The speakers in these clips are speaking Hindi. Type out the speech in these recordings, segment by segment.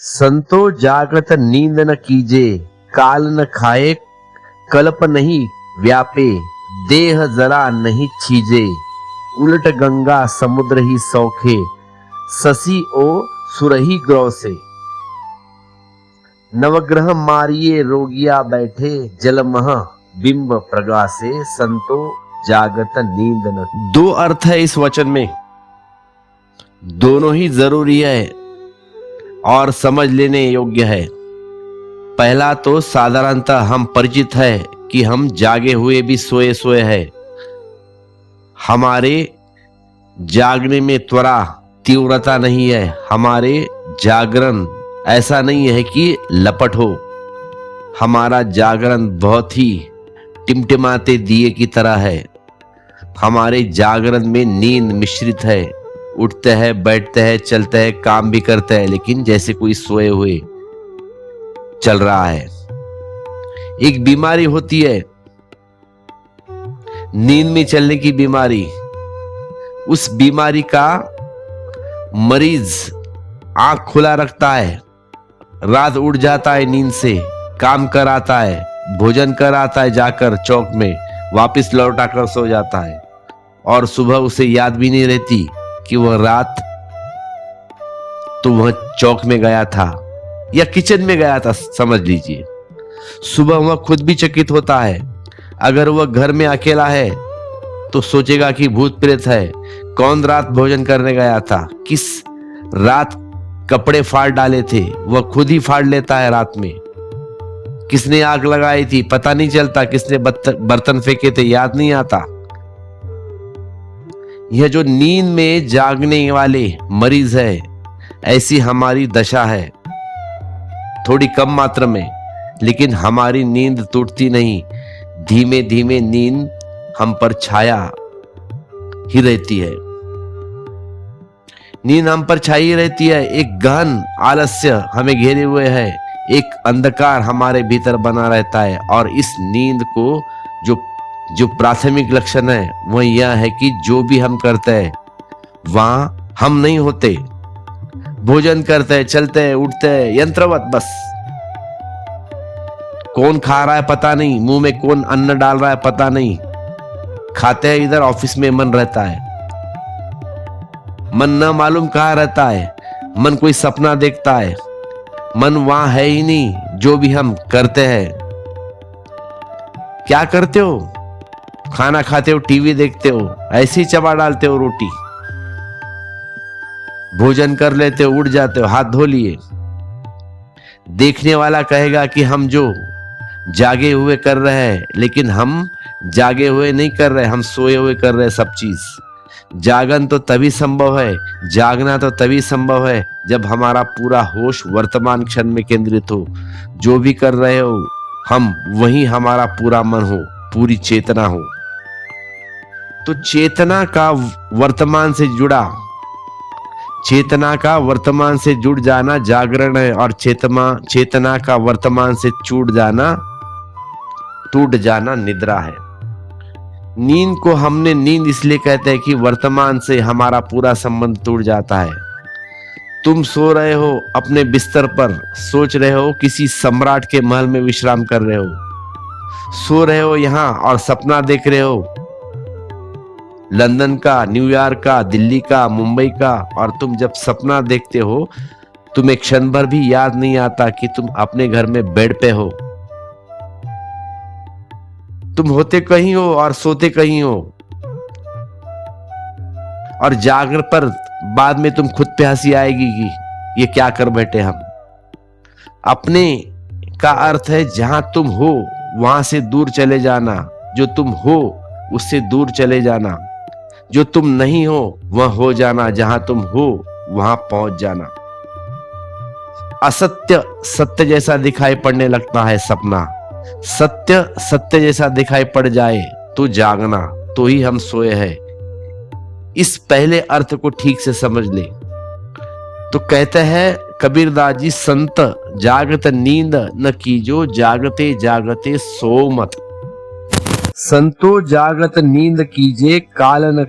संतो जागत नींद न कीजे, काल न खाए कल्प नहीं व्यापे, देह जरा नहीं छीजे, उलट गंगा समुद्र ही सौखे, ससी ओ सुरही ग्रह से। नवग्रह मारिये रोगिया बैठे, जलमह बिंब प्रगासे, संतो जागत नींद न। दो अर्थ है इस वचन में, दोनों ही जरूरी है और समझ लेने योग्य है। पहला तो साधारणतः हम परिचित है कि हम जागे हुए भी सोए सोए है। हमारे जागने में त्वरा तीव्रता नहीं है। हमारे जागरण ऐसा नहीं है कि लपट हो। हमारा जागरण बहुत ही टिमटिमाते दिए की तरह है। हमारे जागरण में नींद मिश्रित है। उठते हैं, बैठते हैं, चलते हैं, काम भी करते हैं, लेकिन जैसे कोई सोए हुए चल रहा है। एक बीमारी होती है नींद में चलने की बीमारी। उस बीमारी का मरीज आंख खुला रखता है, रात उठ जाता है नींद से, काम कर आता है, भोजन कर आता है, जाकर चौक में वापस लौटा कर सो जाता है और सुबह उसे याद भी नहीं रहती कि वह रात तो वह चौक में गया था या किचन में गया था। समझ लीजिए, सुबह वह खुद भी चकित होता है। अगर वह घर में अकेला है तो सोचेगा कि भूत प्रेत है। कौन रात भोजन करने गया था, किस रात कपड़े फाड़ डाले थे, वह खुद ही फाड़ लेता है रात में। किसने आग लगाई थी पता नहीं चलता, किसने बर्तन फेंके थे याद नहीं आता। यह जो नींद में जागने वाले मरीज है, ऐसी हमारी दशा है, थोड़ी कम मात्रा में, लेकिन हमारी नींद टूटती नहीं। धीमे धीमे नींद हम पर छाया ही रहती है। नींद हम पर छाई रहती है। एक गहन आलस्य हमें घेरे हुए है, एक अंधकार हमारे भीतर बना रहता है। और इस नींद को जो प्राथमिक लक्षण है वह यह है कि जो भी हम करते हैं वहां हम नहीं होते। भोजन करते हैं, चलते हैं, उठते हैं यंत्रवत, बस। कौन खा रहा है पता नहीं, मुंह में कौन अन्न डाल रहा है पता नहीं। खाते हैं इधर, ऑफिस में मन रहता है, मन न मालूम कहाँ रहता है। मन कोई सपना देखता है, मन वहां है ही नहीं। जो भी हम करते हैं, क्या करते हो? खाना खाते हो, टीवी देखते हो, ऐसे ही चबा डालते हो रोटी, भोजन कर लेते हो, उठ जाते हो, हाथ धो लिए। देखने वाला कहेगा कि हम जो जागे हुए कर रहे हैं, लेकिन हम जागे हुए नहीं कर रहे, हम सोए हुए कर रहे हैं सब चीज। जागन तो तभी संभव है, जागना तो तभी संभव है जब हमारा पूरा होश वर्तमान क्षण में केंद्रित हो। जो भी कर रहे हो हम, वही हमारा पूरा मन हो, पूरी चेतना हो। तो चेतना का वर्तमान से जुड़ा, चेतना का वर्तमान से जुड़ जाना जागरण है, और चेतना का वर्तमान से टूट जाना निद्रा है। नींद को हमने नींद इसलिए कहते हैं कि वर्तमान से हमारा पूरा संबंध टूट जाता है। तुम सो रहे हो अपने बिस्तर पर, सोच रहे हो किसी सम्राट के महल में विश्राम कर रहे हो, सो रहे हो यहाँ और सपना देख रहे हो लंदन का, न्यूयॉर्क का, दिल्ली का, मुंबई का। और तुम जब सपना देखते हो तुम्हें क्षण भर भी याद नहीं आता कि तुम अपने घर में बेड पे हो। तुम होते कहीं हो और सोते कहीं हो, और जागर पर बाद में तुम खुद पे हंसी आएगी कि ये क्या कर बैठे हम। अपने का अर्थ है जहां तुम हो वहां से दूर चले जाना, जो तुम हो उससे दूर चले जाना, जो तुम नहीं हो वह हो जाना, जहां तुम हो वहां पहुंच जाना। असत्य सत्य जैसा दिखाई पड़ने लगता है सपना, सत्य सत्य जैसा दिखाई पड़ जाए तो जागना, तो ही हम सोए हैं। इस पहले अर्थ को ठीक से समझ ले। तो कहते हैं कबीरदास जी, संत जागत नींद न कीजो, जागते जागते सो मत। संतो जागत नींद कीजे, काल न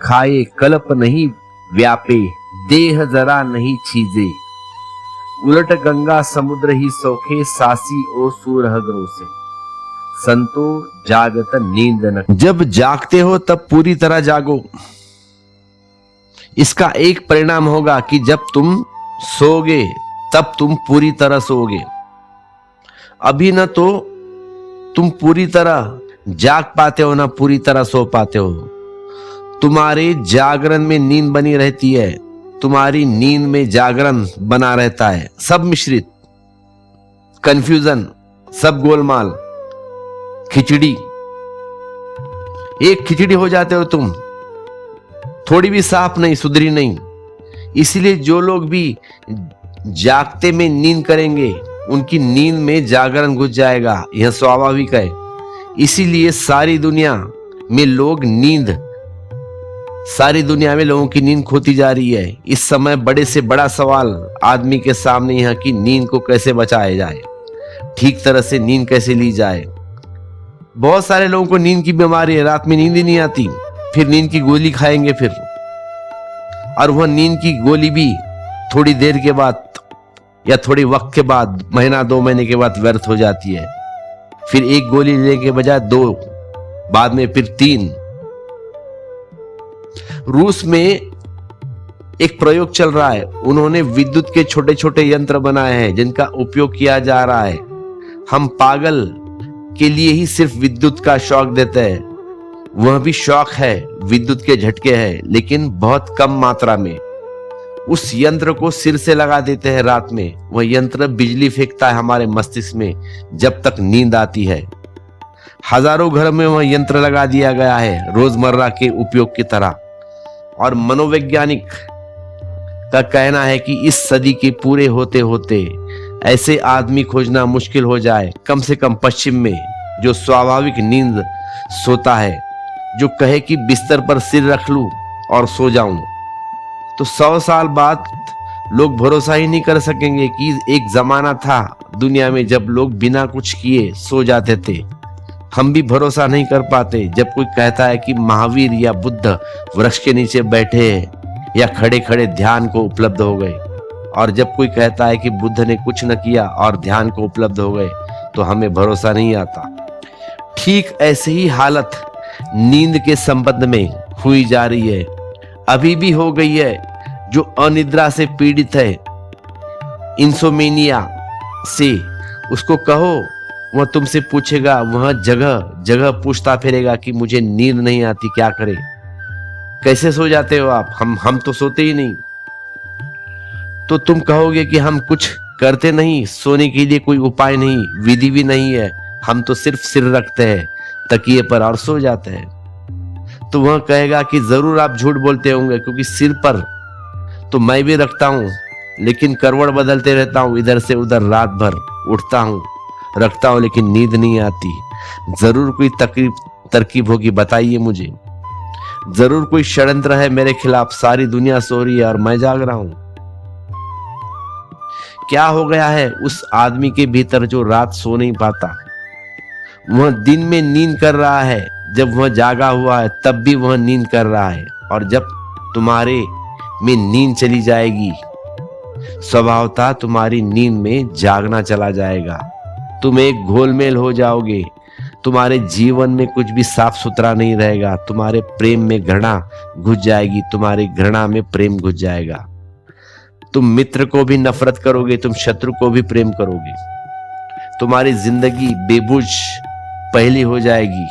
खाए कल्प नहीं व्यापे, देह जरा नहीं छीजे, उलट गंगा समुद्र ही सौखे, सासी ओ सूरह ग्रो से, संतो जागत नींद न। जब जागते हो तब पूरी तरह जागो। इसका एक परिणाम होगा कि जब तुम सोगे तब तुम पूरी तरह सोगे। अभी न तो तुम पूरी तरह जाग पाते हो ना पूरी तरह सो पाते हो। तुम्हारे जागरण में नींद बनी रहती है, तुम्हारी नींद में जागरण बना रहता है। सब मिश्रित, कंफ्यूजन, सब गोलमाल, खिचड़ी, एक खिचड़ी हो जाते हो तुम, थोड़ी भी साफ नहीं, सुधरी नहीं। इसलिए जो लोग भी जागते में नींद करेंगे उनकी नींद में जागरण घुस जाएगा, यह स्वाभाविक है। इसीलिए सारी दुनिया में लोगों की नींद खोती जा रही है। इस समय बड़े से बड़ा सवाल आदमी के सामने यह कि नींद को कैसे बचाया जाए, ठीक तरह से नींद कैसे ली जाए। बहुत सारे लोगों को नींद की बीमारी है, रात में नींद ही नहीं आती, फिर नींद की गोली खाएंगे फिर, और वह नींद की गोली भी थोड़ी देर के बाद या थोड़ी वक्त के बाद, महीना 2 महीने के बाद व्यर्थ हो जाती है। फिर एक गोली लेने के बजाय 2, बाद में फिर 3। रूस में एक प्रयोग चल रहा है, उन्होंने विद्युत के छोटे छोटे यंत्र बनाए हैं जिनका उपयोग किया जा रहा है। हम पागल के लिए ही सिर्फ विद्युत का शौक देते हैं, वह भी शौक है, विद्युत के झटके हैं, लेकिन बहुत कम मात्रा में। उस यंत्र को सिर से लगा देते हैं रात में, वह यंत्र बिजली फेंकता है हमारे मस्तिष्क में जब तक नींद आती है। हजारों घर में वह यंत्र लगा दिया गया है रोजमर्रा के उपयोग की तरह। और मनोवैज्ञानिक का कहना है कि इस सदी के पूरे होते होते ऐसे आदमी खोजना मुश्किल हो जाए, कम से कम पश्चिम में, जो स्वाभाविक नींद सोता है, जो कहे कि बिस्तर पर सिर रख लूं और सो जाऊं। तो 100 साल बाद लोग भरोसा ही नहीं कर सकेंगे कि एक जमाना था दुनिया में जब लोग बिना कुछ किए सो जाते थे। हम भी भरोसा नहीं कर पाते जब कोई कहता है कि महावीर या बुद्ध वृक्ष के नीचे बैठे या खड़े खड़े ध्यान को उपलब्ध हो गए, और जब कोई कहता है कि बुद्ध ने कुछ न किया और ध्यान को उपलब्ध हो गए, तो हमें भरोसा नहीं आता। ठीक ऐसे ही हालत नींद के संबंध में हुई जा रही है, अभी भी हो गई है। जो अनिद्रा से पीड़ित है, इंसोमेनिया से, उसको कहो, वह तुमसे पूछेगा, वह जगह जगह पूछता फिरेगा कि मुझे नींद नहीं आती, क्या करे, कैसे सो जाते हो आप, हम तो सोते ही नहीं। तो तुम कहोगे कि हम कुछ करते नहीं, सोने के लिए कोई उपाय नहीं, विधि भी नहीं है, हम तो सिर्फ सिर रखते हैं तकिए पर और सो जाते हैं। तो वह कहेगा कि जरूर आप झूठ बोलते होंगे, क्योंकि सिर पर तो मैं भी रखता हूं, लेकिन करवट बदलते रहता हूं इधर से उधर, रात भर उठता हूं, रखता हूं, लेकिन नींद नहीं आती। जरूर कोई तरकीब होगी, बताइए मुझे। जरूर कोई षड्यंत्र है मेरे खिलाफ, सारी दुनिया सो रही है और मैं जाग रहा हूं। क्या हो गया है उस आदमी के भीतर जो रात सो नहीं पाता? वह दिन में नींद कर रहा है, जब वह जागा हुआ है तब भी वह नींद कर रहा है, और जब तुम्हारे में नींद चली जाएगी, स्वभावतः तुम्हारी नींद में जागना चला जाएगा। तुम एक घोलमेल हो जाओगे, तुम्हारे जीवन में कुछ भी साफ सुथरा नहीं रहेगा, तुम्हारे प्रेम में घृणा घुस जाएगी, तुम्हारी घृणा में प्रेम घुस जाएगा। तुम मित्र को भी नफरत करोगे, तुम शत्रु को भी प्रेम करोगे, तुम्हारी जिंदगी बेबुझ पहली हो जाएगी।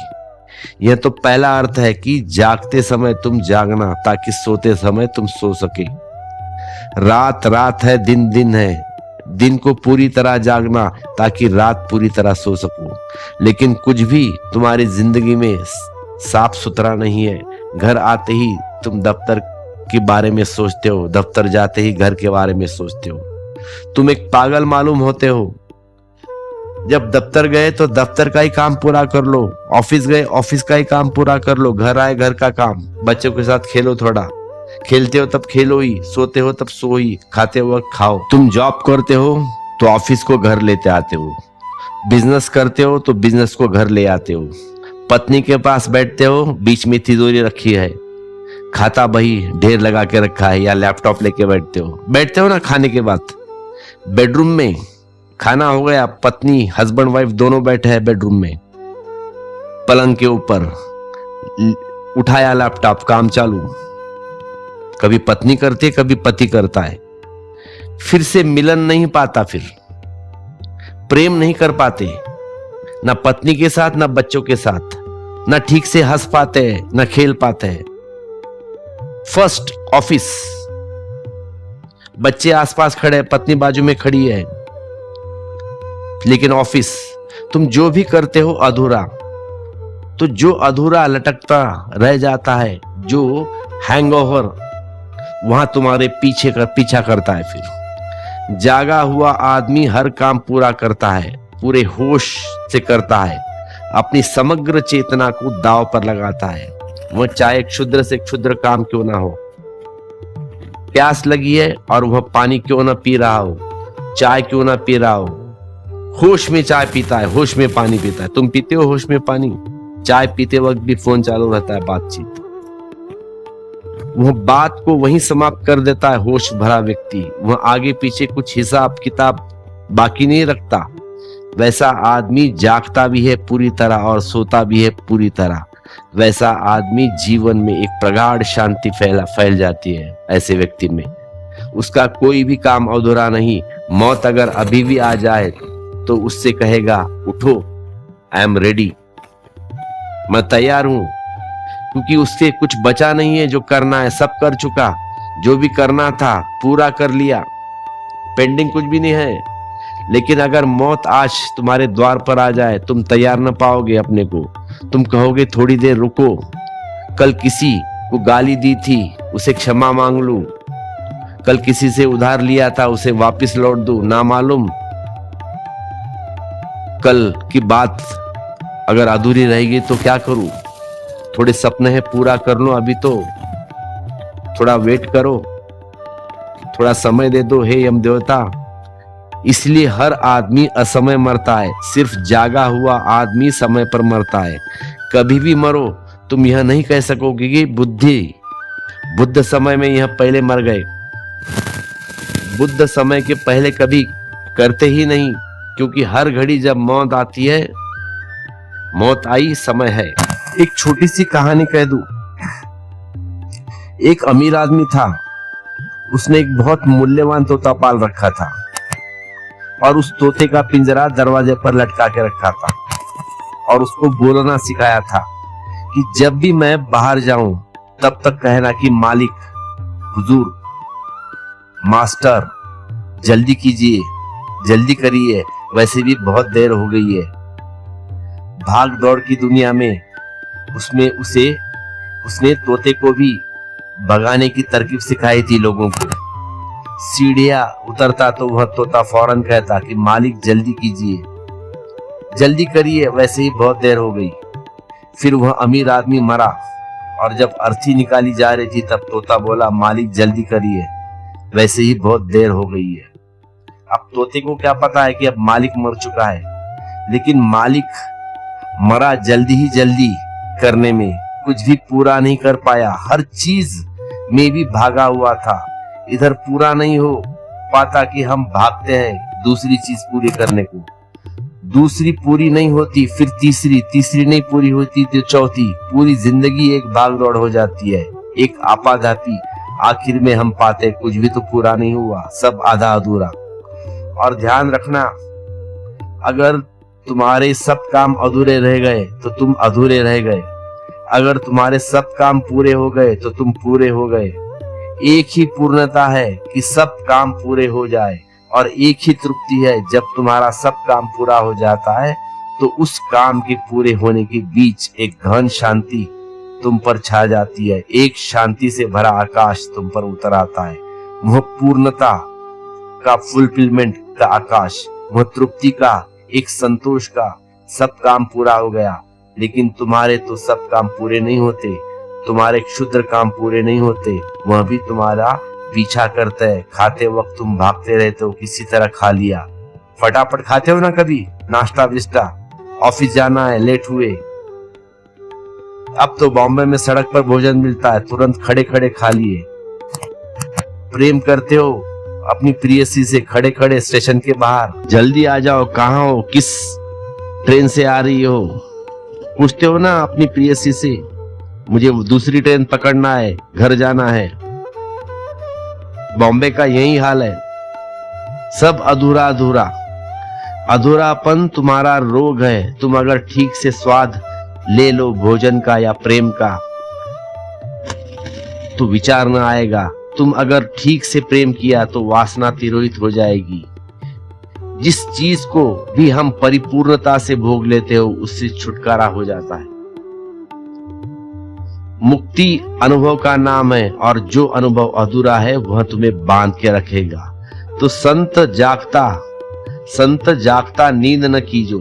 यह तो पहला अर्थ है कि जागते समय तुम जागना, ताकि सोते समय तुम सो सके। रात रात है, दिन दिन है, दिन को पूरी तरह जागना ताकि रात पूरी तरह सो सको। लेकिन कुछ भी तुम्हारी जिंदगी में साफ सुथरा नहीं है। घर आते ही तुम दफ्तर के बारे में सोचते हो, दफ्तर जाते ही घर के बारे में सोचते हो। तुम एक पागल मालूम होते हो। जब दफ्तर गए तो दफ्तर का ही काम पूरा कर लो, ऑफिस गए ऑफिस का ही काम पूरा कर लो, घर आए घर का काम, बच्चों के साथ खेलो, थोड़ा खेलते हो तब खेलो ही, सोते हो तब सो ही, खाते वक्त खाओ। तुम जॉब करते हो तो ऑफिस को घर लेते आते हो, बिजनेस करते हो तो बिजनेस को घर ले आते हो, पत्नी के पास बैठते हो, बीच में तिजोरी रखी है, खाता बही ढेर लगा के रखा है, या लैपटॉप लेके बैठते हो ना खाने के बाद, बेडरूम में खाना हो गया, पत्नी हस्बैंड वाइफ दोनों बैठे हैं बेडरूम में, पलंग के ऊपर उठाया लैपटॉप, काम चालू। कभी पत्नी करती है, कभी पति करता है। फिर से मिलन नहीं पाता, फिर प्रेम नहीं कर पाते, ना पत्नी के साथ ना बच्चों के साथ, ना ठीक से हंस पाते हैं ना खेल पाते हैं। फर्स्ट ऑफिस, बच्चे आसपास खड़े हैं, पत्नी बाजू में खड़ी है, लेकिन ऑफिस तुम जो भी करते हो अधूरा। तो जो अधूरा लटकता रह जाता है, जो हैंगओवर वहां तुम्हारे पीछा करता है। फिर जागा हुआ आदमी हर काम पूरा करता है, पूरे होश से करता है, अपनी समग्र चेतना को दांव पर लगाता है, वह चाहे क्षुद्र से क्षुद्र काम क्यों ना हो। प्यास लगी है और वह पानी क्यों ना पी रहा हो, चाय क्यों ना पी रहा हो, होश में चाय पीता है, होश में पानी पीता है। तुम पीते हो होश में पानी? चाय पीते वक्त भी फोन चालू रहता है, बातचीत। वह बात को वहीं समाप्त कर देता है होश भरा व्यक्ति, वह आगे पीछे कुछ हिसाब किताब बाकी नहीं रखता। वैसा आदमी जागता भी है पूरी तरह और सोता भी है पूरी तरह। वैसा आदमी जीवन में एक प्रगाढ़ शांति फैल जाती है ऐसे व्यक्ति में। उसका कोई भी काम अधूरा नहीं। मौत अगर अभी भी आ जाए तो उससे कहेगा, उठो, आई एम रेडी, मैं तैयार हूं, क्योंकि उससे कुछ बचा नहीं है। जो करना है सब कर चुका, जो भी करना था पूरा कर लिया, पेंडिंग कुछ भी नहीं है। लेकिन अगर मौत आज तुम्हारे द्वार पर आ जाए, तुम तैयार न पाओगे अपने को। तुम कहोगे थोड़ी देर रुको, कल किसी को गाली दी थी उसे क्षमा मांग लूं, कल किसी से उधार लिया था उसे वापस लौट दूं, ना मालूम कल की बात अगर अधूरी रहेगी तो क्या करूं। थोड़े सपने हैं पूरा कर लो, अभी तो थोड़ा वेट करो, थोड़ा समय दे दो हे यम देवता। इसलिए हर आदमी असमय मरता है, सिर्फ जागा हुआ आदमी समय पर मरता है। कभी भी मरो, तुम यह नहीं कह सकोगे कि बुद्ध समय में यह पहले मर गए। बुद्ध समय के पहले कभी करते ही नहीं, क्योंकि हर घड़ी जब मौत आती है, मौत आई समय है। एक छोटी सी कहानी कह दूं। एक अमीर आदमी था, उसने एक बहुत मूल्यवान तोता पाल रखा था और उस तोते का पिंजरा दरवाजे पर लटका के रखा था और उसको बोलना सिखाया था कि जब भी मैं बाहर जाऊं तब तक कहना कि मालिक, हुजूर, मास्टर, जल्दी कीजिए, जल्दी करिए, वैसे भी बहुत देर हो गई है। भाग दौड़ की दुनिया में उसने तोते को भी भगाने की तरकीब सिखाई थी लोगों को। सीढ़ियां उतरता तो वह तोता फौरन कहता कि मालिक जल्दी कीजिए, जल्दी करिए, वैसे ही बहुत देर हो गई। फिर वह अमीर आदमी मरा और जब अर्थी निकाली जा रही थी तब तोता बोला, मालिक जल्दी करिए, वैसे ही बहुत देर हो गई है। अब तोते को क्या पता है कि अब मालिक मर चुका है, लेकिन मालिक मरा जल्दी ही जल्दी करने में, कुछ भी पूरा नहीं कर पाया, हर चीज में भी भागा हुआ था। इधर पूरा नहीं हो पाता कि हम भागते हैं दूसरी चीज पूरी करने को, दूसरी पूरी नहीं होती फिर तीसरी नहीं पूरी होती तो चौथी, पूरी जिंदगी एक भागदौड़ हो जाती है, एक आपाधापी। आखिर में हम पाते कुछ भी तो पूरा नहीं हुआ, सब आधा अधूरा। और ध्यान रखना, अगर तुम्हारे सब काम अधूरे रह गए तो तुम अधूरे रह गए, अगर तुम्हारे सब काम पूरे हो गए तो तुम पूरे हो गए। एक ही पूर्णता है कि सब काम पूरे हो जाए, और एक ही तृप्ति है जब तुम्हारा सब काम पूरा हो जाता है तो उस काम के पूरे होने के बीच एक घन शांति तुम पर छा जाती है, एक शांति से भरा आकाश तुम पर उतर आता है। वह पूर्णता का फुलफिलमेंट का आकाश, वह तृप्ति का, एक संतोष का, सब काम पूरा हो गया। लेकिन तुम्हारे तो सब काम पूरे नहीं होते, तुम्हारे क्षुद्र काम पूरे नहीं होते, वह भी तुम्हारा पीछा करते है। खाते वक्त तुम भागते रहते हो, किसी तरह खा लिया, फटाफट खाते हो ना कभी, नाश्ता विस्टा, ऑफिस जाना है, लेट हुए। अब तो बॉम्बे में सड़क पर भोजन मिलता है, तुरंत खड़े खड़े खा लिए। प्रेम करते हो अपनी प्रियसी से खड़े खड़े स्टेशन के बाहर, जल्दी आ जाओ, कहाँ हो, किस ट्रेन से आ रही हो, पूछते हो ना अपनी प्रियसी से, मुझे दूसरी ट्रेन पकड़ना है, घर जाना है। बॉम्बे का यही हाल है, सब अधूरा अधूरा। अधूरापन तुम्हारा रोग है। तुम अगर ठीक से स्वाद ले लो भोजन का या प्रेम का तो विचार न आएगा। तुम अगर ठीक से प्रेम किया तो वासना तिरोहित हो जाएगी। जिस चीज को भी हम परिपूर्णता से भोग लेते हो उससे छुटकारा हो जाता है। मुक्ति अनुभव का नाम है और जो अनुभव अधूरा है वह तुम्हें बांध के रखेगा। तो संत जागता नींद न कीजो।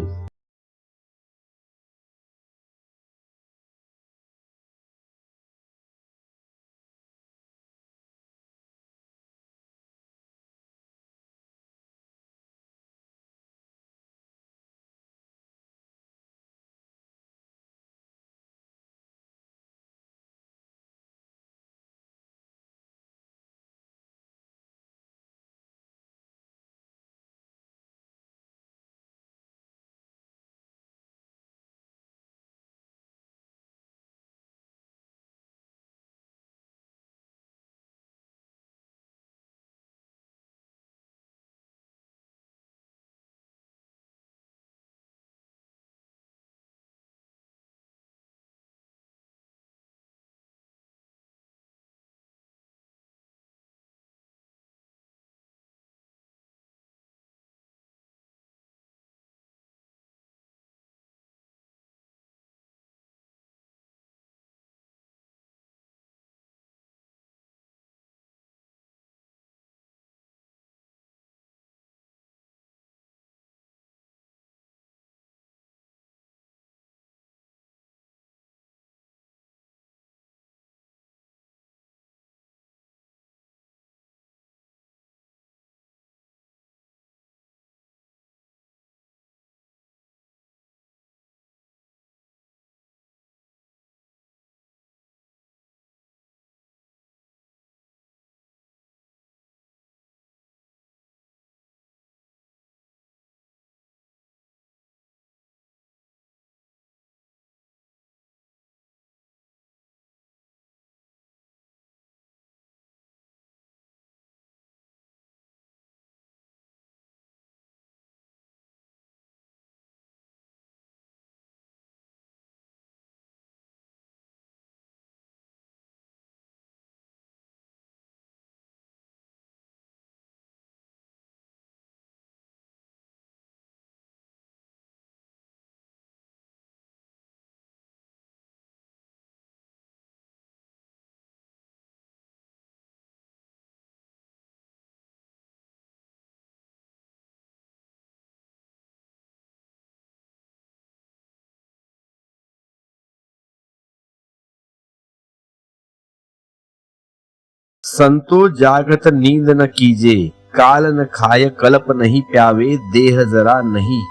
संतो जागत नींद न कीजे, काल न खाय कल्प नहीं प्यावे, देह जरा नहीं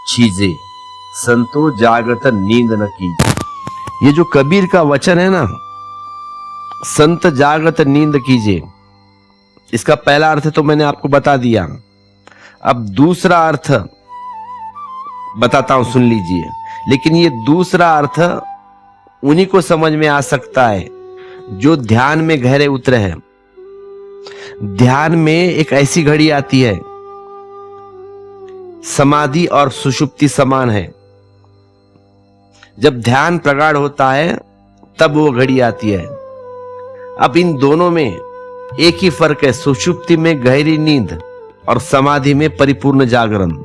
छीजे। संतो जागत नींद न कीजे, ये जो कबीर का वचन है ना, संत जागत नींद कीजे, इसका पहला अर्थ तो मैंने आपको बता दिया। अब दूसरा अर्थ बताता हूं, सुन लीजिए। लेकिन ये दूसरा अर्थ उन्हीं को समझ में आ सकता है जो ध्यान में गहरे उतरे हैं। ध्यान में एक ऐसी घड़ी आती है, समाधि और सुषुप्ति समान है। जब ध्यान प्रगाढ़ होता है तब वो घड़ी आती है। अब इन दोनों में एक ही फर्क है, सुषुप्ति में गहरी नींद और समाधि में परिपूर्ण जागरण।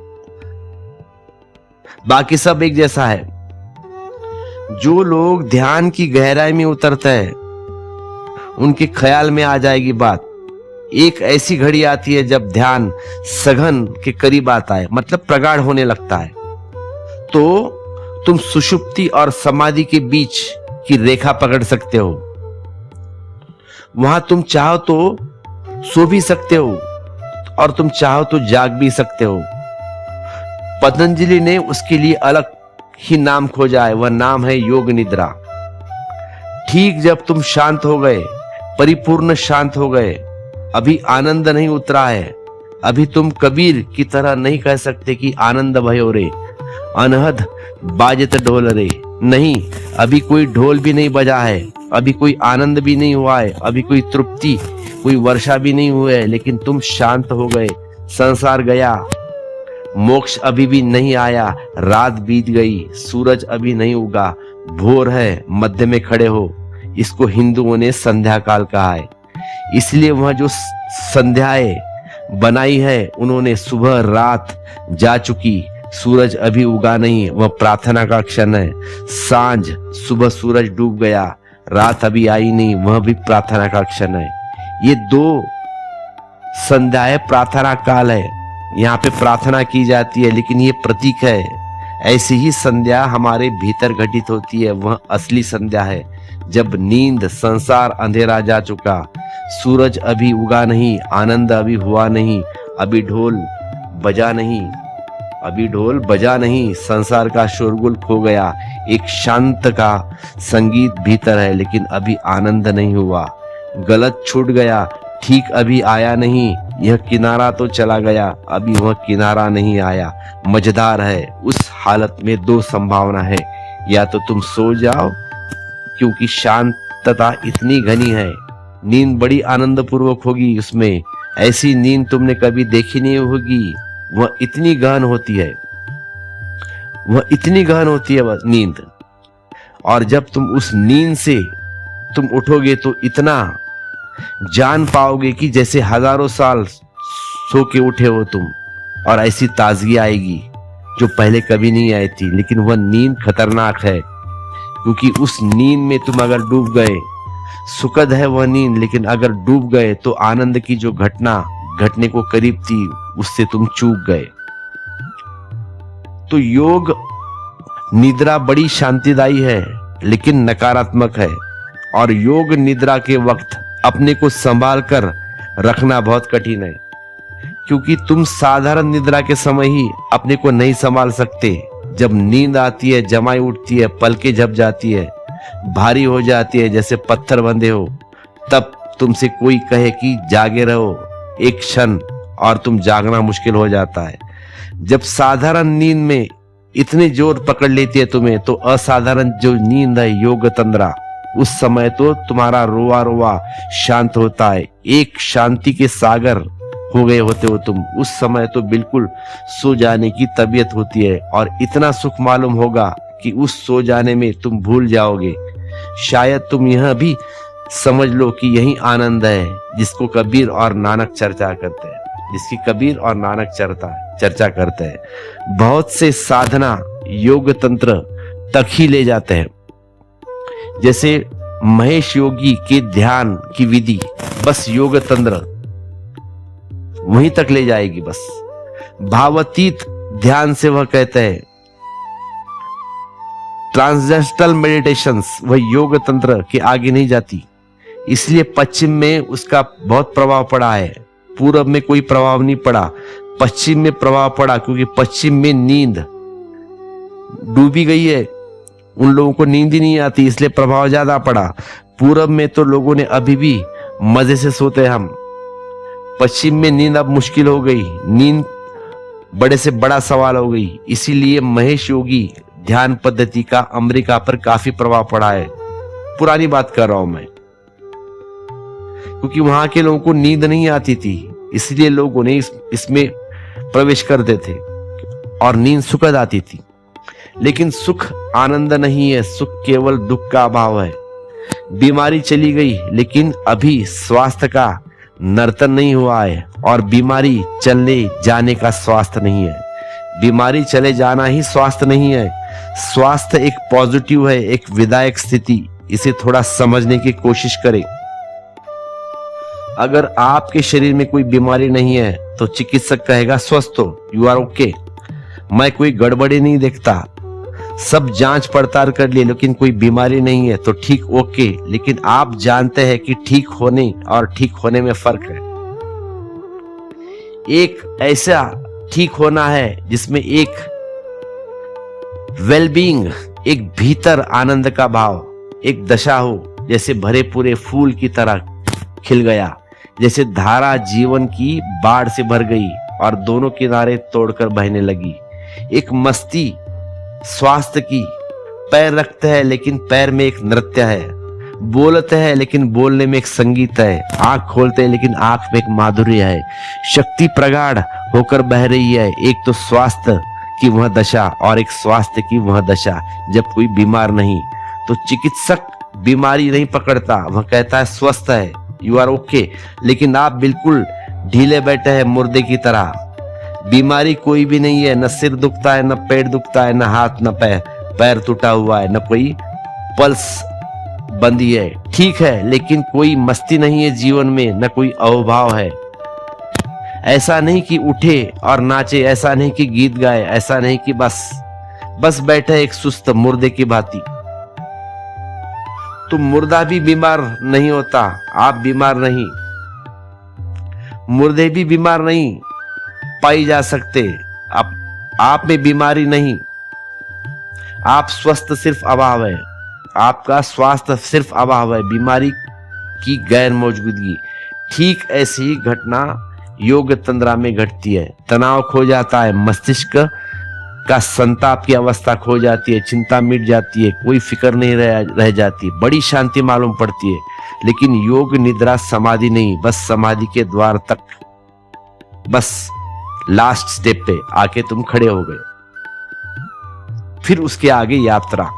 बाकी सब एक जैसा है। जो लोग ध्यान की गहराई में उतरते हैं उनके ख्याल में आ जाएगी बात। एक ऐसी घड़ी आती है जब ध्यान सघन के करीब आता है, मतलब प्रगाढ़ होने लगता है, तो तुम सुषुप्ति और समाधि के बीच की रेखा पकड़ सकते हो। वहां तुम चाहो तो सो भी सकते हो और तुम चाहो तो जाग भी सकते हो। पतंजलि ने उसके लिए अलग ही नाम खोजा है, वह नाम है योग निद्रा। ठीक जब तुम शांत हो गए, परिपूर्ण शांत हो गए, अभी आनंद नहीं उतरा है। अभी तुम कबीर की तरह नहीं कह सकते कि आनंद भयो रे, अनहद बाजत ढोल रे। नहीं, अभी कोई ढोल भी नहीं बजा है, अभी कोई आनंद भी नहीं हुआ है, अभी कोई तृप्ति, कोई वर्षा भी नहीं हुई है, लेकिन तुम शांत हो गए। संसार गया, मोक्ष अभी भी नहीं आया, रात बीत गई, सूरज अभी नहीं उगा, भोर है, मध्य में खड़े हो। इसको हिंदुओं ने संध्या काल कहा है। इसलिए वह जो संध्याएं बनाई है उन्होंने सुबह रात जा चुकी, सूरज अभी उगा नहीं, वह प्रार्थना का क्षण है। सांझ, सुबह सूरज डूब गया, रात अभी आई नहीं, वह भी प्रार्थना का क्षण है। ये दो संध्याएं प्रार्थना काल है, यहाँ पे प्रार्थना की जाती है, लेकिन ये प्रतीक है। ऐसी ही संध्या हमारे भीतर घटित होती है, वह असली संध्या है। जब नींद, संसार अंधेरा जा चुका, सूरज अभी उगा नहीं, आनंद अभी हुआ नहीं, अभी ढोल बजा नहीं, अभी ढोल बजा नहीं, संसार का शोरगुल खो गया, एक शांत का संगीत भीतर है, लेकिन अभी आनंद नहीं हुआ। गलत छूट गया, ठीक अभी आया नहीं, यह किनारा तो चला गया, अभी वह किनारा नहीं आया, मजेदार है। उस हालत में दो संभावना है, या तो तुम सो जाओ क्योंकि शांतता इतनी घनी है, नींद बड़ी आनंद पूर्वक होगी, उसमें ऐसी नींद तुमने कभी देखी नहीं होगी, वह इतनी गहन होती है, वह इतनी गहन होती है वह नींद। और जब तुम उस नींद से तुम उठोगे तो इतना जान पाओगे कि जैसे हजारों साल सो के उठे हो तुम, और ऐसी ताजगी आएगी जो पहले कभी नहीं आई थी। लेकिन वह नींद खतरनाक है, क्योंकि उस नींद में तुम अगर डूब गए, सुखद है वह नींद, लेकिन अगर डूब गए तो आनंद की जो घटना घटने को करीब थी उससे तुम चूक गए। तो योग निद्रा बड़ी शांतिदायी है, लेकिन नकारात्मक है। और योग निद्रा के वक्त अपने को संभाल कर रखना बहुत कठिन है, क्योंकि तुम साधारण निद्रा के समय ही अपने को नहीं संभाल सकते। जब नींद आती है, जमाई उठती है, पलकें झप जाती है, भारी हो जाती है, जैसे पत्थर बंधे हो, तब तुमसे कोई कहे कि जागे रहो एक क्षण, और तुम जागना मुश्किल हो जाता है। जब साधारण नींद में इतनी जोर पकड़ लेती है तुम्हें, तो असाधारण जो नींद है योग तंद्रा, उस समय तो तुम्हारा रोआ रोआ शांत होता है, एक शांति के सागर हो गए होते हो तुम। उस समय तो बिल्कुल सो जाने की तबीयत होती है, और इतना सुख मालूम होगा कि उस सो जाने में तुम भूल जाओगे। शायद तुम यह भी समझ लो कि यही आनंद है जिसको कबीर और नानक चर्चा करते हैं, जिसकी कबीर और नानक चर्चा करते हैं। बहुत से साधना योग तंत्र तक ही ले जाते हैं, जैसे महेश योगी के ध्यान की विधि बस योग तंत्र वहीं तक ले जाएगी। बस भावातीत ध्यान से वह कहते हैं ट्रांसेंडेंटल मेडिटेशंस, वह योग तंत्र के आगे नहीं जाती। इसलिए पश्चिम में उसका बहुत प्रभाव पड़ा है, पूरब में कोई प्रभाव नहीं पड़ा, पश्चिम में प्रभाव पड़ा, क्योंकि पश्चिम में नींद डूबी गई है, उन लोगों को नींद ही नहीं आती, इसलिए प्रभाव ज्यादा पड़ा। पूरब में तो लोगों ने अभी भी मजे से सोते हम, पश्चिम में नींद अब मुश्किल हो गई, नींद बड़े से बड़ा सवाल हो गई। इसीलिए महेश योगी ध्यान पद्धति का अमेरिका पर काफी प्रभाव पड़ा है। पुरानी बात कर रहा हूं मैं, क्योंकि वहां के लोगों को नींद नहीं आती थी, इसलिए लोग उन्हें इसमें प्रवेश करते थे और नींद सुखद आती थी। लेकिन सुख आनंद नहीं है, सुख केवल दुख का अभाव है। बीमारी चली गई, लेकिन अभी स्वास्थ्य का नर्तन नहीं हुआ है, और बीमारी चलने जाने का स्वास्थ्य नहीं है। बीमारी चले जाना ही स्वास्थ्य नहीं है। स्वास्थ्य एक पॉजिटिव है, एक विधायक स्थिति। इसे थोड़ा समझने की कोशिश करें। अगर आपके शरीर में कोई बीमारी नहीं है तो चिकित्सक कहेगा स्वस्थ हो, यू आर ओके। मैं कोई गड़बड़ी नहीं देखता, सब जांच पड़ताल कर लिए, लेकिन कोई बीमारी नहीं है तो ठीक, ओके। लेकिन आप जानते हैं कि ठीक होने और ठीक होने में फर्क है। एक ऐसा ठीक होना है जिसमें एक वेलबींग, एक भीतर आनंद का भाव, एक दशा हो, जैसे भरे पूरे फूल की तरह खिल गया, जैसे धारा जीवन की बाढ़ से भर गई और दोनों किनारे तोड़कर बहने लगी। एक मस्ती स्वास्थ्य की, पैर रखते हैं लेकिन पैर में एक नृत्य है, बोलते हैं लेकिन बोलने में एक संगीत है, आंख खोलते हैं लेकिन आंख में एक माधुर्य है। शक्ति प्रगाढ़ होकर बह रही है। एक तो स्वास्थ्य की वह दशा और एक स्वास्थ्य की वह दशा जब कोई बीमार नहीं। तो चिकित्सक बीमारी नहीं पकड़ता, वह कहता है स्वस्थ है, यू आर ओके, लेकिन आप बिल्कुल ढीले बैठे हैं मुर्दे की तरह। बीमारी कोई भी नहीं है, न सिर दुखता है, न पेट दुखता है, न हाथ न पैर टूटा हुआ है, न कोई पल्स बंदी है, ठीक है, लेकिन कोई मस्ती नहीं है जीवन में, न कोई अहोभाव है। ऐसा नहीं कि उठे और नाचे, ऐसा नहीं कि गीत गाए, ऐसा नहीं कि बस बैठे एक सुस्त मुर्दे की भांति। तो मुर्दा भी बीमार नहीं होता, आप बीमार नहीं, मुर्दे भी बीमार नहीं पाई जा सकते। आप में बीमारी नहीं, आप स्वस्थ सिर्फ अभाव है, आपका स्वास्थ्य सिर्फ अभाव है, बीमारी की गैर मौजूदगी। ठीक ऐसी ही घटना योग तंद्रा में घटती है। तनाव खो जाता है, मस्तिष्क का संताप की अवस्था खो जाती है, चिंता मिट जाती है, कोई फिक्र नहीं रह जाती, बड़ी शांति मालूम पड़ती है। लेकिन योग निद्रा समाधि नहीं, बस समाधि के द्वार तक, बस लास्ट स्टेप पे आके तुम खड़े हो गए, फिर उसके आगे यात्रा।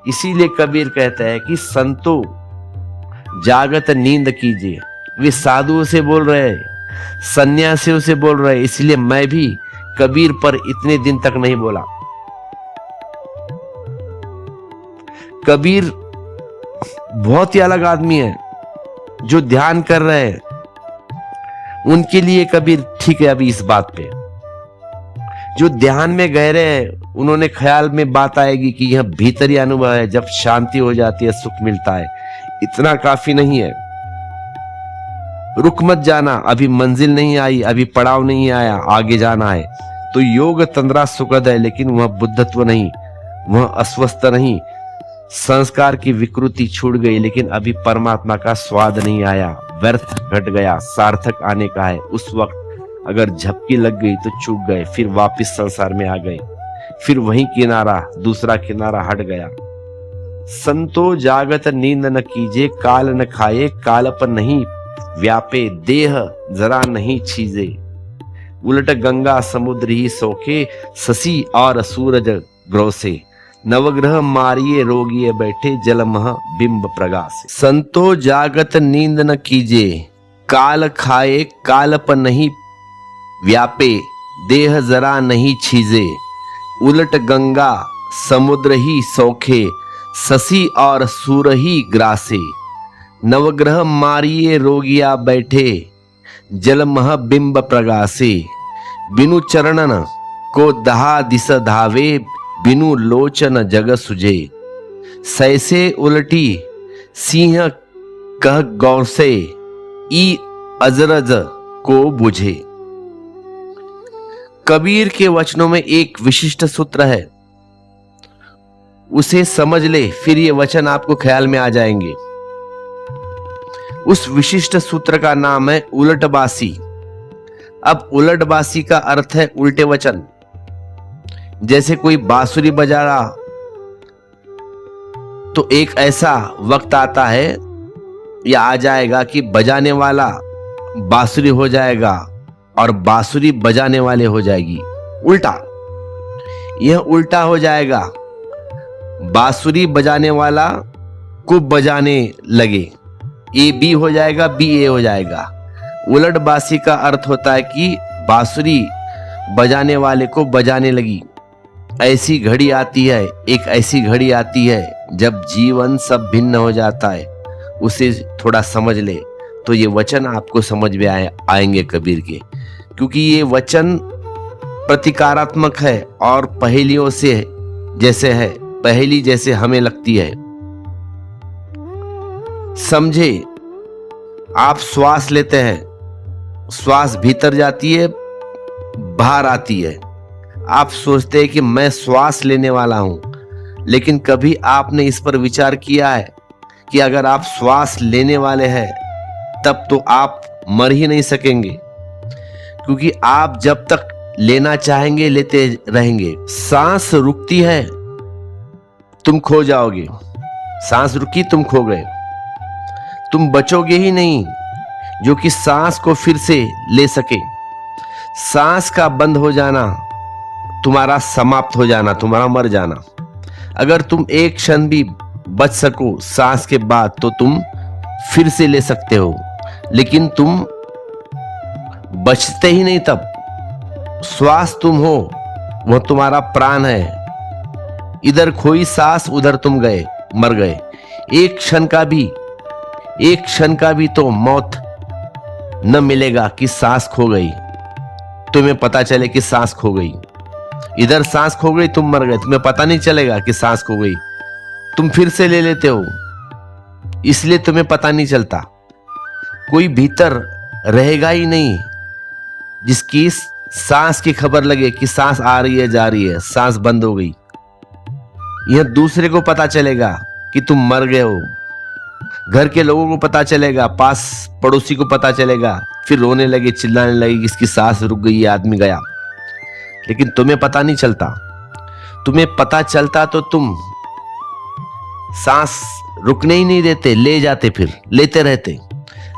इसीलिए कबीर कहते हैं कि संतो जागत नींद कीजिए। वे साधुओं से बोल रहे, सन्यासियों से बोल रहे, इसलिए मैं भी कबीर पर इतने दिन तक नहीं बोला। कबीर बहुत ही अलग आदमी है। जो ध्यान कर रहे हैं उनके लिए कबीर ठीक है। अभी इस बात पे जो ध्यान में गहरे हैं उन्होंने ख्याल में बात आएगी कि यह भीतरी अनुभव है, जब शांति हो जाती है सुख मिलता है। इतना काफी नहीं है, रुक मत जाना, अभी मंजिल नहीं आई, अभी पड़ाव नहीं आया, आगे जाना है। तो योग तंद्रा सुखद है, लेकिन वह बुद्धत्व नहीं, वह अस्वस्थ नहीं। संस्कार की विकृति छूट गई, लेकिन अभी परमात्मा का स्वाद नहीं आया, व्यर्थ घट गया, सार्थक आने का है। उस वक्त अगर झपकी लग गई तो चूक गए, फिर वापस संसार में आ गए, फिर वही किनारा, दूसरा किनारा हट गया। संतो जागत नींद न कीजे, काल न खाए, काल पर नहीं व्यापे, देह जरा नहीं छीजे। उलट गंगा समुद्र ही सोखे, शशि और सूरज ग्रोसे। नवग्रह मारिये रोगिये बैठे, जलमह बिंब प्रगासे। संतो जागत नींद न कीजे, काल खाए काल पर नहीं व्यापे, देह जरा नहीं छीजे। उलट गंगा समुद्र ही सोखे, शशि और सूर ही ग्रासे। नवग्रह मारिये रोगिया बैठे, जलमह बिंब प्रगासे। बिनु चरणन को दहा दिस धावे, बिनु लोचन जग सुझे। सैसे उलटी सिंह कह गौर से, ई अजरज को बुझे। कबीर के वचनों में एक विशिष्ट सूत्र है, उसे समझ ले, फिर ये वचन आपको ख्याल में आ जाएंगे। उस विशिष्ट सूत्र का नाम है उलटबासी। अब उलटबासी का अर्थ है उल्टे वचन। जैसे कोई बांसुरी बजा रहा, तो एक ऐसा वक्त आता है या आ जाएगा कि बजाने वाला बांसुरी हो जाएगा और बांसुरी बजाने वाले हो जाएगी। उल्टा, यह उल्टा हो जाएगा, बांसुरी बजाने वाला को बजाने लगे, ए बी हो जाएगा, बी ए हो जाएगा। उलटबासी का अर्थ होता है कि बांसुरी बजाने वाले को बजाने लगी। ऐसी घड़ी आती है, एक ऐसी घड़ी आती है जब जीवन सब भिन्न हो जाता है। उसे थोड़ा समझ ले तो ये वचन आपको समझ में आएंगे कबीर के, क्योंकि ये वचन प्रतिकारात्मक है और पहेलियों से जैसे है, पहेली जैसे हमें लगती है। समझे, आप श्वास लेते हैं, श्वास भीतर जाती है, बाहर आती है। आप सोचते हैं कि मैं श्वास लेने वाला हूं, लेकिन कभी आपने इस पर विचार किया है कि अगर आप श्वास लेने वाले हैं तब तो आप मर ही नहीं सकेंगे, क्योंकि आप जब तक लेना चाहेंगे लेते रहेंगे। सांस रुकती है, तुम खो जाओगे। सांस रुकी, तुम खो गए। तुम बचोगे ही नहीं जो कि सांस को फिर से ले सके। सांस का बंद हो जाना, तुम्हारा समाप्त हो जाना, तुम्हारा मर जाना। अगर तुम एक क्षण भी बच सको सांस के बाद तो तुम फिर से ले सकते हो, लेकिन तुम बचते ही नहीं। तब श्वास तुम हो, वह तुम्हारा प्राण है। इधर खोई सांस, उधर तुम गए, मर गए। एक क्षण का भी तो मौत न मिलेगा कि सांस खो गई, तुम्हें पता चले कि सांस खो गई। इधर सांस खो गई, तुम मर गए, तुम्हें पता नहीं चलेगा कि सांस खो गई, तुम फिर से ले लेते हो, इसलिए तुम्हें पता नहीं चलता। कोई भीतर रहेगा ही नहीं जिसकी सांस की खबर लगे कि सांस आ रही है, जा रही है, सांस बंद हो गई। यह दूसरे को पता चलेगा कि तुम मर गए हो, घर के लोगों को पता चलेगा, पास पड़ोसी को पता चलेगा, फिर रोने लगे, चिल्लाने लगे कि इसकी सांस रुक गई, ये आदमी गया। लेकिन तुम्हें पता नहीं चलता। तुम्हें पता चलता तो तुम सांस रुकने ही नहीं देते, ले जाते, फिर लेते रहते।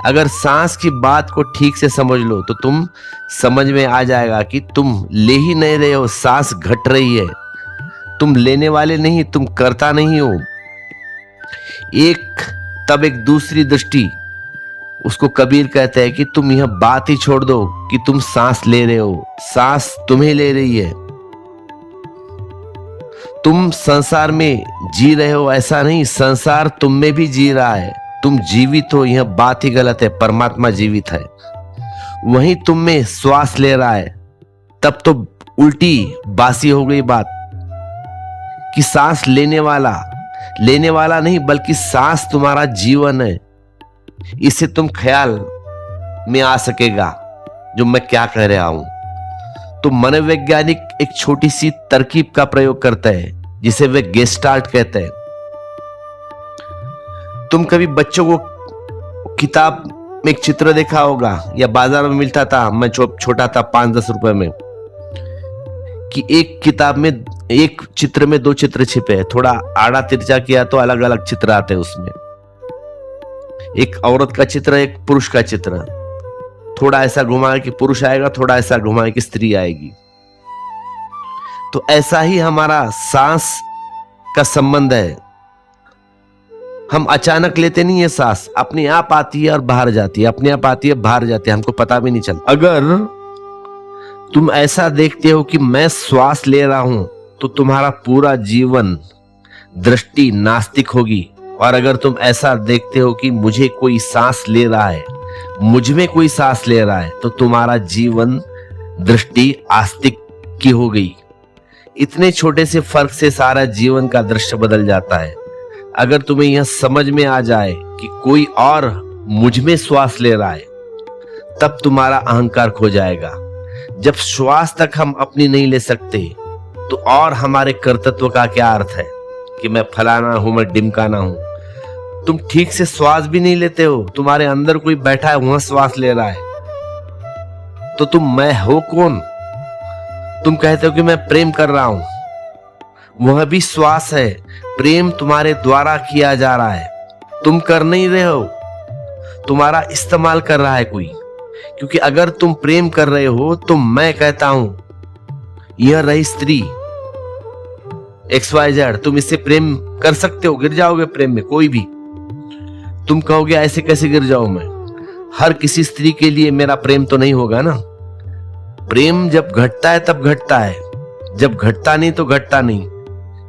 अगर सांस की बात को ठीक से समझ लो तो तुम समझ में आ जाएगा कि तुम ले ही नहीं रहे हो, सांस घट रही है। तुम लेने वाले नहीं, तुम करता नहीं हो। तब एक दूसरी दृष्टि, उसको कबीर कहते हैं कि तुम यह बात ही छोड़ दो कि तुम सांस ले रहे हो, सांस तुम्हें ले रही है। तुम संसार में जी रहे हो ऐसा नहीं, संसार तुम में भी जी रहा है। तुम जीवित हो, यह बात ही गलत है। परमात्मा जीवित है, वही तुम में श्वास ले रहा है। तब तो उल्टी बासी हो गई बात कि सांस लेने वाला नहीं, बल्कि सांस तुम्हारा जीवन है। इससे तुम ख्याल में आ सकेगा जो मैं क्या कह रहा हूं। तो मनोवैज्ञानिक एक छोटी सी तरकीब का प्रयोग करता है जिसे वे गेस्टाल्ट कहते हैं। तुम कभी बच्चों को किताब में एक चित्र देखा होगा, या बाजार में मिलता था, मैं छोटा था, 5-10 रुपए में, कि एक किताब में एक चित्र में 2 चित्र छिपे हैं। थोड़ा आड़ा तिरछा किया तो अलग अलग चित्र आते हैं उसमें। एक औरत का चित्र, एक पुरुष का चित्र। थोड़ा ऐसा घुमाए कि पुरुष आएगा, थोड़ा ऐसा घुमाए कि स्त्री आएगी। तो ऐसा ही हमारा सांस का संबंध है। हम अचानक लेते नहीं है सांस, अपने आप आती है और बाहर जाती है, अपने आप आती है, बाहर जाती है, हमको पता भी नहीं चलता। अगर तुम ऐसा देखते हो कि मैं श्वास ले रहा हूं तो तुम्हारा पूरा जीवन दृष्टि नास्तिक होगी। और अगर तुम ऐसा देखते हो कि मुझे कोई सांस ले रहा है, मुझ में कोई सांस ले रहा है, तो तुम्हारा जीवन दृष्टि आस्तिक की हो गई। इतने छोटे से फर्क से सारा जीवन का दृश्य बदल जाता है। अगर तुम्हें यह समझ में आ जाए कि कोई और मुझ में श्वास ले रहा है, तब तुम्हारा अहंकार खो जाएगा। जब श्वास तक हम अपनी नहीं ले सकते तो और हमारे कर्तृत्व का क्या अर्थ है कि मैं फलाना हूं, मैं डिमकाना हूं। तुम ठीक से श्वास भी नहीं लेते हो, तुम्हारे अंदर कोई बैठा है, वहां श्वास ले रहा है, तो तुम मैं हो कौन? तुम कहते हो कि मैं प्रेम कर रहा हूं, वह भी श्वास है। प्रेम तुम्हारे द्वारा किया जा रहा है, तुम कर नहीं रहे हो, तुम्हारा इस्तेमाल कर रहा है कोई। क्योंकि अगर तुम प्रेम कर रहे हो तो मैं कहता हूं यह रही स्त्री XYZ, तुम इससे प्रेम कर सकते हो, गिर जाओगे प्रेम में कोई भी। तुम कहोगे ऐसे कैसे गिर जाऊं मैं, हर किसी स्त्री के लिए मेरा प्रेम तो नहीं होगा ना। प्रेम जब घटता है तब घटता है, जब घटता नहीं तो घटता नहीं।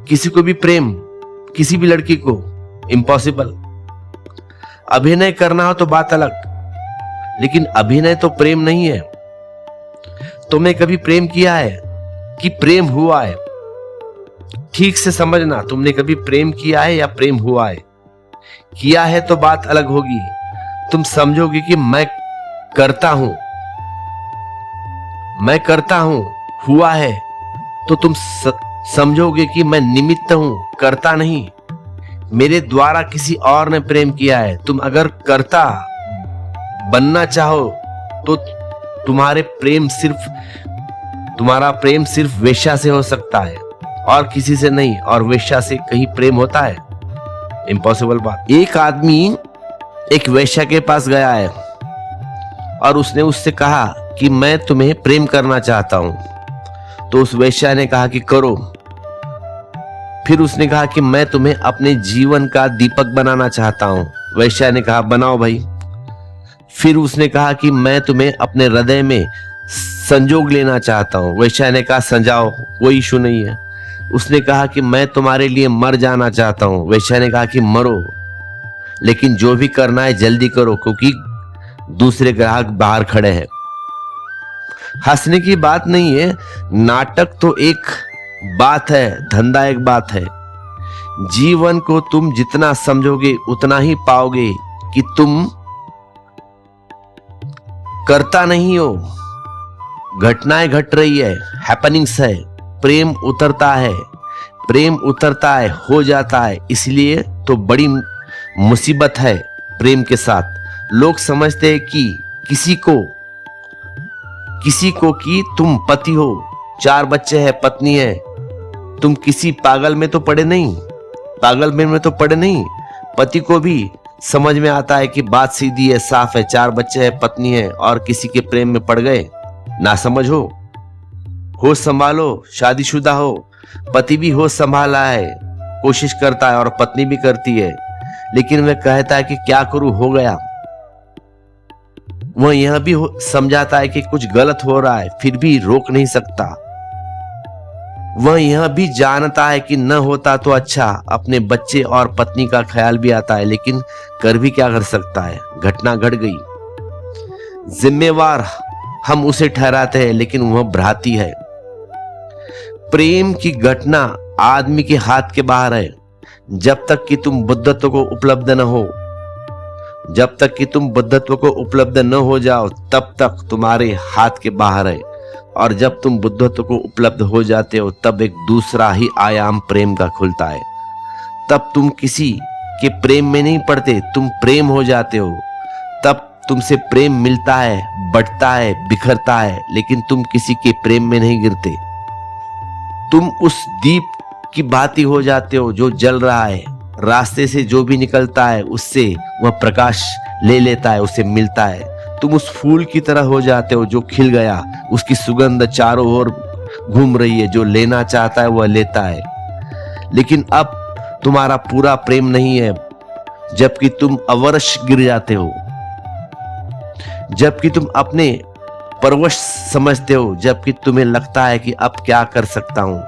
किसी को भी प्रेम, किसी भी लड़की को इम्पॉसिबल। अभिनय करना हो तो बात अलग, लेकिन अभिनय तो प्रेम नहीं है। तुमने कभी प्रेम किया है कि प्रेम हुआ है? ठीक से समझना, तुमने कभी प्रेम किया है या प्रेम हुआ है? किया है तो बात अलग होगी, तुम समझोगे कि मैं करता हूं, हुआ है तो तुम समझोगे कि मैं निमित्त हूं, करता नहीं। मेरे द्वारा किसी और ने प्रेम किया है। तुम अगर करता बनना चाहो तो तुम्हारा प्रेम सिर्फ वेश्या से हो सकता है और किसी से नहीं। और वेश्या से कहीं प्रेम होता है? इम्पॉसिबल बात। एक आदमी एक वेश्या के पास गया है और उसने उससे कहा कि मैं तुम्हें प्रेम करना चाहता हूं। तो उस वेश्या ने कहा कि करो। फिर उसने कहा कि मैं तुम्हें अपने जीवन का दीपक बनाना चाहता हूं। वेश्या ने कहा बनाओ भाई। फिर उसने कहा कि मैं तुम्हें अपने हृदय में संजोग लेना चाहता हूं। वेश्या ने कहा संजाओ, कोई इशू नहीं है। उसने कहा कि मैं तुम्हारे लिए मर जाना चाहता हूं। वेश्या ने कहा कि मरो, लेकिन जो भी करना है जल्दी करो क्योंकि दूसरे ग्राहक बाहर खड़े हैं। हंसने की बात नहीं है, नाटक तो एक बात है, धंधा एक बात है। जीवन को तुम जितना समझोगे उतना ही पाओगे कि तुम करता नहीं हो, घटनाएं घट रही है, हैपनिंग्स है। प्रेम उतरता है, हो जाता है। इसलिए तो बड़ी मुसीबत है प्रेम के साथ। लोग समझते हैं कि किसी को कि तुम पति हो, 4 बच्चे हैं, पत्नी है, तुम किसी पागल में तो पड़े नहीं। पति को भी समझ में आता है कि बात सीधी है, साफ है, 4 बच्चे हैं, पत्नी है और किसी के प्रेम में पड़ गए। ना समझ हो, होश संभालो। शादीशुदा हो, पति भी होश संभाला है, कोशिश करता है और पत्नी भी करती है, लेकिन वह कहता है कि क्या करूं, हो गया। वह यह भी समझाता है कि कुछ गलत हो रहा है, फिर भी रोक नहीं सकता। वह यह भी जानता है कि न होता तो अच्छा। अपने बच्चे और पत्नी का ख्याल भी आता है, लेकिन कर भी क्या कर सकता है, घटना घट गई। जिम्मेवार हम उसे ठहराते हैं, लेकिन वह भ्रांति है। प्रेम की घटना आदमी के हाथ के बाहर है। जब तक कि तुम बुद्धत्व को उपलब्ध न हो जाओ, तब तक तुम्हारे हाथ के बाहर है। और जब तुम बुद्धत्व को उपलब्ध हो जाते हो, तब एक दूसरा ही आयाम प्रेम का खुलता है। तब तुम किसी के प्रेम में नहीं पड़ते, तुम प्रेम हो जाते हो। तब तुमसे प्रेम मिलता है, बढ़ता है, बिखरता है, लेकिन तुम किसी के प्रेम में नहीं गिरते। तुम उस दीप की भांति हो जाते हो जो जल रहा है। रास्ते से जो भी निकलता है उससे वह प्रकाश ले लेता है, उसे मिलता है। तुम उस फूल की तरह हो जाते हो जो खिल गया, उसकी सुगंध चारों ओर घूम रही है, जो लेना चाहता है वह लेता है। लेकिन अब तुम्हारा पूरा प्रेम नहीं है, जबकि तुम अवश्य गिर जाते हो, जबकि तुम अपने परवश समझते हो, जबकि तुम्हें लगता है कि अब क्या कर सकता हूं।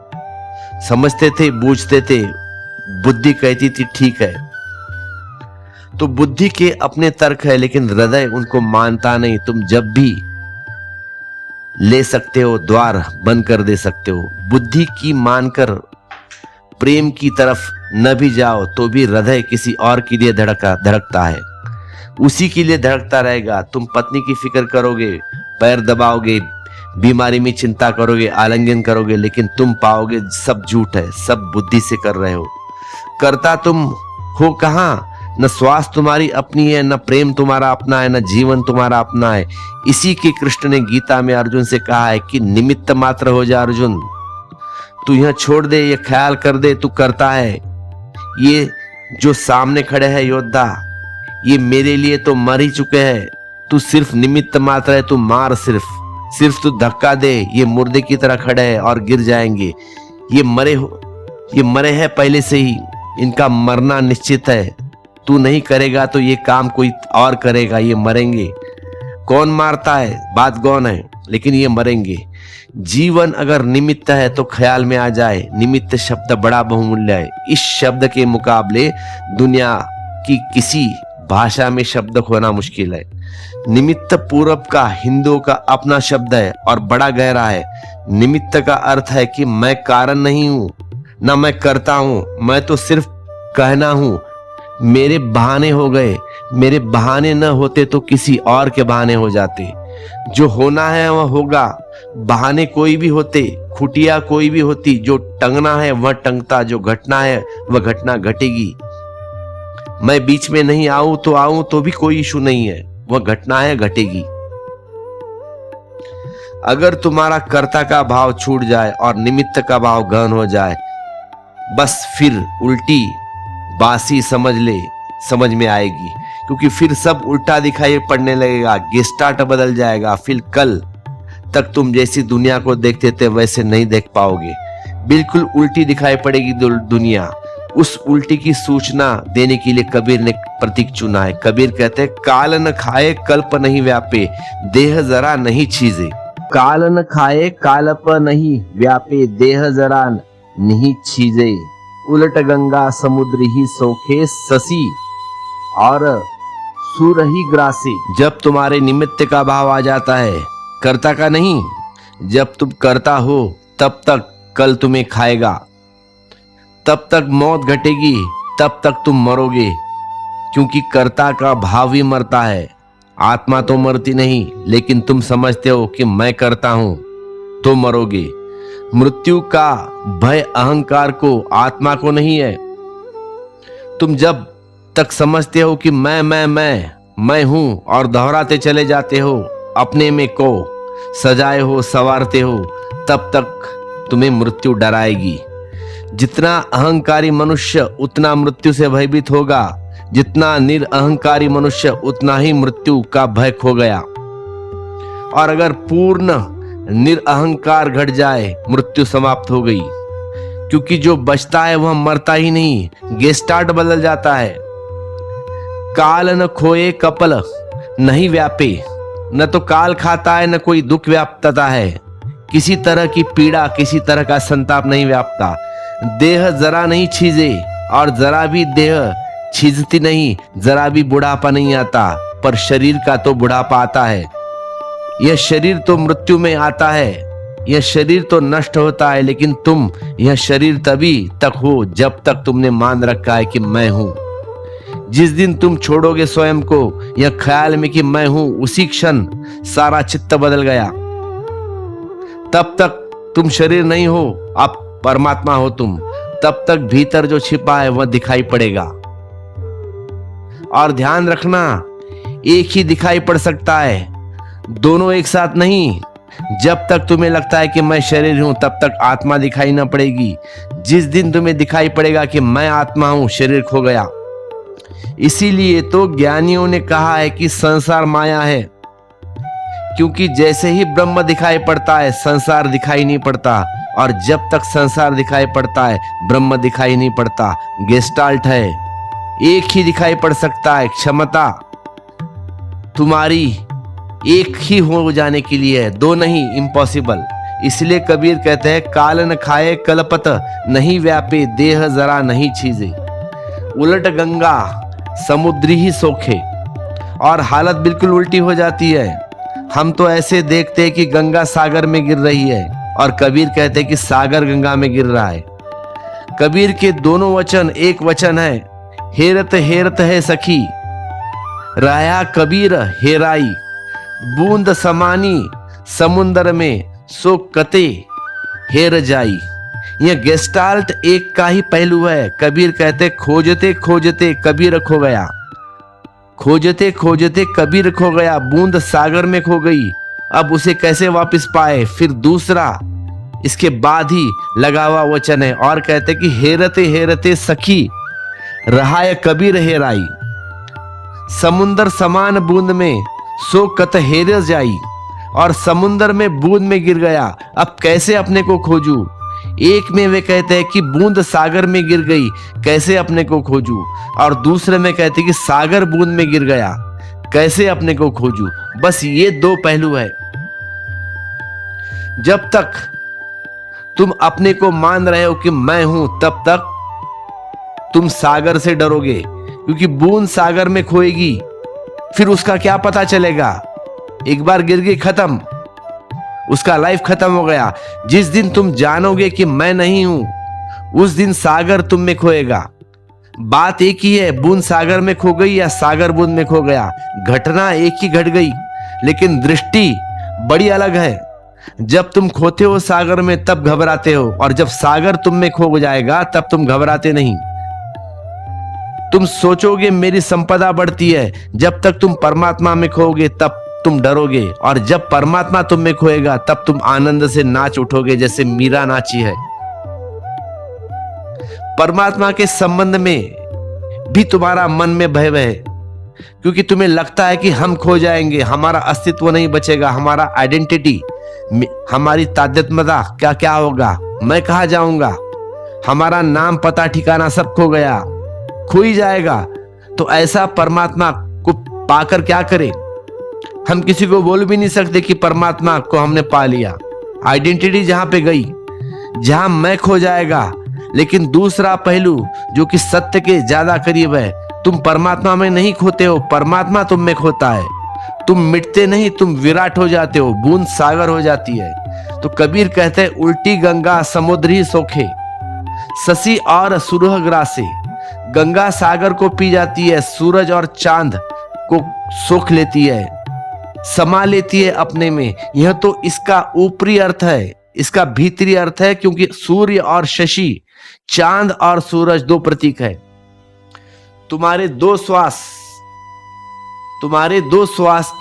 समझते थे, बूझते थे, बुद्धि कहती थी ठीक है। तो बुद्धि के अपने तर्क है, लेकिन हृदय उनको मानता नहीं। तुम जब भी ले सकते हो, द्वार बंद कर दे सकते हो। बुद्धि की मानकर प्रेम की तरफ न भी जाओ तो भी हृदय किसी और के लिए धड़कता है, उसी के लिए धड़कता रहेगा। तुम पत्नी की फिक्र करोगे, पैर दबाओगे, बीमारी में चिंता करोगे, आलिंगन करोगे, लेकिन तुम पाओगे सब झूठ है, सब बुद्धि से कर रहे हो। करता तुम हो कहां? न श्वास तुम्हारी अपनी है, न प्रेम तुम्हारा अपना है, न जीवन तुम्हारा अपना है। इसी के कृष्ण ने गीता में अर्जुन से कहा है कि निमित्त मात्र हो जा अर्जुन। तू यह छोड़ दे, ये ख्याल कर दे तू करता है। ये जो सामने खड़े हैं योद्धा, ये मेरे लिए तो मर ही चुके हैं। तू सिर्फ निमित्त मात्र है, तू मार, सिर्फ तू धक्का दे। ये मुर्दे की तरह खड़े हैं और गिर जाएंगे। ये मरे हैं पहले से ही, इनका मरना निश्चित है। तू नहीं करेगा तो ये काम कोई और करेगा, ये मरेंगे। कौन मारता है, बात कौन है, लेकिन ये मरेंगे। जीवन अगर निमित्त है तो ख्याल में आ जाए, निमित्त शब्द बड़ा बहुमूल्य है। इस शब्द के मुकाबले दुनिया की किसी भाषा में शब्द खोना मुश्किल है। निमित्त पूरब का, हिंदुओं का अपना शब्द है और बड़ा गहरा है। निमित्त का अर्थ है कि मैं कारण नहीं हूं, ना मैं करता हूं, मैं तो सिर्फ कहना हूं। मेरे बहाने हो गए, मेरे बहाने न होते तो किसी और के बहाने हो जाते। जो होना है वह होगा, बहाने कोई भी होते, खुटिया कोई भी होती, जो टंगना है वह टंगता, जो घटना है वह घटना घटेगी। मैं बीच में नहीं आऊं तो भी कोई इशू नहीं है, वह घटना है, घटेगी। अगर तुम्हारा कर्ता का भाव छूट जाए और निमित्त का भाव गहन हो जाए, बस फिर उल्टी बासी समझ में आएगी, क्योंकि फिर सब उल्टा दिखाई पड़ने लगेगा, गेस्टार्ट बदल जाएगा। फिर कल तक तुम जैसी दुनिया को देखते थे वैसे नहीं देख पाओगे, बिल्कुल उल्टी दिखाई पड़ेगी दुनिया। उस उल्टी की सूचना देने के लिए कबीर ने प्रतीक चुना है। कबीर कहते हैं, काल न खाए कल्प नहीं व्यापे, देह जरा नहीं छीजे। काल न खाए कालप नहीं व्यापे, देह जरा नहीं छीजे। उलट गंगा समुद्र ही सोखे, ससी और सूर ही ग्रासे। जब तुम्हारे निमित्त का भाव आ जाता है, कर्ता का नहीं, जब तुम करता हो तब तक कल तुम्हें खाएगा, तब तक मौत घटेगी, तब तक तुम मरोगे, क्योंकि कर्ता का भाव ही मरता है। आत्मा तो मरती नहीं, लेकिन तुम समझते हो कि मैं करता हूं तो मरोगे। मृत्यु का भय अहंकार को, आत्मा को नहीं है। तुम जब तक समझते हो कि मैं हूं और दोहराते चले जाते हो, अपने में को सजाए हो, संवारते हो, तब तक तुम्हें मृत्यु डराएगी। जितना अहंकारी मनुष्य उतना मृत्यु से भयभीत होगा, जितना निरअहंकारी मनुष्य उतना ही मृत्यु का भय खो गया। और अगर पूर्ण निरअहंकार घट जाए, मृत्यु समाप्त हो गई, क्योंकि जो बचता है वह मरता ही नहीं, गेस्टार्ट बदल जाता है। काल न खोए कपल नहीं व्यापे, न तो काल खाता है न कोई दुख व्यापता है, किसी तरह की पीड़ा, किसी तरह का संताप नहीं व्यापता। देह जरा नहीं छीजे, और जरा भी देह छीजती नहीं, जरा भी बुढ़ापा नहीं आता, पर शरीर का तो बुढ़ापा आता है। यह शरीर तो मृत्यु में आता है, यह शरीर तो नष्ट होता है, लेकिन तुम यह शरीर तभी तक हो जब तक तुमने मान रखा है कि मैं हूं। जिस दिन तुम छोड़ोगे स्वयं को यह ख्याल में कि मैं हूं, उसी क्षण सारा चित्त बदल गया। तब तक तुम शरीर नहीं हो, अब परमात्मा हो तुम। तब तक भीतर जो छिपा है वह दिखाई पड़ेगा। और ध्यान रखना, एक ही दिखाई पड़ सकता है, दोनों एक साथ नहीं। जब तक तुम्हें लगता है कि मैं शरीर हूं, तब तक आत्मा दिखाई ना पड़ेगी। जिस दिन तुम्हें दिखाई पड़ेगा कि मैं आत्मा हूं, शरीर खो गया। इसीलिए तो ज्ञानियों ने कहा है कि संसार माया है, क्योंकि जैसे ही ब्रह्म दिखाई पड़ता है, संसार दिखाई नहीं पड़ता, और जब तक संसार दिखाई पड़ता है, ब्रह्म दिखाई नहीं पड़ता। गेस्टाल्ट है, एक ही दिखाई पड़ सकता है। क्षमता तुम्हारी एक ही हो जाने के लिए है, दो नहीं, इम्पॉसिबल। इसलिए कबीर कहते हैं, काल न खाए कलपत नहीं व्यापे, देह जरा नहीं छीजे। उलट गंगा समुद्री ही सोखे, और हालत बिल्कुल उल्टी हो जाती है। हम तो ऐसे देखते हैं कि गंगा सागर में गिर रही है, और कबीर कहते हैं कि सागर गंगा में गिर रहा है। कबीर के दोनों वचन एक वचन है, हेरत हेरत है सखी, राया कबीर हेराई, बूंद समानी समुंदर में सो कते हेर जाई। यह गेस्टाल्ट एक का ही पहलू है। कबीर कहते, खोजते खोजते कबीर खो गया, खोजते खोजते कबीर खो गया, बूंद सागर में खो गई, अब उसे कैसे वापस पाए। फिर दूसरा इसके बाद ही लगा हुआ वचन है, और कहते कि हेरते हेरते सखी रहाय कबीर हेराई, समुंदर समान बूंद में सो कत हेर जाई। और समुंदर में बूंद में गिर गया, अब कैसे अपने को खोजूं। एक में वे कहते हैं कि बूंद सागर में गिर गई, कैसे अपने को खोजूं। और दूसरे में कहते हैं कि सागर बूंद में गिर गया, कैसे अपने को खोजूं। बस ये दो पहलू है। जब तक तुम अपने को मान रहे हो कि मैं हूं, तब तक तुम सागर से डरोगे, क्योंकि बूंद सागर में खोएगी, फिर उसका क्या पता चलेगा। एक बार गिर गई, खत्म, उसका लाइफ खत्म हो गया। जिस दिन तुम जानोगे कि मैं नहीं हूं, उस दिन सागर तुम में खोएगा। बात एक ही है, बूंद सागर में खो गई या सागर बूंद में खो गया, घटना एक ही घट गई, लेकिन दृष्टि बड़ी अलग है। जब तुम खोते हो सागर में तब घबराते हो, और जब सागर तुम में खो जाएगा तब तुम घबराते नहीं। तुम सोचोगे मेरी संपदा बढ़ती है। जब तक तुम परमात्मा में खोओगे तब तुम डरोगे, और जब परमात्मा तुम में खोएगा तब तुम आनंद से नाच उठोगे जैसे मीरा नाची है। परमात्मा के संबंध में भी तुम्हारा मन में भय है, क्योंकि तुम्हें लगता है कि हम खो जाएंगे, हमारा अस्तित्व नहीं बचेगा, हमारा आइडेंटिटी, हमारी तादात्म्यता क्या क्या होगा, मैं कहाँ जाऊंगा, हमारा नाम पता ठिकाना सब खो गया, खो ही जाएगा। तो ऐसा परमात्मा को पाकर क्या करें? हम किसी को बोल भी नहीं सकते कि परमात्मा को हमने पा लिया। आइडेंटिटी जहां पे गई, जहां मैं खो जाएगा। लेकिन दूसरा पहलू जो कि सत्य के ज्यादा करीब है, तुम परमात्मा में नहीं खोते हो, परमात्मा तुम में खोता है। तुम मिटते नहीं, तुम विराट हो जाते हो, बूंद सागर हो जाती है। तो कबीर कहते हैं, उल्टी गंगा समुद्री सोखे, शशि और सुरह ग्रासे। गंगा सागर को पी जाती है, सूरज और चांद को सोख लेती है, समा लेती है अपने में। यह तो इसका ऊपरी अर्थ है, इसका भीतरी अर्थ है, क्योंकि सूर्य और शशि, चांद और सूरज दो प्रतीक है। तुम्हारे दो श्वास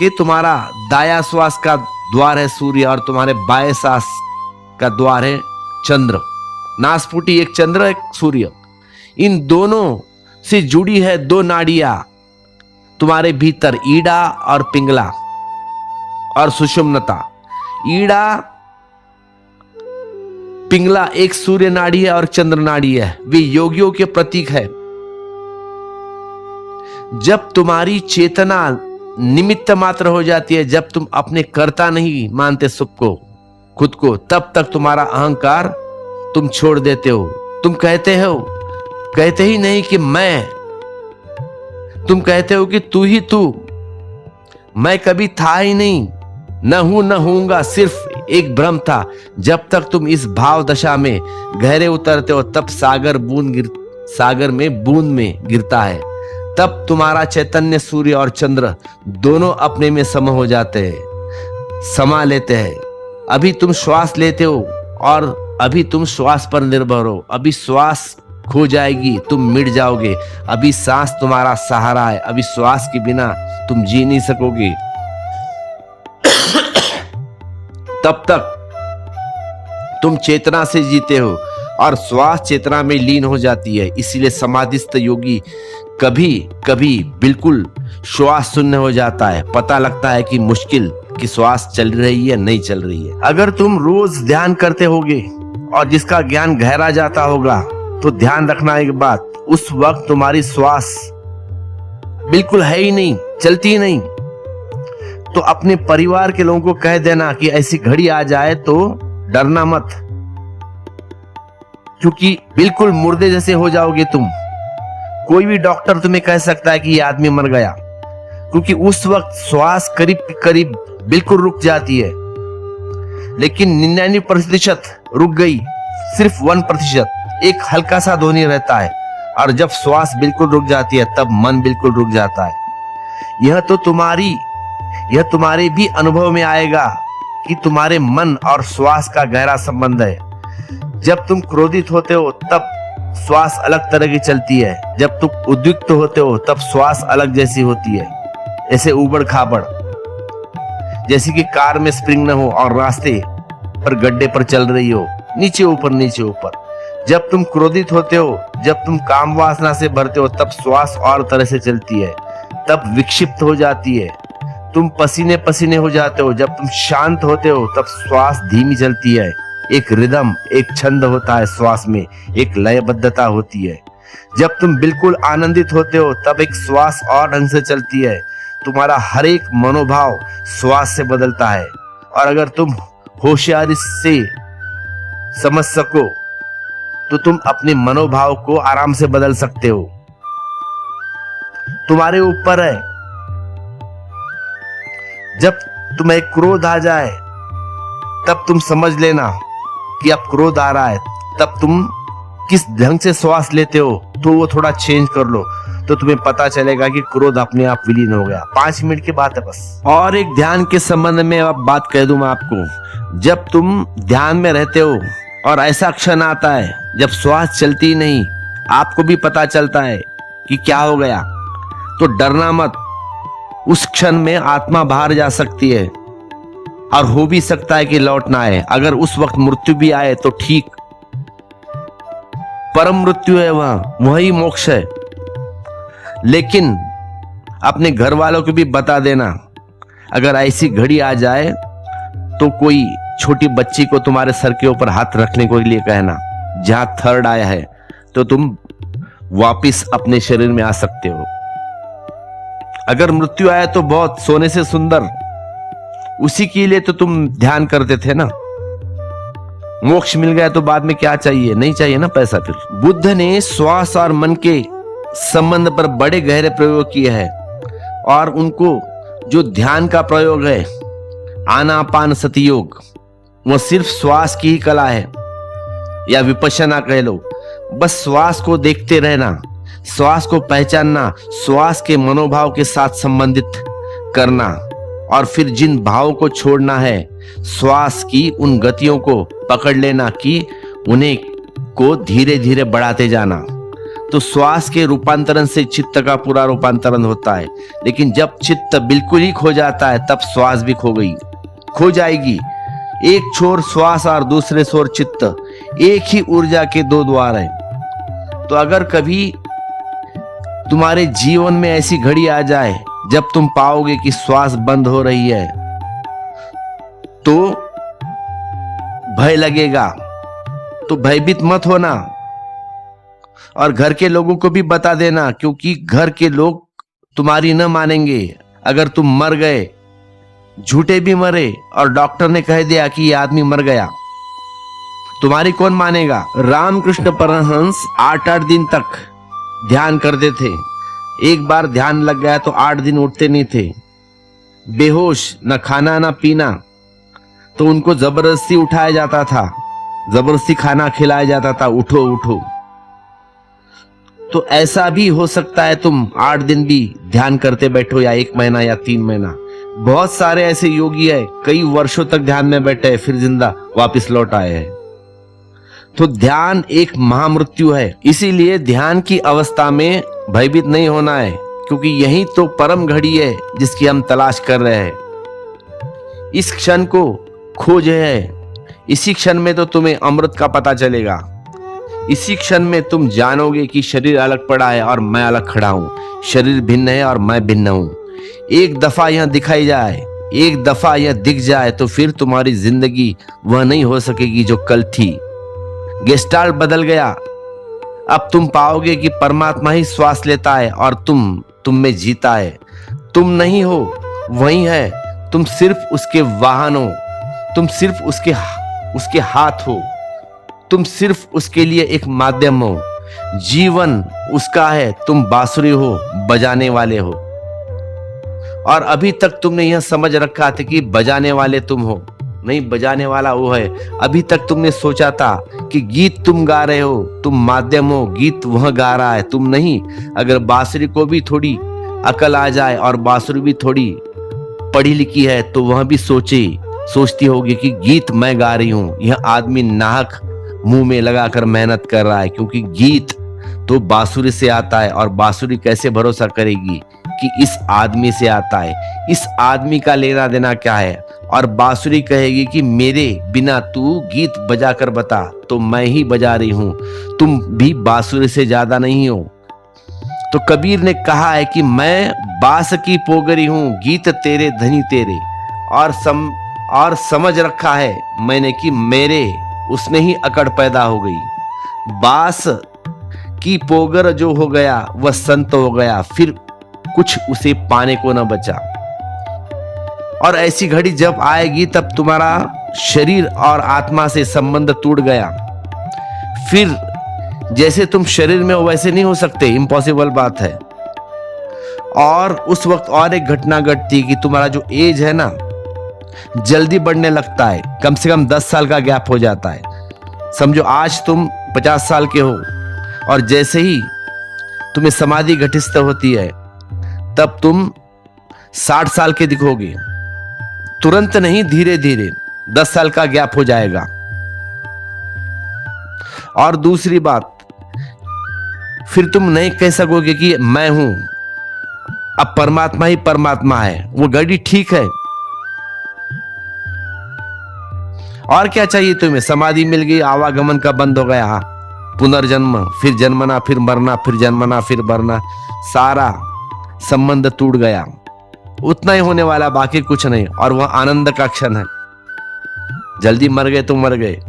के, तुम्हारा दाया श्वास का द्वार है सूर्य, और तुम्हारे बाएं श्वास का द्वार है चंद्र। नासपुटी एक चंद्र एक सूर्य, इन दोनों से जुड़ी है दो नाड़ियां तुम्हारे भीतर, ईड़ा और पिंगला और सुषुम्नता। ईड़ा पिंगला एक सूर्य नाड़ी है और चंद्र नाड़ी है, वे योगियों के प्रतीक है। जब तुम्हारी चेतना निमित्त मात्र हो जाती है, जब तुम अपने कर्ता नहीं मानते सुख को, खुद को, तब तक तुम्हारा अहंकार तुम छोड़ देते हो। तुम कहते ही नहीं कि मैं, तुम कहते हो कि तू ही तू। मैं कभी था ही नहीं, न हूं न होऊंगा, सिर्फ एक भ्रम था। जब तक तुम इस भाव दशा में गहरे उतरते हो, तब सागर में बूंद में गिरता है। तब तुम्हारा चैतन्य सूर्य और चंद्र दोनों अपने में सम हो जाते हैं, समा लेते हैं। अभी तुम श्वास लेते हो और अभी तुम श्वास पर निर्भर हो। अभी श्वास खो जाएगी, तुम मिट जाओगे। अभी सांस तुम्हारा सहारा है, अभी श्वास के बिना तुम जी नहीं सकोगे। तब तक तुम चेतना से जीते हो और श्वास चेतना में लीन हो जाती है। इसीलिए समाधिस्थ योगी कभी कभी बिल्कुल श्वास शून्य हो जाता है। पता लगता है कि मुश्किल की श्वास चल रही है, नहीं चल रही है। अगर तुम रोज ध्यान करते होगे और जिसका ज्ञान गहरा जाता होगा, तो ध्यान रखना एक बात, उस वक्त तुम्हारी श्वास बिल्कुल है ही नहीं, चलती ही नहीं। तो अपने परिवार के लोगों को कह देना कि ऐसी घड़ी आ जाए तो डरना मत, क्योंकि बिल्कुल मुर्दे जैसे हो जाओगे तुम। कोई भी डॉक्टर तुम्हें कह सकता है कि ये आदमी मर गया, क्योंकि उस वक्त श्वास करीब करीब बिल्कुल रुक जाती है। लेकिन 99% रुक गई, सिर्फ 1% एक हल्का सा ध्वनि रहता है। और जब श्वास बिल्कुल रुक जाती है, तब मन बिल्कुल रुक जाता है। यह तुम्हारे भी अनुभव में आएगा कि तुम्हारे मन और श्वास का गहरा संबंध है। जब तुम क्रोधित होते हो तब श्वास अलग तरह की चलती है, जब तुम उद्विग्न होते हो तब श्वास अलग जैसी होती है, ऐसे उबड़ खाबड़, जैसे कि कार में स्प्रिंग न हो और रास्ते पर गड्ढे पर चल रही हो, नीचे ऊपर नीचे ऊपर। जब तुम क्रोधित होते हो, जब तुम काम वासना से भरते हो, तब श्वास और तरह से चलती है, तब विक्षिप्त हो जाती है, तुम पसीने पसीने हो जाते हो। जब तुम शांत होते हो तब श्वास धीमी चलती है, एक रिदम, एक छंद होता है श्वास में, एक लयबद्धता होती है। जब तुम बिल्कुल आनंदित होते हो तब एक श्वास और ढंग से चलती है, तुम्हारा हर एक मनोभाव श्वास से बदलता है। और अगर तुम होशियारी से समझ सको तो तुम अपने मनोभाव को आराम से बदल सकते हो, तुम्हारे ऊपर है। जब तुम्हें क्रोध आ जाए तब तुम समझ लेना कि अब क्रोध आ रहा है, तब तुम किस ढंग से श्वास लेते हो तो वो थोड़ा चेंज कर लो, तो तुम्हें पता चलेगा कि क्रोध अपने आप विलीन हो गया। 5 मिनट की बात है बस। और एक ध्यान के संबंध में अब बात कह दूं मैं आपको। जब तुम ध्यान में रहते हो और ऐसा क्षण आता है जब श्वास चलती नहीं, आपको भी पता चलता है कि क्या हो गया, तो डरना मत। उस क्षण में आत्मा बाहर जा सकती है और हो भी सकता है कि लौट ना आए। अगर उस वक्त मृत्यु भी आए तो ठीक, परम मृत्यु है वही मोक्ष है। लेकिन अपने घर वालों को भी बता देना, अगर ऐसी घड़ी आ जाए तो कोई छोटी बच्ची को तुम्हारे सर के ऊपर हाथ रखने के लिए कहना। जहां थर्ड आया है तो तुम वापिस अपने शरीर में आ सकते हो। अगर मृत्यु आया तो बहुत सोने से सुंदर, उसी के लिए तो तुम ध्यान करते थे ना। मोक्ष मिल गया तो बाद में क्या चाहिए, नहीं चाहिए ना पैसा। फिर बुद्ध ने श्वास और मन के संबंध पर बड़े गहरे प्रयोग किए हैं, और उनको जो ध्यान का प्रयोग है आनापान सति योग, वो सिर्फ श्वास की ही कला है, या विपश्यना कह लो। बस श्वास को देखते रहना, श्वास को पहचानना, श्वास के मनोभाव के साथ संबंधित करना, और फिर जिन भावों को छोड़ना है, श्वास की उन गतियों को पकड़ लेना कि उन्हें को धीरे धीरे बढ़ाते जाना। तो श्वास के रूपांतरण से चित्त का पूरा रूपांतरण होता है। लेकिन जब चित्त बिल्कुल ही खो जाता है तब श्वास भी खो जाएगी। एक छोर श्वास और दूसरे छोर चित्त, एक ही ऊर्जा के दो द्वार हैं। तो अगर कभी तुम्हारे जीवन में ऐसी घड़ी आ जाए जब तुम पाओगे कि श्वास बंद हो रही है, तो भय लगेगा। तो भयभीत मत होना, और घर के लोगों को भी बता देना, क्योंकि घर के लोग तुम्हारी न मानेंगे। अगर तुम मर गए, झूठे भी मरे, और डॉक्टर ने कह दिया कि ये आदमी मर गया, तुम्हारी कौन मानेगा। रामकृष्ण परमहंस 8-8 दिन तक ध्यान करते थे। एक बार ध्यान लग गया तो 8 दिन उठते नहीं थे, बेहोश, न खाना न पीना। तो उनको जबरदस्ती उठाया जाता था, जबरदस्ती खाना खिलाया जाता था, उठो उठो। तो ऐसा भी हो सकता है तुम 8 दिन भी ध्यान करते बैठो, या 1 महीना या 3 महीना। बहुत सारे ऐसे योगी है कई वर्षों तक ध्यान में बैठे, फिर जिंदा वापस लौट आए हैं। तो ध्यान एक महामृत्यु है। इसीलिए ध्यान की अवस्था में भयभीत नहीं होना है, क्योंकि यही तो परम घड़ी है जिसकी हम तलाश कर रहे हैं। इस क्षण को खोजे है, इसी क्षण में तो तुम्हें अमृत का पता चलेगा। इसी क्षण में तुम जानोगे कि शरीर अलग पड़ा है और मैं अलग खड़ा हूं, शरीर भिन्न है और मैं भिन्न हूं। एक दफा यह दिखाई जाए, एक दफा यह दिख जाए, तो फिर तुम्हारी जिंदगी वह नहीं हो सकेगी जो कल थी। गेस्टाल्ट बदल गया। अब तुम पाओगे कि परमात्मा ही श्वास लेता है और तुम में जीता है। तुम नहीं हो, वही है। तुम सिर्फ उसके वाहन हो, तुम सिर्फ उसके हाथ हो, तुम सिर्फ उसके लिए एक माध्यम हो। जीवन उसका है, तुम बांसुरी हो, बजाने वाले हो। और अभी तक तुमने यह समझ रखा था कि बजाने वाले तुम हो, नहीं, बजाने वाला वो है। अभी तक तुमने सोचा था कि गीत तुम गा रहे हो, तुम माध्यम हो, गीत वह गा रहा है, तुम नहीं। अगर बांसुरी को भी थोड़ी अकल आ जाए और बांसुरी भी थोड़ी पढ़ी लिखी है, तो वह भी सोचती होगी कि गीत मैं गा रही हूं, यह आदमी नाहक मुंह में लगाकर मेहनत कर रहा है। क्योंकि गीत तो बांसुरी से आता है, और बांसुरी कैसे भरोसा करेगी कि इस आदमी से आता है, इस आदमी का लेना देना क्या है। और बांसुरी कहेगी कि मेरे बिना तू गीत बजा कर बता, तो मैं ही बजा रही हूं, तुम भी बांसुरी से ज्यादा नहीं हो। तो कबीर ने कहा है कि मैं बांस की पोगरी हूं, गीत तेरे धनी तेरे। और समझ रखा है मैंने कि मेरे उसने ही अकड़ पैदा हो गई। बांस की पोगर जो हो गया वह संत हो गया, फिर कुछ उसे पाने को न बचा। और ऐसी घड़ी जब आएगी तब तुम्हारा शरीर और आत्मा से संबंध टूट गया। फिर जैसे तुम शरीर में हो वैसे नहीं हो सकते, इम्पॉसिबल बात है। और उस वक्त और एक घटना घटती कि तुम्हारा जो एज है ना, जल्दी बढ़ने लगता है। कम से कम 10 साल का गैप हो जाता है। समझो आज तुम 50 साल के हो, और जैसे ही तुम्हें समाधि घटित होती है तब तुम 60 साल के दिखोगे। तुरंत नहीं, धीरे धीरे 10 साल का गैप हो जाएगा। और दूसरी बात, फिर तुम नहीं कह सकोगे कि मैं हूं। अब परमात्मा ही परमात्मा है, वो घड़ी ठीक है। और क्या चाहिए तुम्हें? समाधि मिल गई, आवागमन का बंद हो गया, पुनर्जन्म, फिर जन्मना, फिर मरना, फिर जन्मना, फिर मरना, सारा संबंध टूट गया। उतना ही होने वाला, बाकी कुछ नहीं। और वह आनंद का क्षण है। जल्दी मर गए तो मर गए,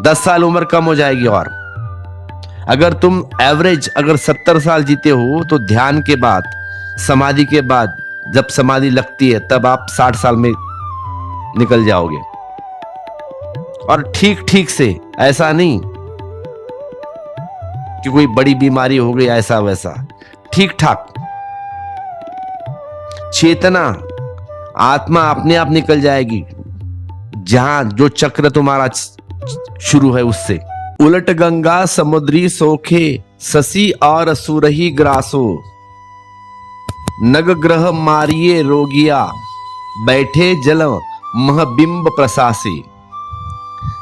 10 साल उम्र कम हो जाएगी। और अगर तुम एवरेज अगर 70 साल जीते हो तो ध्यान के बाद, समाधि के बाद, जब समाधि लगती है तब आप 60 साल में निकल जाओगे। और ठीक ठीक से, ऐसा नहीं कि कोई बड़ी बीमारी हो गई ऐसा वैसा, ठीक ठाक। चेतना, आत्मा अपने आप निकल जाएगी जहां जो चक्र तुम्हारा शुरू है उससे। उलट गंगा समुद्री सोखे, ससी और सुरही ग्रासो, नग ग्रह मारिये रोगिया, बैठे जल महबिंब प्रसासी।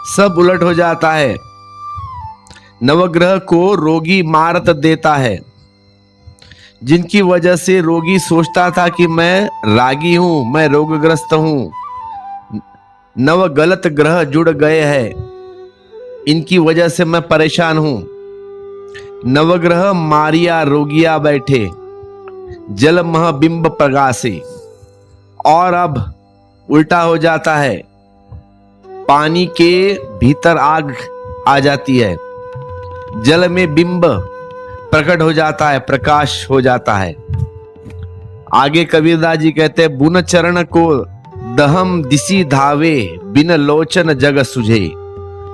सब उलट हो जाता है। नवग्रह को रोगी मारत देता है, जिनकी वजह से रोगी सोचता था कि मैं रागी हूं, मैं रोगग्रस्त हूं। नव गलत ग्रह जुड़ गए हैं, इनकी वजह से मैं परेशान हूं। नवग्रह मारिया रोगिया बैठे, जल महबिंब प्रगासी। और अब उल्टा हो जाता है, पानी के भीतर आग आ जाती है, जल में बिंब प्रकट हो जाता है, प्रकाश हो जाता है। आगे कबीरदास जी कहते हैं, बुन चरण को दहम दिसी धावे, बिन लोचन जग सुझे।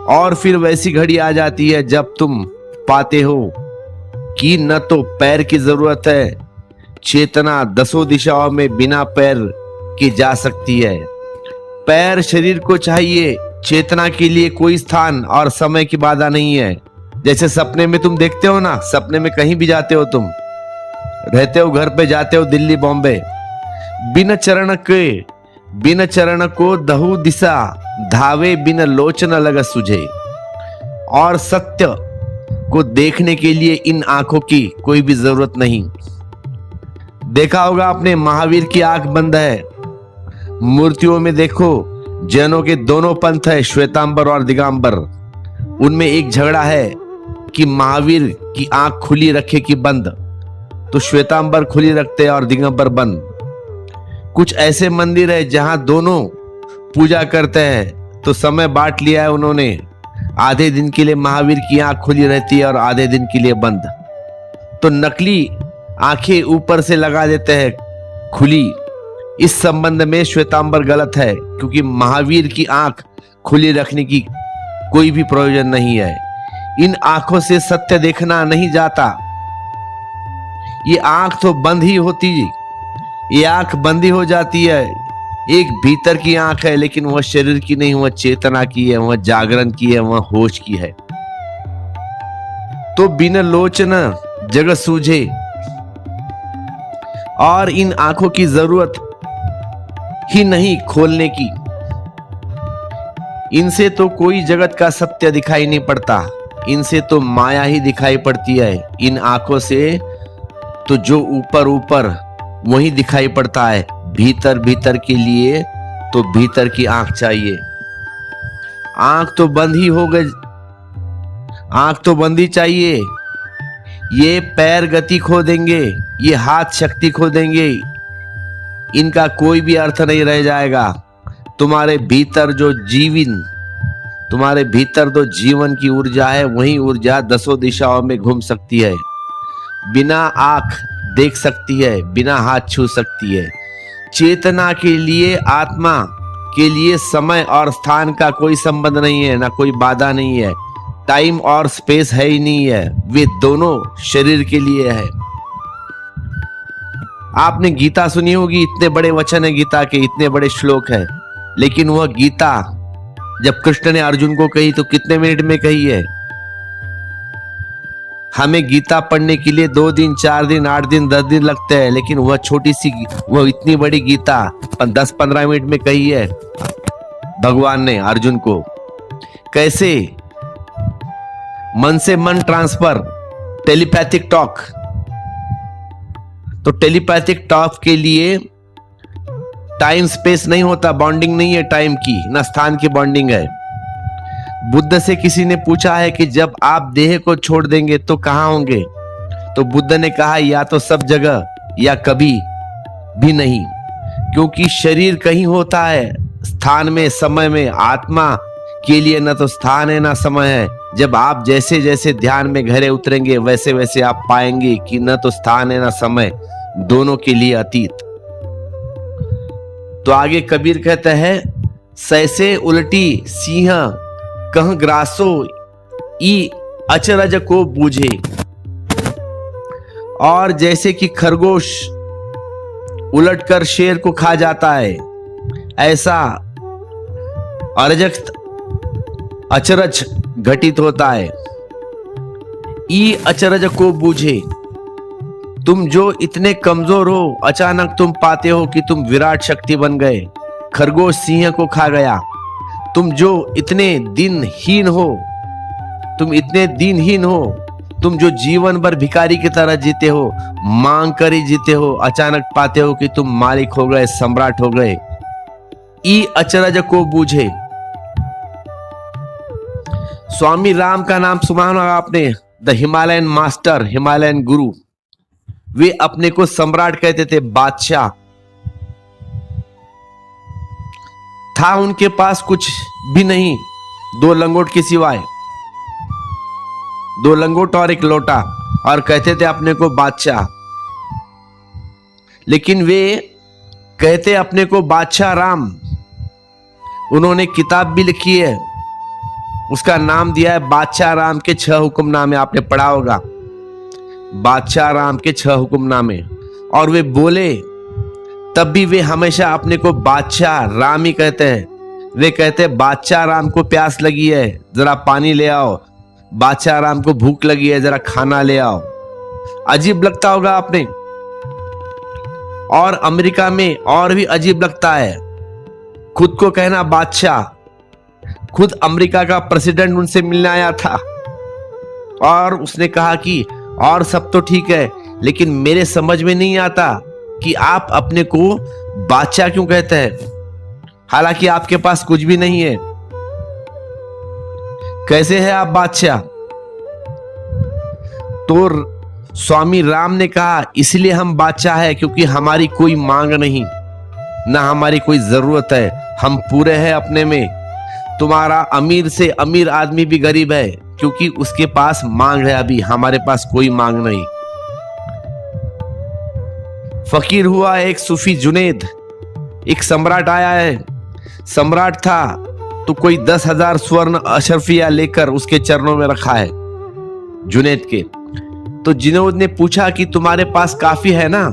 और फिर वैसी घड़ी आ जाती है जब तुम पाते हो कि न तो पैर की जरूरत है, चेतना 10 दिशाओं में बिना पैर के जा सकती है। पैर शरीर को चाहिए, चेतना के लिए कोई स्थान और समय की बाधा नहीं है। जैसे सपने में तुम देखते हो ना, सपने में कहीं भी जाते हो, तुम रहते हो, घर पे जाते हो, दिल्ली बॉम्बे, बिन चरण को दहु दिशा धावे, बिन लोचन लग सुझे। और सत्य को देखने के लिए इन आंखों की कोई भी जरूरत नहीं। देखा होगा आपने, महावीर की आंख बंद है। मूर्तियों में देखो, जैनों के दोनों पंथ है, श्वेतांबर और दिगंबर। उनमें एक झगड़ा है कि महावीर की आंख खुली रखे कि बंद, तो श्वेतांबर खुली रखते हैं और दिगंबर बंद। कुछ ऐसे मंदिर है जहां दोनों पूजा करते हैं, तो समय बांट लिया है उन्होंने, आधे दिन के लिए महावीर की आंख खुली रहती है और आधे दिन के लिए बंद। तो नकली आंखें ऊपर से लगा देते हैं खुली। इस संबंध में श्वेतांबर गलत है, क्योंकि महावीर की आंख खुली रखने की कोई भी प्रयोजन नहीं है। इन आंखों से सत्य देखना नहीं जाता। ये आंख तो बंद ही होती, ये आंख बंद ही हो जाती है। एक भीतर की आंख है, लेकिन वह शरीर की नहीं, वह चेतना की है, वह जागरण की है, वह होश की है। तो बिन लोचन जग सूझे, और इन आंखों की जरूरत ही नहीं खोलने की। इनसे तो कोई जगत का सत्य दिखाई नहीं पड़ता, इनसे तो माया ही दिखाई पड़ती है। इन आंखों से तो जो ऊपर ऊपर वही दिखाई पड़ता है, भीतर भीतर के लिए तो भीतर की आंख चाहिए। आंख तो बंद ही हो गई, आंख तो बंद ही चाहिए। ये पैर गति खो देंगे, ये हाथ शक्ति खो देंगे, इनका कोई भी अर्थ नहीं रह जाएगा। तुम्हारे भीतर जो तुम्हारे भीतर जो जीवन की ऊर्जा है, वही ऊर्जा 10 दिशाओं में घूम सकती है, बिना आंख देख सकती है, बिना हाथ छू सकती है। चेतना के लिए, आत्मा के लिए समय और स्थान का कोई संबंध नहीं है, ना कोई बाधा नहीं है, टाइम और स्पेस है ही नहीं है। वे दोनों शरीर के लिए है। आपने गीता सुनी होगी, इतने बड़े वचन है गीता के, इतने बड़े श्लोक है, लेकिन वह गीता जब कृष्ण ने अर्जुन को कही तो कितने मिनट में कही है? हमें गीता पढ़ने के लिए 2 दिन, 4 दिन, 8 दिन, 10 दिन लगते हैं, लेकिन वह छोटी सी, वह इतनी बड़ी गीता 10-15 मिनट में कही है भगवान ने अर्जुन को। कैसे? मन से मन ट्रांसफर, टेलीपैथिक टॉक, तो टेलीपैथिक टॉक के लिए टाइम स्पेस नहीं होता, बॉन्डिंग नहीं है टाइम की, ना स्थान की बॉन्डिंग है। बुद्ध से किसी ने पूछा है कि जब आप देह को छोड़ देंगे तो कहां होंगे, तो बुद्ध ने कहा या तो सब जगह या कभी भी नहीं, क्योंकि शरीर कहीं होता है स्थान में, समय में। आत्मा के लिए न तो स्थान है ना समय है। जब आप जैसे जैसे ध्यान में गहरे उतरेंगे वैसे वैसे आप पाएंगे कि न तो स्थान है ना समय, दोनों के लिए अतीत। तो आगे कबीर कहता है, सैसे उल्टी सिंह कह ग्रासो ई अचरज को बूझे। और जैसे कि खरगोश उलटकर शेर को खा जाता है, ऐसा अरजक अचरज घटित होता है। ई अचरज को बूझे, तुम जो इतने कमजोर हो, अचानक तुम पाते हो कि तुम विराट शक्ति बन गए। खरगोश सिंह को खा गया। तुम जो इतने दिनहीन हो, तुम इतने दिनहीन हो, तुम जो जीवन भर भिखारी की तरह जीते हो, मांग कर ही जीते हो, अचानक पाते हो कि तुम मालिक हो गए, सम्राट हो गए। ई अचरज को बूझे। स्वामी राम का नाम सुना होगा आपने, द हिमालयन मास्टर, हिमालयन गुरु। वे अपने को सम्राट कहते थे, बादशाह था उनके पास कुछ भी नहीं, 2 लंगोट के सिवाय, 2 लंगोट और 1 लोटा, और कहते थे अपने को बादशाह। लेकिन वे कहते अपने को बादशाह राम। उन्होंने किताब भी लिखी है, उसका नाम दिया है बादशाह राम के 6 हुक्मनामे। आपने पढ़ा होगा बादशाह राम के 6 हुक्मनामे। और वे बोले तब भी वे हमेशा अपने को बादशाह राम ही कहते हैं। वे कहते हैं बादशाह राम को प्यास लगी है, जरा पानी ले आओ। बादशाह राम को भूख लगी है, जरा खाना ले आओ। अजीब लगता होगा आपने। और अमेरिका में और भी अजीब लगता है, खुद को कहना बादशाह। खुद अमेरिका का प्रेसिडेंट उनसे मिलने आया था और उसने कहा कि और सब तो ठीक है, लेकिन मेरे समझ में नहीं आता कि आप अपने को बादशाह क्यों कहते हैं, हालांकि आपके पास कुछ भी नहीं है। कैसे है आप बादशाह? तो स्वामी राम ने कहा इसलिए हम बादशाह है क्योंकि हमारी कोई मांग नहीं, ना हमारी कोई जरूरत है, हम पूरे हैं अपने में। तुम्हारा अमीर से अमीर आदमी भी गरीब है क्योंकि उसके पास मांग है, अभी हमारे पास कोई मांग नहीं। फकीर हुआ एक सूफी जुनेद। एक सम्राट आया है, सम्राट था तो कोई 10,000 स्वर्ण अशरफिया लेकर उसके चरणों में रखा है जुनेद के। तो जुनेद ने पूछा कि तुम्हारे पास काफी है ना,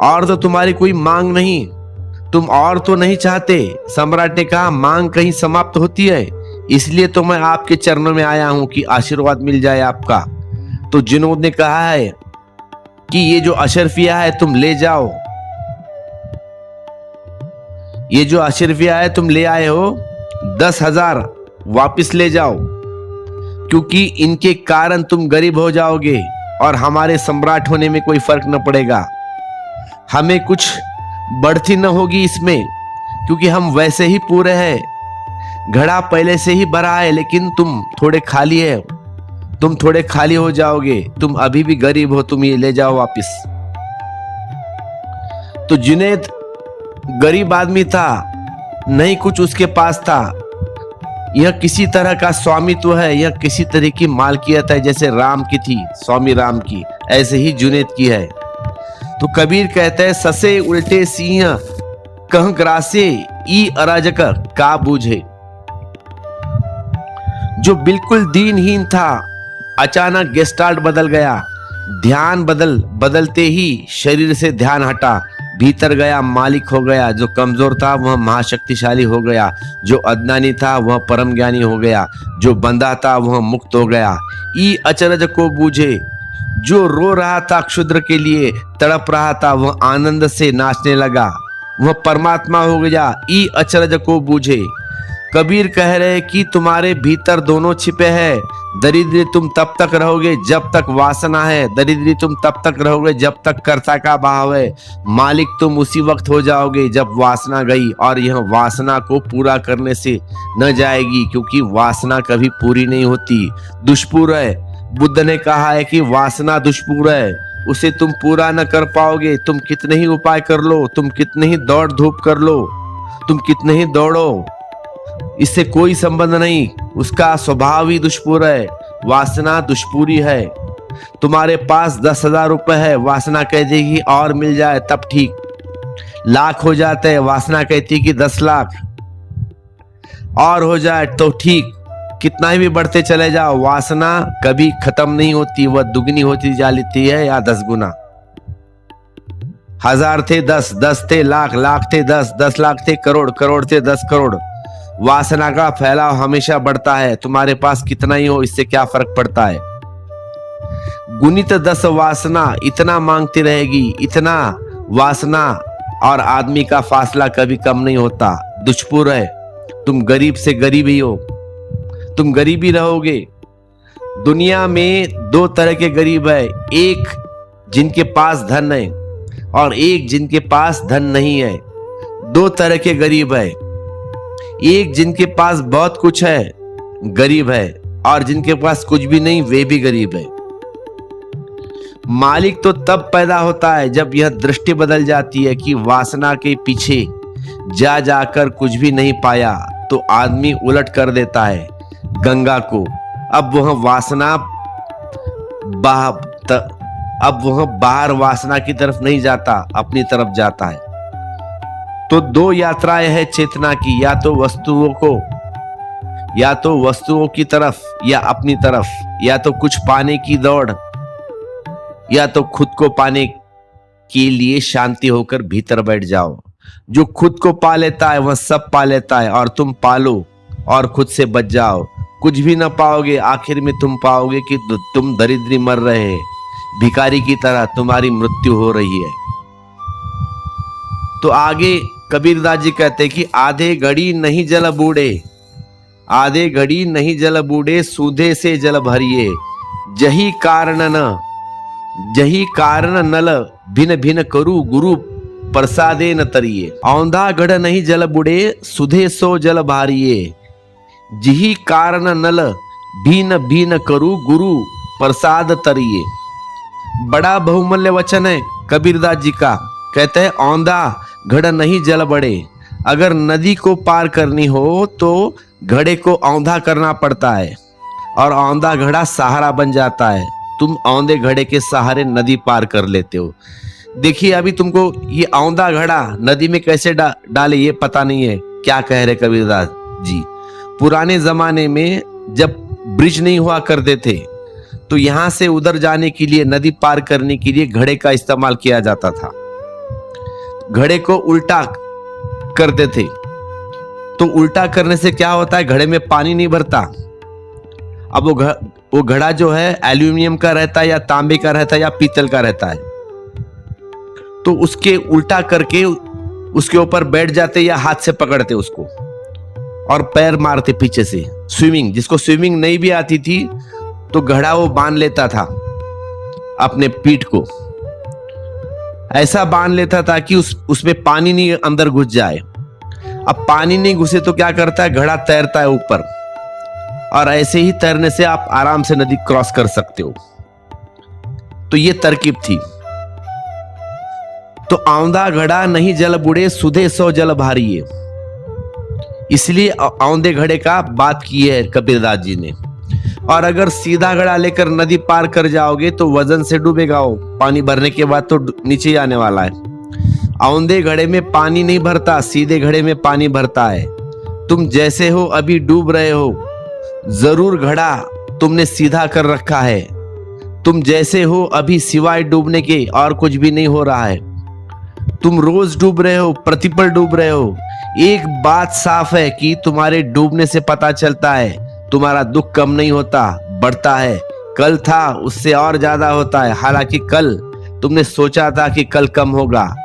और तो तुम्हारी कोई मांग नहीं, तुम और तो नहीं चाहते? सम्राट ने कहा मांग कहीं समाप्त होती है, इसलिए तो मैं आपके चरणों में आया हूं कि आशीर्वाद मिल जाए आपका। तो जुनेद ने कहा है कि ये जो अशरफिया है तुम ले जाओ, ये जो अशरफिया है तुम ले आए हो 10,000 वापिस ले जाओ, क्योंकि इनके कारण तुम गरीब हो जाओगे और हमारे सम्राट होने में कोई फर्क न पड़ेगा। हमें कुछ बढ़ती न होगी इसमें, क्योंकि हम वैसे ही पूरे हैं। घड़ा पहले से ही भरा है, लेकिन तुम थोड़े खाली है, तुम थोड़े खाली हो जाओगे, तुम अभी भी गरीब हो, तुम ये ले जाओ वापिस। तो जुनेद गरीब आदमी था, नहीं कुछ उसके पास था। यह किसी तरह का स्वामित्व है, यह किसी तरह की मालकियत है, जैसे राम की थी, स्वामी राम की, ऐसे ही जुनेद की है। तो कबीर कहते हैं ससे उल्टे सिंह कह ग्रासे ई अराजक का बूझे। जो बिल्कुल दीनहीन था, अचानक गेस्टाल्ट बदल गया। ध्यान बदलते ही शरीर से ध्यान हटा, भीतर गया, मालिक हो गया। जो कमजोर था वह महाशक्तिशाली हो गया, जो अज्ञानी था वह परम ज्ञानी हो गया, जो बंधा था वह मुक्त हो गया। ई अचरज को बूझे। जो रो रहा था क्षुद्र के लिए, तड़प रहा था, वह आनंद से नाचने लगा, वह परमात्मा हो गया। ई अचरज को बूझे। कबीर कह रहे कि तुम्हारे भीतर दोनों छिपे हैं। दरिद्री तुम तब तक रहोगे जब तक वासना है, दरिद्री तुम तब तक रहोगे जब तक कर्ता का भाव है। मालिक तुम उसी वक्त हो जाओगे जब वासना गई, और यह वासना को पूरा करने से न जाएगी, क्योंकि वासना कभी पूरी नहीं होती, दुष्पूर है। बुद्ध ने कहा है कि वासना दुष्पूर है, उसे तुम पूरा न कर पाओगे। तुम कितने ही उपाय कर लो, तुम कितने ही दौड़ धूप कर लो, तुम कितने ही दौड़ो, इससे कोई संबंध नहीं। उसका स्वभाव ही दुष्पूर है, वासना दुष्पूरी है। तुम्हारे पास 10,000 रुपए है, वासना कह देगी और मिल जाए तब ठीक। लाख हो जाते हैं, वासना कहती कि 10 लाख और हो जाए तो ठीक। कितना ही भी बढ़ते चले जाओ, वासना कभी खत्म नहीं होती, वह दुगनी होती जा लेती है या 10 गुना। 1000 थे 10, 10 थे लाख, लाख थे 10, 10 लाख थे करोड़, करोड़ थे 10 करोड़। वासना का फैलाव हमेशा बढ़ता है, तुम्हारे पास कितना ही हो इससे क्या फर्क पड़ता है। गुणित 10 वासना इतना मांगती रहेगी, इतना वासना, और आदमी का फासला कभी कम नहीं होता, दुष्पूर है। तुम गरीब से गरीब ही हो, तुम गरीब ही रहोगे। दुनिया में 2 तरह के गरीब है, एक जिनके पास धन है और एक जिनके पास धन नहीं है। 2 तरह के गरीब है, एक जिनके पास बहुत कुछ है गरीब है, और जिनके पास कुछ भी नहीं वे भी गरीब है। मालिक तो तब पैदा होता है जब यह दृष्टि बदल जाती है कि वासना के पीछे जा जाकर कुछ भी नहीं पाया, तो आदमी उलट कर देता है गंगा को। अब वह बाहर वासना की तरफ नहीं जाता, अपनी तरफ जाता है। तो 2 यात्राएं हैं चेतना की, या तो वस्तुओं की तरफ या अपनी तरफ, या तो कुछ पाने की दौड़, या तो खुद को पाने के लिए शांति होकर भीतर बैठ जाओ। जो खुद को पा लेता है वह सब पा लेता है, और तुम पालो और खुद से बच जाओ। कुछ भी न पाओगे, आखिर में तुम पाओगे कि तुम दरिद्री मर रहे, भिखारी की तरह तुम्हारी मृत्यु हो रही है। तो आगे कबीरदास जी कहते कि आधे घड़ी नहीं जल बूढ़े, आधे घड़ी नहीं जल बूढ़े, सूधे से जल भरिए। जही कारण नल भिन भिन करू, गुरु प्रसादे न तरिए। औंधा घड़ नहीं जल बूढ़े, सुधे सो जल भारिए। जही कारण नल भिन भिन करू, गुरु प्रसाद तरिए। बड़ा बहुमूल्य वचन है कबीरदास जी का। कहते हैं औंधा घड़ा नहीं जल बढ़े। अगर नदी को पार करनी हो तो घड़े को औंधा करना पड़ता है, और औंधा घड़ा सहारा बन जाता है। तुम औंधे घड़े के सहारे नदी पार कर लेते हो। देखिए अभी तुमको ये औंधा घड़ा नदी में कैसे डाले ये पता नहीं है। क्या कह रहे कबीरदास जी, पुराने जमाने में जब ब्रिज नहीं हुआ करते थे तो यहां से उधर जाने के लिए, नदी पार करने के लिए घड़े का इस्तेमाल किया जाता था। घड़े को उल्टा करते थे, तो उल्टा करने से क्या होता है, घड़े में पानी नहीं भरता। अब वो घड़ा जो है एल्यूमिनियम का रहता है, या तांबे का रहता है, या पीतल का रहता है। तो उसके उल्टा करके उसके ऊपर बैठ जाते, या हाथ से पकड़ते उसको और पैर मारते पीछे से। स्विमिंग, जिसको स्विमिंग नहीं भी आती थी तो घड़ा वो बांध लेता था अपने पीठ को, ऐसा बांध लेता था कि उसमें पानी नहीं अंदर घुस जाए। अब पानी नहीं घुसे तो क्या करता है, घड़ा तैरता है ऊपर, और ऐसे ही तैरने से आप आराम से नदी क्रॉस कर सकते हो। तो ये तरकीब थी। तो औंधा घड़ा नहीं जल बूढ़े, सुधे सो जल भारिए। इसलिए औंधे घड़े का बात की है कबीरदास जी ने। और अगर सीधा घड़ा लेकर नदी पार कर जाओगे तो वजन से डूबेगा वो, पानी भरने के बाद तो नीचे ही आने वाला है। औंधे घड़े में पानी नहीं भरता, सीधे घड़े में पानी भरता है। तुम जैसे हो अभी डूब रहे हो, जरूर घड़ा तुमने सीधा कर रखा है। तुम जैसे हो अभी सिवाय डूबने के और कुछ भी नहीं हो रहा है। तुम रोज डूब रहे हो, प्रतिपल डूब रहे हो। एक बात साफ है कि तुम्हारे डूबने से पता चलता है तुम्हारा दुख कम नहीं होता, बढ़ता है। कल था उससे और ज्यादा होता है। हालांकि कल तुमने सोचा था कि कल कम होगा,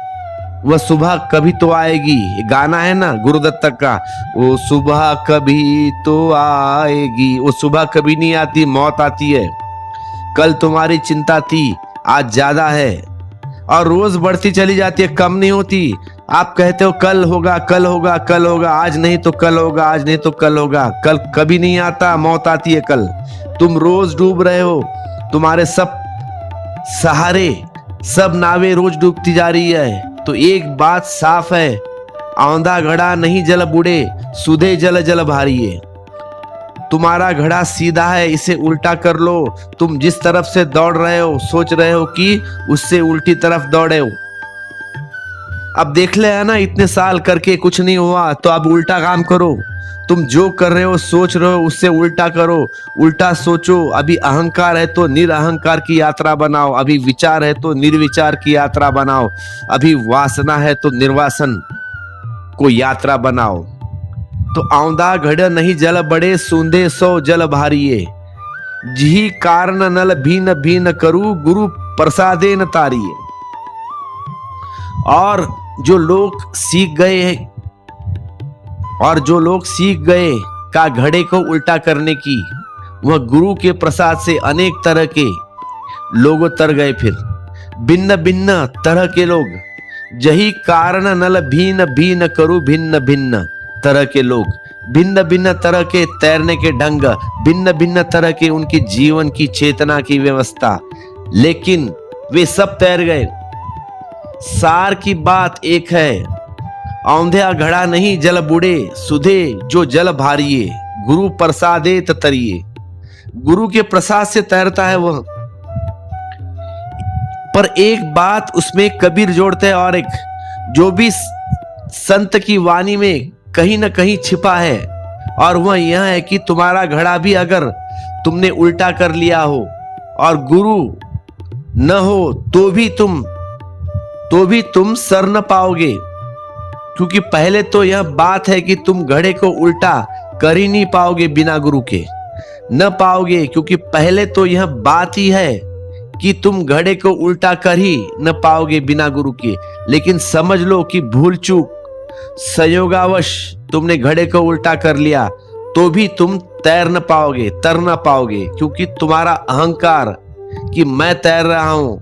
वह सुबह कभी तो आएगी, ये गाना है ना गुरुदत्त का, वो सुबह कभी तो आएगी। वो सुबह कभी नहीं आती, मौत आती है। कल तुम्हारी चिंता थी, आज ज्यादा है, और रोज बढ़ती चली जाती है, कम नहीं होती। आप कहते हो कल होगा, कल होगा, कल होगा, आज नहीं तो कल होगा, आज नहीं तो कल होगा। कल कभी नहीं आता, मौत आती है कल। तुम रोज डूब रहे हो, तुम्हारे सब सहारे, सब नावें रोज डूबती जा रही है। तो एक बात साफ है, औंधा घड़ा नहीं जल बुड़े, सुधे जल जल भारिये। तुम्हारा घड़ा सीधा है, इसे उल्टा कर लो। तुम जिस तरफ से दौड़ रहे हो, सोच रहे हो कि उससे उल्टी तरफ दौड़े हो। अब देख ले है ना, इतने साल करके कुछ नहीं हुआ, तो अब उल्टा काम करो। तुम जो कर रहे हो, सोच रहे हो, उससे उल्टा करो, उल्टा सोचो। अभी अहंकार है तो निरअहंकार की यात्रा बनाओ, अभी विचार है तो निर्विचार की यात्रा बनाओ, अभी वासना है तो निर्वासन को यात्रा बनाओ। तो औंधा घड़ नहीं जल बड़े, सूंदे सो जल भारिये। जी कारण नल भीन भीन करू, गुरु प्रसादे न तारिये। और जो लोग सीख गए का घड़े को उल्टा करने की, वह गुरु के प्रसाद से अनेक तरह के लोग तर गए। फिर भिन्न भिन्न तरह के लोग, जही कारण नल भीन भीन करू, भिन्न भिन्न तरह के लोग, भिन्न भिन्न तरह के तैरने के ढंग, भिन्न भिन्न तरह के उनकी जीवन की चेतना की व्यवस्था, लेकिन वे सब तैर गए। सार की बात एक है, औंधा घड़ा नहीं जल बुड़े, सुधे जो जल भारिये। गुरु प्रसादे तरिये। गुरु के प्रसाद से तैरता है वह। पर एक बात उसमें कबीर जोड़ते हैं, और एक जो भी संत की वाणी में कहीं न कहीं छिपा है, और वह यह है कि तुम्हारा घड़ा भी अगर तुमने उल्टा कर लिया हो और गुरु न हो, तो भी तुम सर न पाओगे। क्योंकि पहले तो यह बात है कि तुम घड़े को उल्टा कर ही नहीं पाओगे, बिना गुरु के न पाओगे। क्योंकि पहले तो यह बात ही है कि तुम घड़े को उल्टा कर ही न पाओगे बिना गुरु के। लेकिन समझ लो कि भूल चूक संयोगावश तुमने घड़े को उल्टा कर लिया, तो भी तुम तर न पाओगे। क्योंकि तुम्हारा अहंकार कि मैं तैर रहा हूं,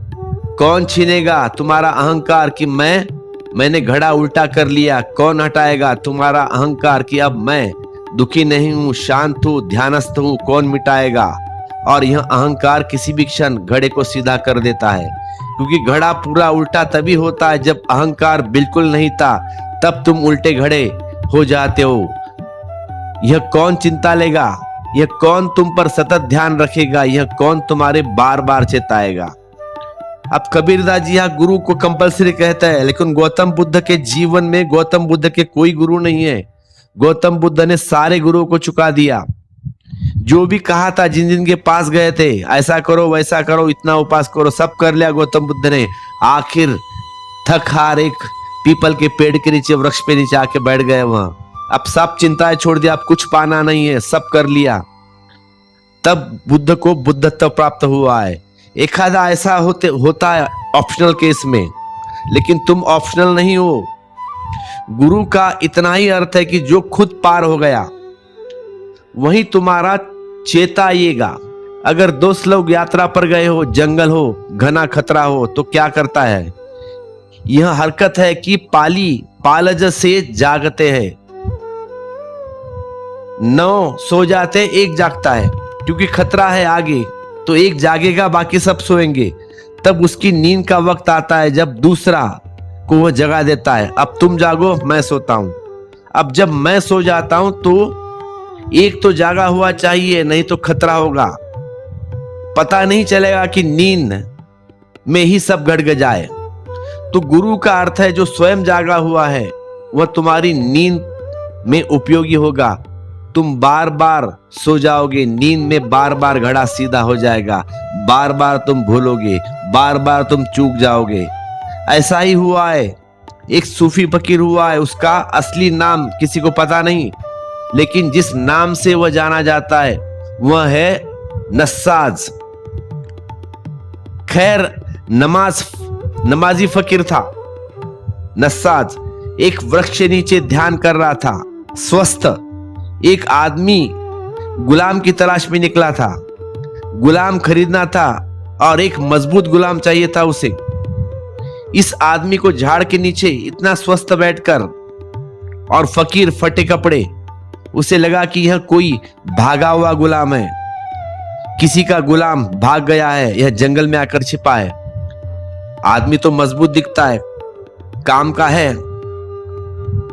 कौन छीनेगा? तुम्हारा अहंकार कि मैंने घड़ा उल्टा कर लिया, कौन हटाएगा? तुम्हारा अहंकार कि अब मैं दुखी नहीं हूं, शांत हूं, ध्यानस्थ हूं, कौन मिटाएगा? और यह अहंकार किसी भी क्षण घड़े को सीधा कर देता है। क्योंकि घड़ा पूरा उल्टा तभी होता है जब अहंकार बिल्कुल नहीं था, तब तुम उल्टे घड़े हो जाते हो। यह कौन चिंता लेगा? यह कौन तुम पर सतत ध्यान रखेगा? यह कौन तुम्हारे बार बार चेताएगा? अब कबीरदास जी यहाँ गुरु को कंपलसरी कहता है, लेकिन गौतम बुद्ध के जीवन में गौतम बुद्ध के कोई गुरु नहीं है। गौतम बुद्ध ने सारे गुरुओं को चुका दिया। जो भी कहा था, जिन जिन के पास गए थे, ऐसा करो वैसा करो, इतना उपास करो, सब कर लिया गौतम बुद्ध ने। आखिर थक हार एक पीपल के पेड़ के नीचे, वृक्ष पे नीचे आके बैठ गए वहां। अब सब चिंताएं छोड़ दिया, अब कुछ पाना नहीं है, सब कर लिया। तब बुद्ध को बुद्धत्व प्राप्त हुआ है। एक आधा ऐसा होता है ऑप्शनल केस में, लेकिन तुम ऑप्शनल नहीं हो। गुरु का इतना ही अर्थ है कि जो खुद पार हो गया वही तुम्हारा चेताइएगा। अगर 2 लोग यात्रा पर गए हो, जंगल हो, घना खतरा हो, तो क्या करता है? यह हरकत है कि पालज से जागते हैं, 9 सो जाते, एक जागता है। क्योंकि खतरा है आगे, तो एक जागेगा, बाकी सब सोएंगे। तब उसकी नींद का वक्त आता है जब दूसरा को वह जगा देता है। अब तुम जागो, मैं सोता हूं। अब जब मैं सो जाता हूं तो एक तो जागा हुआ चाहिए, नहीं तो खतरा होगा। पता नहीं चलेगा कि नींद में ही सब गड़ जाए। तो गुरु का अर्थ है जो स्वयं जागा हुआ है, वह तुम्हारी नींद में उपयोगी होगा। तुम बार बार सो जाओगे, नींद में बार बार घड़ा सीधा हो जाएगा, बार बार तुम भूलोगे, बार बार तुम चूक जाओगे। ऐसा ही हुआ है। एक सूफी फकीर हुआ है, उसका असली नाम किसी को पता नहीं, लेकिन जिस नाम से वह जाना जाता है वह है नस्साज। खैर, नमाजी फकीर था, नस्साज एक वृक्ष के नीचे ध्यान कर रहा था। स्वस्थ एक आदमी गुलाम की तलाश में निकला था। गुलाम खरीदना था और एक मजबूत गुलाम चाहिए था उसे। इस आदमी को झाड़ के नीचे इतना स्वस्थ बैठकर और फकीर फटे कपड़े, उसे लगा कि यह कोई भागा हुआ गुलाम है, किसी का गुलाम भाग गया है, यह जंगल में आकर छिपा है। आदमी तो मजबूत दिखता है, काम का है,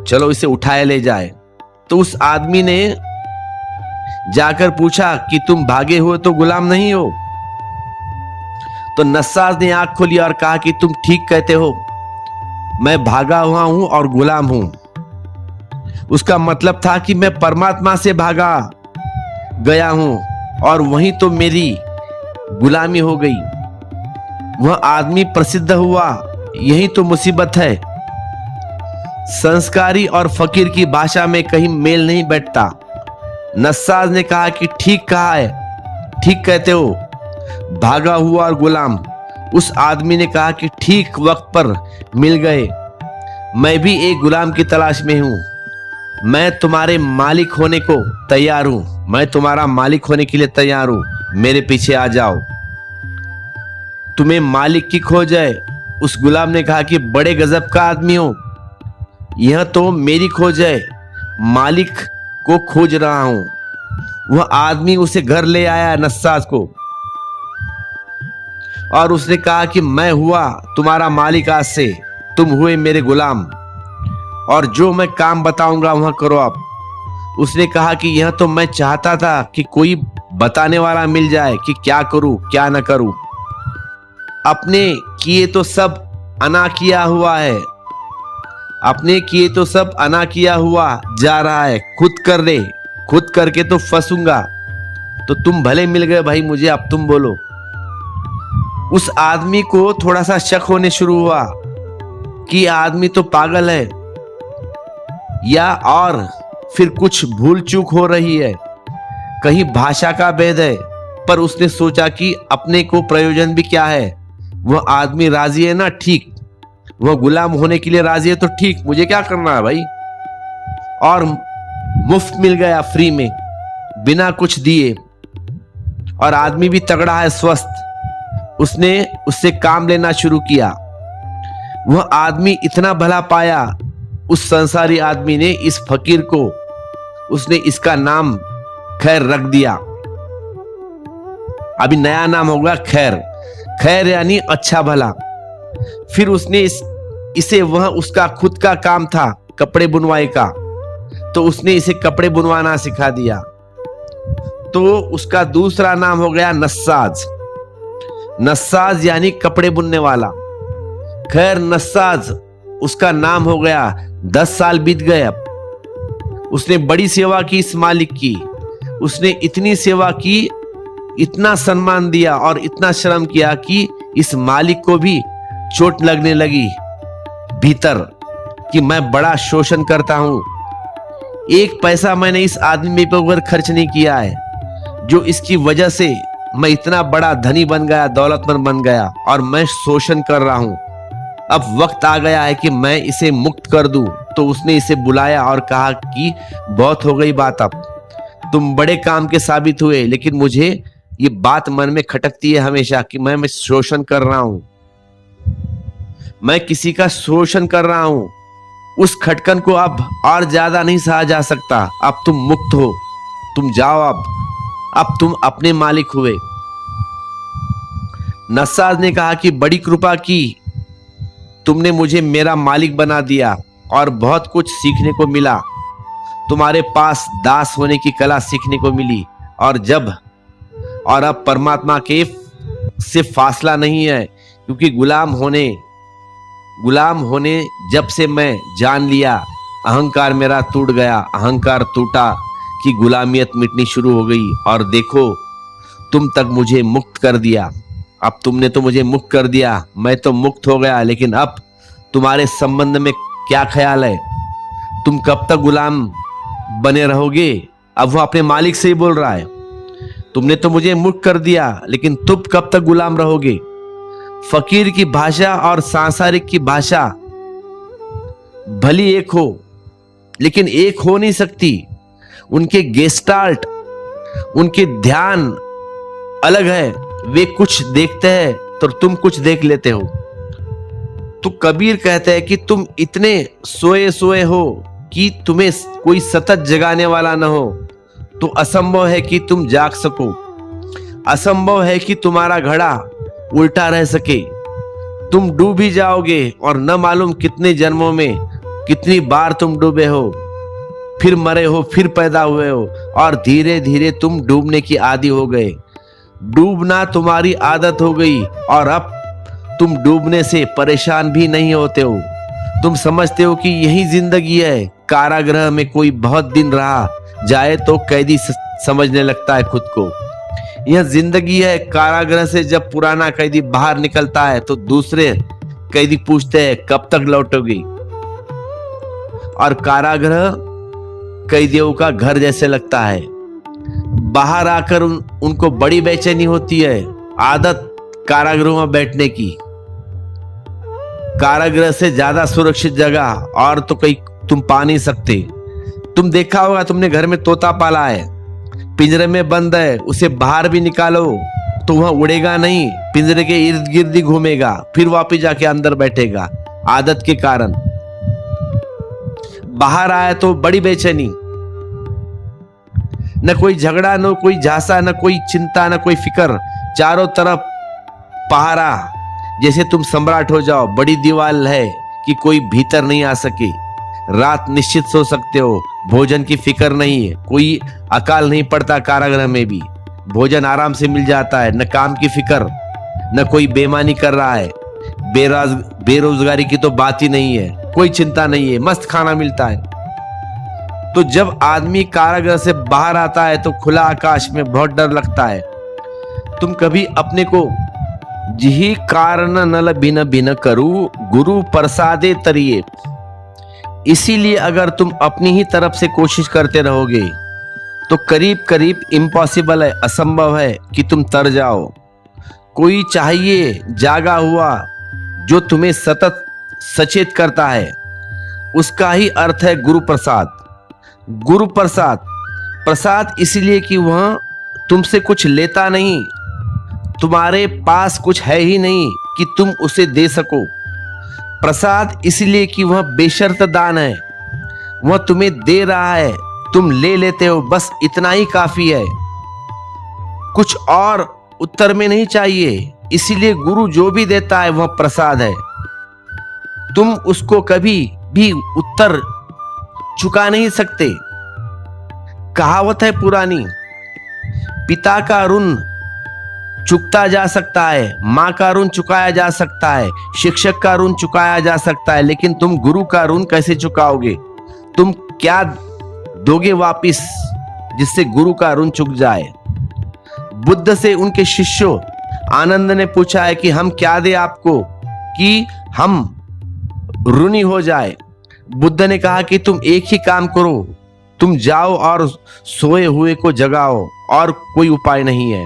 चलो इसे उठाए ले जाए। तो उस आदमी ने जाकर पूछा कि तुम भागे हो तो गुलाम नहीं हो? तो नस्साज ने आंख खोली और कहा कि तुम ठीक कहते हो, मैं भागा हुआ हूं और गुलाम हूं। उसका मतलब था कि मैं परमात्मा से भागा गया हूं और वहीं तो मेरी गुलामी हो गई। वह आदमी प्रसिद्ध हुआ, यही तो मुसीबत है। संस्कारी और फकीर की भाषा में कहीं मेल नहीं बैठता। नस्साज ने कहा कि ठीक कहा है, ठीक कहते हो, भागा हुआ और गुलाम। उस आदमी ने कहा कि ठीक वक्त पर मिल गए, मैं भी एक गुलाम की तलाश में हूं। मैं तुम्हारे मालिक होने को तैयार हूं, मैं तुम्हारा मालिक होने के लिए तैयार हूं, मेरे पीछे आ जाओ। तुम्हें मालिक की खोज है? उस गुलाम ने कहा कि बड़े गजब का आदमी हो, यह तो मेरी खोज है, मालिक को खोज रहा हूं। वह आदमी उसे घर ले आया नस्साज को और उसने कहा कि मैं हुआ तुम्हारा मालिक, आज से तुम हुए मेरे गुलाम और जो मैं काम बताऊंगा वह करो आप। उसने कहा कि यह तो मैं चाहता था कि कोई बताने वाला मिल जाए कि क्या करूं क्या ना करूं। अपने किए तो सब अना किया हुआ है, अपने किए तो सब अना किया हुआ जा रहा है, खुद कर ले, खुद करके तो फंसूंगा। तो तुम भले मिल गए भाई मुझे, अब तुम बोलो। उस आदमी को थोड़ा सा शक होने शुरू हुआ कि आदमी तो पागल है या और फिर कुछ भूल चूक हो रही है, कहीं भाषा का भेद है। पर उसने सोचा कि अपने को प्रयोजन भी क्या है, वह आदमी राजी है ना, ठीक, वह गुलाम होने के लिए राजी है तो ठीक, मुझे क्या करना है भाई। और मुफ्त मिल गया, फ्री में, बिना कुछ दिए, और आदमी भी तगड़ा है, स्वस्थ। उसने उससे काम लेना शुरू किया। वह आदमी इतना भला पाया, उस संसारी आदमी ने इस फकीर को, उसने इसका नाम खैर रख दिया। अभी नया नाम होगा खैर, खैर यानी अच्छा भला। फिर उसने इसे, वह उसका खुद का काम था कपड़े बुनवाई का, तो उसने इसे कपड़े बुनवाना सिखा दिया। तो उसका दूसरा नाम हो गया नस्साज। नस्साज यानी कपड़े बुनने वाला। खैर नस्साज उसका नाम हो गया। 10 साल बीत गए। अब उसने बड़ी सेवा की इस मालिक की, उसने इतनी सेवा की, इतना सम्मान दिया और इतना श्रम किया कि इस मालिक को भी चोट लगने लगी भीतर कि मैं बड़ा शोषण करता हूं। एक पैसा मैंने इस आदमी पर खर्च नहीं किया है, जो इसकी वजह से मैं इतना बड़ा धनी बन गया, दौलतमंद बन गया, और मैं शोषण कर रहा हूं। अब वक्त आ गया है कि मैं इसे मुक्त कर दूं। तो उसने इसे बुलाया और कहा कि बहुत हो गई बात, अब तुम बड़े काम के साबित हुए, लेकिन मुझे ये बात मन में खटकती है हमेशा कि मैं शोषण कर रहा हूं, मैं किसी का शोषण कर रहा हूं। उस खटकन को अब और ज्यादा नहीं सहा जा सकता। अब तुम मुक्त हो, तुम जाओ, अब तुम अपने मालिक हुए। नस्साज ने कहा कि बड़ी कृपा की, तुमने मुझे मेरा मालिक बना दिया और बहुत कुछ सीखने को मिला। तुम्हारे पास दास होने की कला सीखने को मिली, और अब परमात्मा के से फासला नहीं है, क्योंकि गुलाम होने जब से मैं जान लिया, अहंकार मेरा टूट गया। अहंकार टूटा कि गुलामियत मिटनी शुरू हो गई, और देखो तुम तक मुझे मुक्त कर दिया। अब तुमने तो मुझे मुक्त कर दिया, मैं तो मुक्त हो गया, लेकिन अब तुम्हारे संबंध में क्या ख्याल है? तुम कब तक गुलाम बने रहोगे? अब वो अपने मालिक से ही बोल रहा है, तुमने तो मुझे मुक्त कर दिया, लेकिन तुम कब तक गुलाम रहोगे? फकीर की भाषा और सांसारिक की भाषा भली एक हो, लेकिन एक हो नहीं सकती। उनके गेस्टाल्ट, उनके ध्यान अलग है। वे कुछ देखते हैं तो तुम कुछ देख लेते हो। तो कबीर कहते हैं कि तुम इतने सोए सोए हो कि तुम्हें कोई सतत जगाने वाला न हो, तो असंभव है कि तुम जाग सको। असंभव है कि तुम्हारा घड़ा उल्टा रह सके। तुम डूब ही जाओगे और न मालूम कितने जन्मों में कितनी बार तुम डूबे हो, फिर मरे हो, फिर पैदा हुए हो, और धीरे धीरे तुम डूबने की आदी हो गए। डूबना तुम्हारी आदत हो गई और अब तुम डूबने से परेशान भी नहीं होते हो। तुम समझते हो कि यही जिंदगी है। कारागृह में कोई बहुत दिन रहा जाए तो कैदी समझने लगता है खुद को। यह जिंदगी है। कारागृह से जब पुराना कैदी बाहर निकलता है तो दूसरे कैदी पूछते हैं कब तक लौटोगी। और कारागृह कैदियों का घर जैसे लगता है। बाहर आकर उनको बड़ी बेचैनी होती है। आदत कारागृह में बैठने की। कारागृह से ज्यादा सुरक्षित जगह और तो कहीं तुम पा नहीं सकते। तुम देखा होगा, तुमने घर में तोता पाला है, पिंजरे में बंद है, उसे बाहर भी निकालो तो वह उड़ेगा नहीं, पिंजरे के इर्द गिर्द ही घूमेगा, फिर वापिस जाके अंदर बैठेगा आदत के कारण। बाहर आए तो बड़ी बेचैनी, न कोई झगड़ा, न कोई झांसा, न कोई चिंता, न कोई फिक्र। चारों तरफ पहरा, जैसे तुम सम्राट हो जाओ। बड़ी दीवार है कि कोई भीतर नहीं आ सके। रात निश्चित सो सकते हो। भोजन की फिक्र नहीं है, कोई अकाल नहीं पड़ता। कारागृह में भी भोजन आराम से मिल जाता है। न काम की फिक्र, न कोई बेईमानी कर रहा है। बेरोजगारी की तो बात ही नहीं है, कोई चिंता नहीं है, मस्त खाना मिलता है। तो जब आदमी कारागृह से बाहर आता है तो खुला आकाश में बहुत डर लगता है। तुम कभी अपने को जिही कारण नल बिन बिन करू गुरु प्रसादे तरिए। इसीलिए अगर तुम अपनी ही तरफ से कोशिश करते रहोगे तो करीब करीब इम्पॉसिबल है, असंभव है कि तुम तर जाओ। कोई चाहिए जागा हुआ जो तुम्हें सतत सचेत करता है। उसका ही अर्थ है गुरु प्रसाद। गुरु प्रसाद, प्रसाद इसलिए कि वह तुमसे कुछ लेता नहीं। तुम्हारे पास कुछ है ही नहीं कि तुम उसे दे सको। प्रसाद इसलिए कि वह बेशर्त दान है। वह तुम्हें दे रहा है, तुम ले लेते हो, बस इतना ही काफी है। कुछ और उत्तर में नहीं चाहिए। इसीलिए गुरु जो भी देता है वह प्रसाद है। तुम उसको कभी भी उत्तर चुका नहीं सकते। कहावत है पुरानी, पिता का ऋण चुकता जा सकता है, माँ का ऋण चुकाया जा सकता है, शिक्षक का ऋण चुकाया जा सकता है, लेकिन तुम गुरु का ऋण कैसे चुकाओगे? तुम क्या दोगे वापिस जिससे गुरु का ऋण चुक जाए? बुद्ध से उनके शिष्यों आनंद ने पूछा है कि हम क्या दे आपको कि हम ऋणी हो जाए। बुद्ध ने कहा कि तुम एक ही काम करो, तुम जाओ और सोए हुए को जगाओ, और कोई उपाय नहीं है।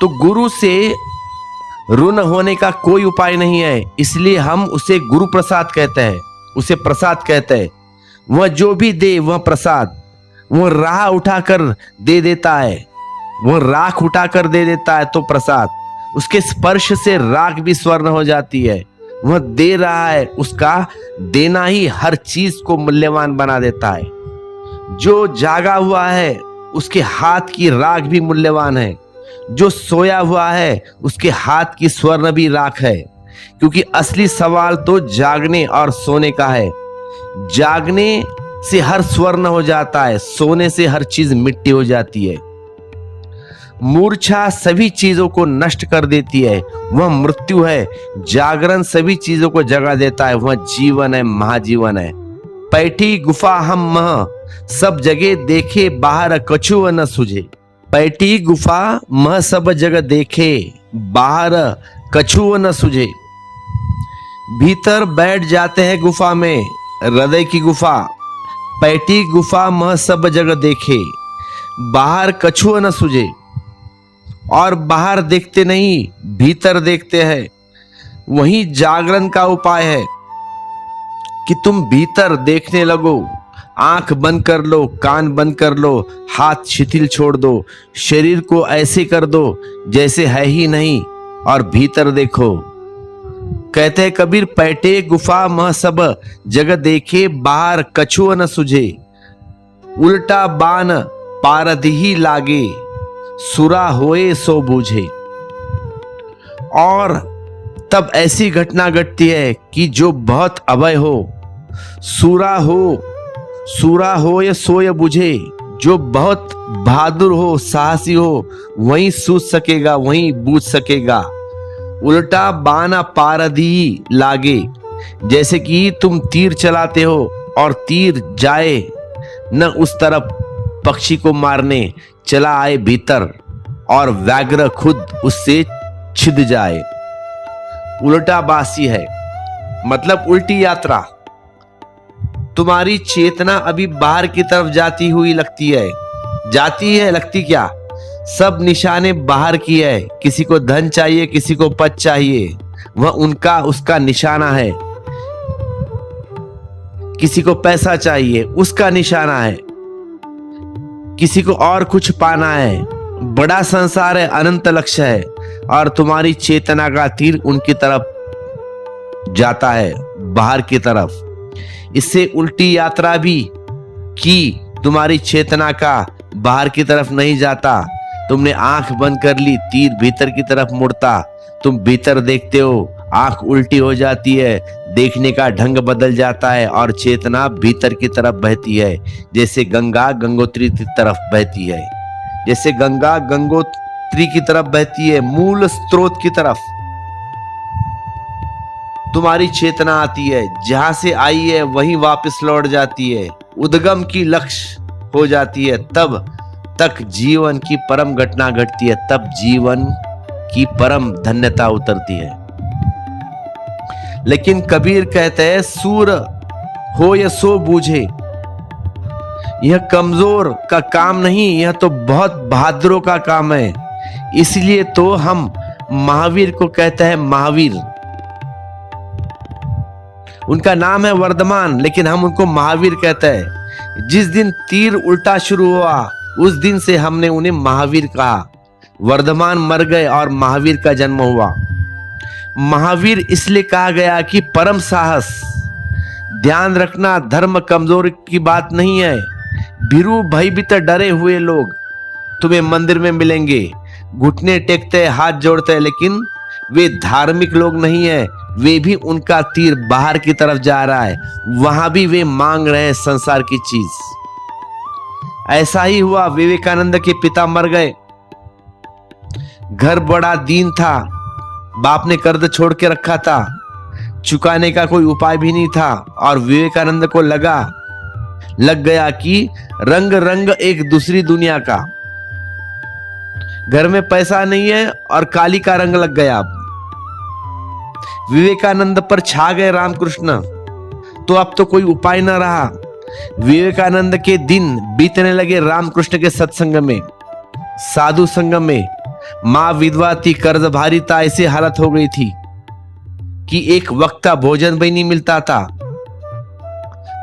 तो गुरु से ऋण होने का कोई उपाय नहीं है, इसलिए हम उसे गुरु प्रसाद कहते हैं, उसे प्रसाद कहते हैं। वह जो भी दे वह प्रसाद। वह राह उठाकर दे देता है, वह राख उठाकर दे देता है तो प्रसाद। उसके स्पर्श से राख भी स्वर्ण हो जाती है। वह दे रहा है, उसका देना ही हर चीज को मूल्यवान बना देता है। जो जागा हुआ है उसके हाथ की राख भी मूल्यवान है। जो सोया हुआ है उसके हाथ की स्वर्ण भी राख है। क्योंकि असली सवाल तो जागने और सोने का है। जागने से हर स्वर्ण हो जाता है, सोने से हर चीज मिट्टी हो जाती है। मूर्छा सभी चीजों को नष्ट कर देती है, वह मृत्यु है। जागरण सभी चीजों को जगा देता है, वह जीवन है, महाजीवन है। पैठी गुफा हम मह सब जगह देखे, बाहर कछु न सुझे। पैठी गुफा मह सब जगह देखे, बाहर कछु न सुझे। भीतर बैठ जाते हैं गुफा में, हृदय की गुफा। पैठी गुफा मह सब जगह देखे, बाहर कछु न सुझे। और बाहर देखते नहीं, भीतर देखते हैं, वही जागरण का उपाय है। कि तुम भीतर देखने लगो। आंख बंद कर लो, कान बंद कर लो, हाथ शिथिल छोड़ दो, शरीर को ऐसे कर दो जैसे है ही नहीं और भीतर देखो। कहते हैं कबीर, पैटे गुफा मह सब जग देखे, बाहर कछुआ न सुझे, उल्टा बान पारदही लागे, सुरा होए सो बूझे। और तब ऐसी घटना घटती है कि जो बहुत अभय हो, सूरा हो या सोय बुझे, जो बहुत बहादुर हो, साहसी हो, वही सूझ सकेगा, वही बूझ सकेगा। उल्टा बाना पारदी लागे, जैसे कि तुम तीर चलाते हो और तीर जाए न उस तरफ पक्षी को मारने, चला आए भीतर और व्याघ्र खुद उससे छिद जाए। उल्टा बासी है, मतलब उल्टी यात्रा। तुम्हारी चेतना अभी बाहर की तरफ जाती हुई लगती है, लगती क्या, सब निशाने बाहर की है। किसी को धन चाहिए, किसी को पद चाहिए, वह उसका निशाना है। किसी को पैसा चाहिए, उसका निशाना है। किसी को और कुछ पाना है, बड़ा संसार है, अनंत लक्ष्य है, और तुम्हारी चेतना का तीर उनकी तरफ जाता है, बाहर की तरफ। इससे उल्टी यात्रा भी की, तुम्हारी चेतना का बाहर की तरफ नहीं जाता। तुमने आंख बंद कर ली, तीर भीतर की तरफ मुड़ता, तुम भीतर देखते हो, आंख उल्टी हो जाती है, देखने का ढंग बदल जाता है और चेतना भीतर की तरफ बहती है, जैसे गंगा गंगोत्री की तरफ बहती है, जैसे गंगा गंगोत्री की तरफ बहती है, मूल स्रोत की तरफ तुम्हारी चेतना आती है। जहां से आई है वहीं वापस लौट जाती है, उद्गम की लक्ष्य हो जाती है। तब तक जीवन की परम घटना घटती है, तब जीवन की परम धन्यता उतरती है। लेकिन कबीर कहते हैं, सूर हो या सो बूझे, यह कमजोर का काम नहीं, यह तो बहुत बहादुरों का काम है। इसलिए तो हम महावीर को कहते हैं महावीर। उनका नाम है वर्धमान, लेकिन हम उनको महावीर कहते हैं। जिस दिन तीर उल्टा शुरू हुआ उस दिन से हमने उन्हें महावीर कहा। वर्धमान मर गए और महावीर का जन्म हुआ। महावीर इसलिए कहा गया कि परम साहस। ध्यान रखना, धर्म कमजोर की बात नहीं है। भीरू भयभीत डरे हुए लोग तुम्हें मंदिर में मिलेंगे, घुटने टेकते हैं, हाथ जोड़ते हैं, लेकिन वे धार्मिक लोग नहीं है। वे भी, उनका तीर बाहर की तरफ जा रहा है, वहां भी वे मांग रहे हैं संसार की चीज। ऐसा ही हुआ, विवेकानंद के पिता मर गए, घर बड़ा दीन था, बाप ने कर्ज छोड़ के रखा था, चुकाने का कोई उपाय भी नहीं था, और विवेकानंद को लग गया कि रंग रंग एक दूसरी दुनिया का। घर में पैसा नहीं है और काली का रंग लग गया। विवेकानंद पर छा गए रामकृष्ण, तो अब तो कोई उपाय न रहा। विवेकानंद के दिन बीतने लगे रामकृष्ण के सत्संग में, साधु संग में। मां विधवा थी, कर्ज भारी था, ऐसी हालत हो गई थी कि एक वक्त का भोजन भी नहीं मिलता था।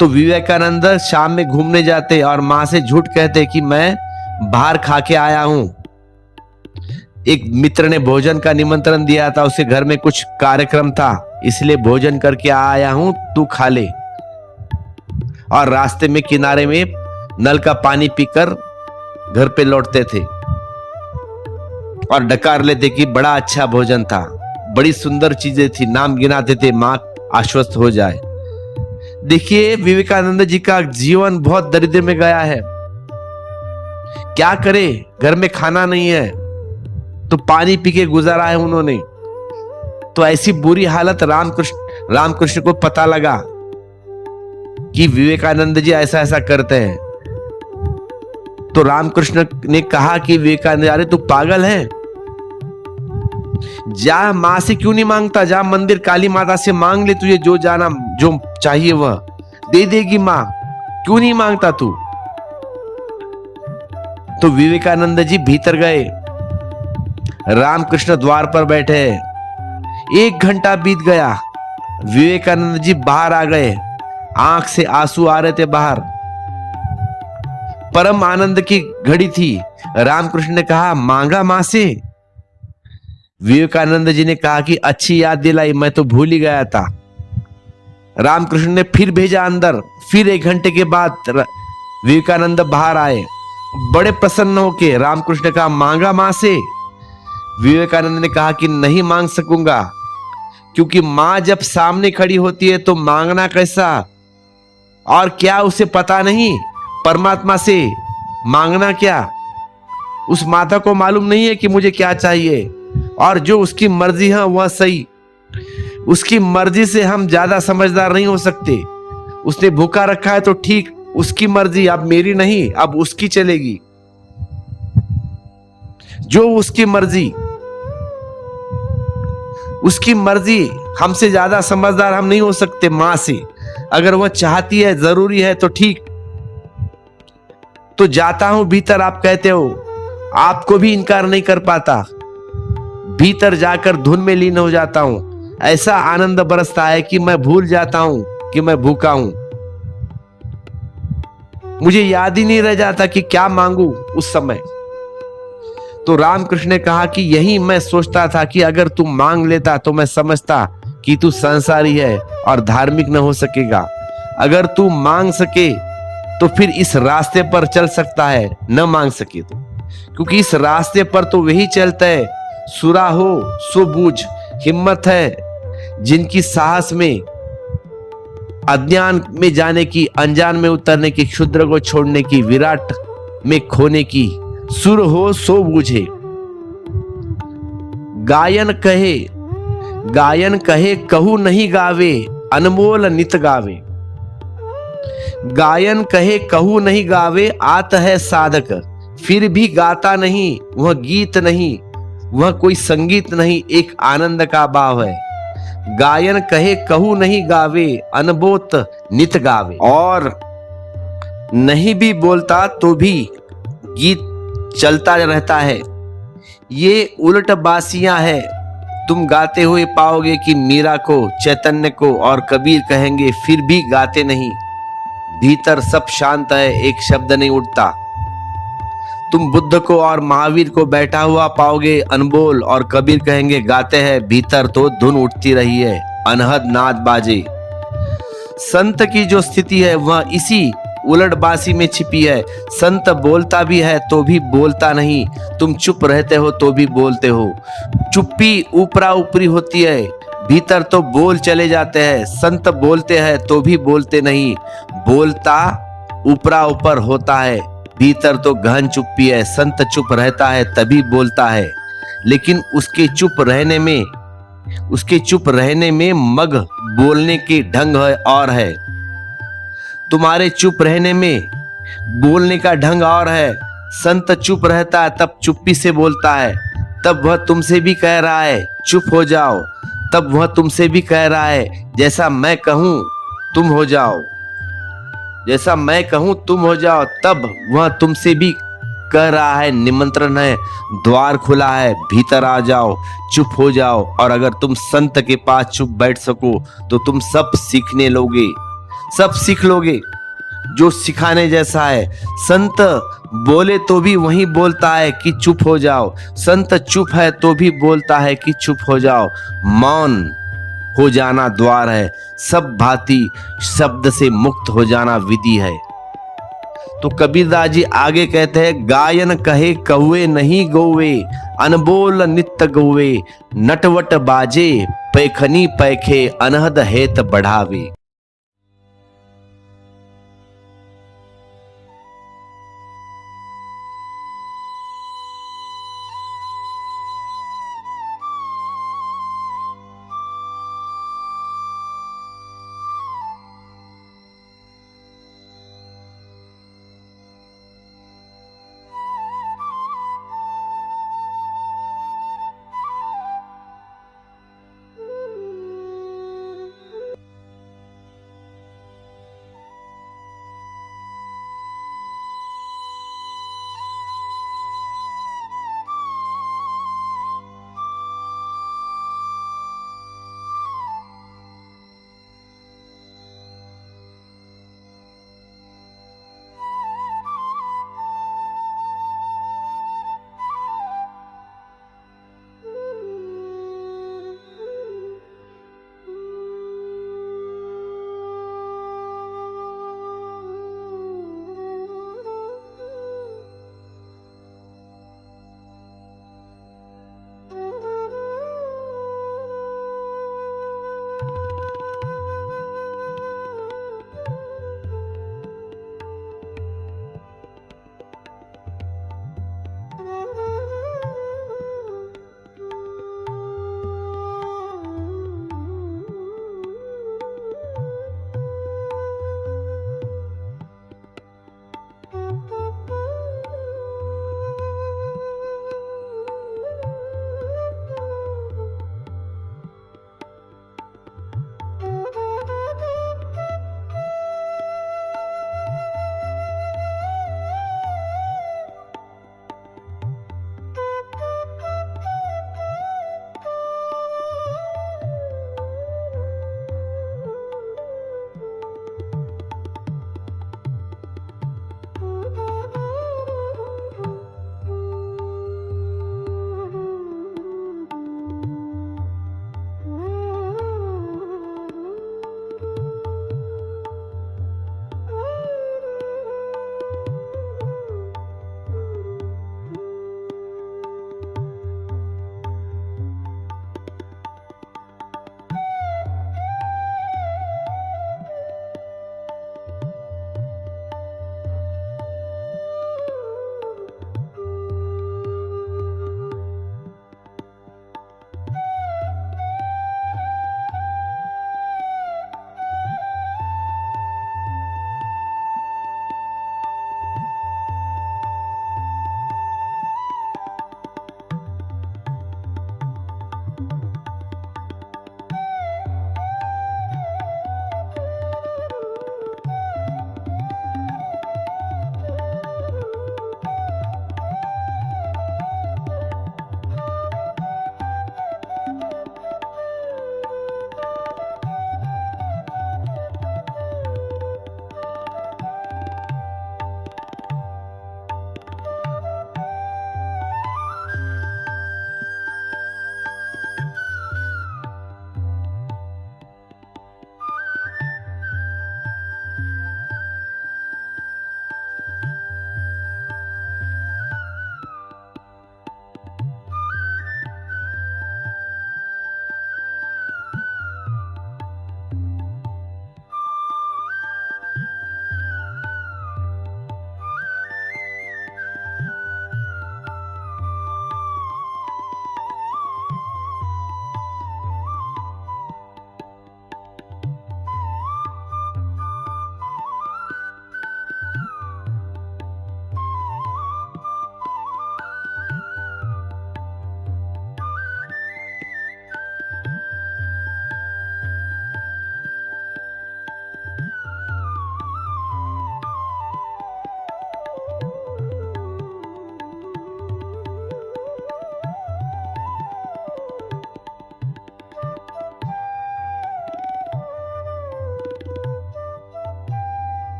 तो विवेकानंद शाम में घूमने जाते और मां से झूठ कहते कि मैं बाहर खा के आया हूं। एक मित्र ने भोजन का निमंत्रण दिया था, उसके घर में कुछ कार्यक्रम था, इसलिए भोजन करके आया हूं, तू खा ले। और रास्ते में किनारे में नल का पानी पीकर घर पे लौटते थे और डकार लेते कि बड़ा अच्छा भोजन था, बड़ी सुंदर चीजें थी, नाम गिनाते थे, मां आश्वस्त हो जाए। देखिए, विवेकानंद जी का जीवन बहुत दरिद्र में गया है। क्या करे, घर में खाना नहीं है तो पानी पी के गुजारा है उन्होंने। तो ऐसी बुरी हालत रामकृष्ण को पता लगा कि विवेकानंद जी ऐसा ऐसा करते हैं। तो रामकृष्ण ने कहा कि विवेकानंद, अरे तू पागल है, जा मां से क्यों नहीं मांगता, जा मंदिर काली माता से मांग ले, तुझे जो चाहिए वह दे देगी मां, क्यों नहीं मांगता तू। तो विवेकानंद जी भीतर गए, रामकृष्ण द्वार पर बैठे। 1 घंटा बीत गया, विवेकानंद जी बाहर आ गए। आंख से आंसू आ रहे थे बाहर। परम आनंद की घड़ी थी। रामकृष्ण ने कहा, मांगा मां से? विवेकानंद जी ने कहा कि अच्छी याद दिलाई, मैं तो भूल ही गया था। रामकृष्ण ने फिर भेजा अंदर। फिर 1 घंटे के बाद विवेकानंद बाहर आए, बड़े प्रसन्न होके। रामकृष्ण ने कहा, मांगा मां से? विवेकानंद ने कहा कि नहीं मांग सकूंगा, क्योंकि मां जब सामने खड़ी होती है तो मांगना कैसा, और क्या उसे पता नहीं परमात्मा से मांगना क्या? उस माता को मालूम नहीं है कि मुझे क्या चाहिए, और जो उसकी मर्जी है वह सही। उसकी मर्जी से हम ज्यादा समझदार नहीं हो सकते। उसने भूखा रखा है तो ठीक, उसकी मर्जी, अब मेरी नहीं, अब उसकी चलेगी। जो उसकी मर्जी, उसकी मर्जी। हमसे ज्यादा समझदार हम नहीं हो सकते मां से। अगर वह चाहती है, जरूरी है तो ठीक। तो जाता हूं भीतर, आप कहते हो, आपको भी इनकार नहीं कर पाता। भीतर जाकर धुन में लीन हो जाता हूं। ऐसा आनंद बरसता है कि मैं भूल जाता हूं कि मैं भूखा हूं। मुझे याद ही नहीं रह जाता कि क्या मांगू उस समय। तो रामकृष्ण ने कहा कि यही मैं सोचता था कि अगर तू मांग लेता तो मैं समझता कि तू संसारी है और धार्मिक न हो सकेगा। अगर तू मांग सके तो फिर इस रास्ते पर चल सकता है, न मांग सके तो, क्योंकि इस रास्ते पर तो वही चलता है, सुरा हो सो बूझ। हिम्मत है जिनकी साहस में अज्ञान में जाने की, अनजान में उतरने की, क्षुद्र को छोड़ने की, विराट में खोने की। सुर हो सो बूझे। गायन कहे, गायन कहे कहू नहीं गावे, अनमोल नित गावे। गायन कहे कहू नहीं गावे, आत है साधक, फिर भी गाता नहीं। वह गीत नहीं, वह कोई संगीत नहीं, एक आनंद का भाव है। गायन कहे कहू नहीं गावे, अनबोत नित गावे। और नहीं भी बोलता तो भी गीत चलता रहता है। ये उलट बासियां है। तुम गाते हुए पाओगे कि मीरा को, चैतन्य को और कबीर कहेंगे, फिर भी गाते नहीं। भीतर सब शांत है, एक शब्द नहीं उठता। तुम बुद्ध को और महावीर को बैठा हुआ पाओगे अनबोल, और कबीर कहेंगे गाते हैं, भीतर तो धुन उठती रही है, अनहद नाद बाजे। संत की जो स्थिति है वह इसी उलटबासी में छिपी है। संत बोलता भी है तो भी बोलता नहीं। तुम चुप रहते हो तो भी बोलते हो। चुप्पी ऊपरा ऊपरी होती है, भीतर तो बोल चले जाते हैं। संत बोलते हैं तो भी बोलते नहीं। बोलता ऊपरा ऊपर होता है, भीतर तो गहन चुप्पी है। संत चुप रहता है तभी बोलता है, लेकिन उसके चुप रहने में मग बोलने के ढंग है और है। तुम्हारे चुप रहने में बोलने का ढंग और है। संत चुप रहता है तब चुप्पी से बोलता है। तब वह तुमसे भी कह रहा है चुप हो जाओ। तब वह तुमसे भी कह रहा है जैसा मैं कहूं तुम हो जाओ, जैसा मैं कहूं तुम हो जाओ। तब वह तुमसे भी कह रहा है निमंत्रण है, द्वार खुला है, भीतर आ जाओ, चुप हो जाओ। और अगर तुम संत के पास चुप बैठ सको तो तुम सब सीखने लोगे, सब सीख लोगे जो सिखाने जैसा है। संत बोले तो भी वही बोलता है कि चुप हो जाओ। संत चुप है तो भी बोलता है कि चुप हो जाओ। मौन हो जाना द्वार है, सब भांति शब्द से मुक्त हो जाना विधि है। तो कबीरदास जी आगे कहते हैं, गायन कहे कहुए नहीं गौवे, अनबोल नित्य गौवे। नटवट बाजे पैखनी पैखे, अनहद हेत बढ़ावे।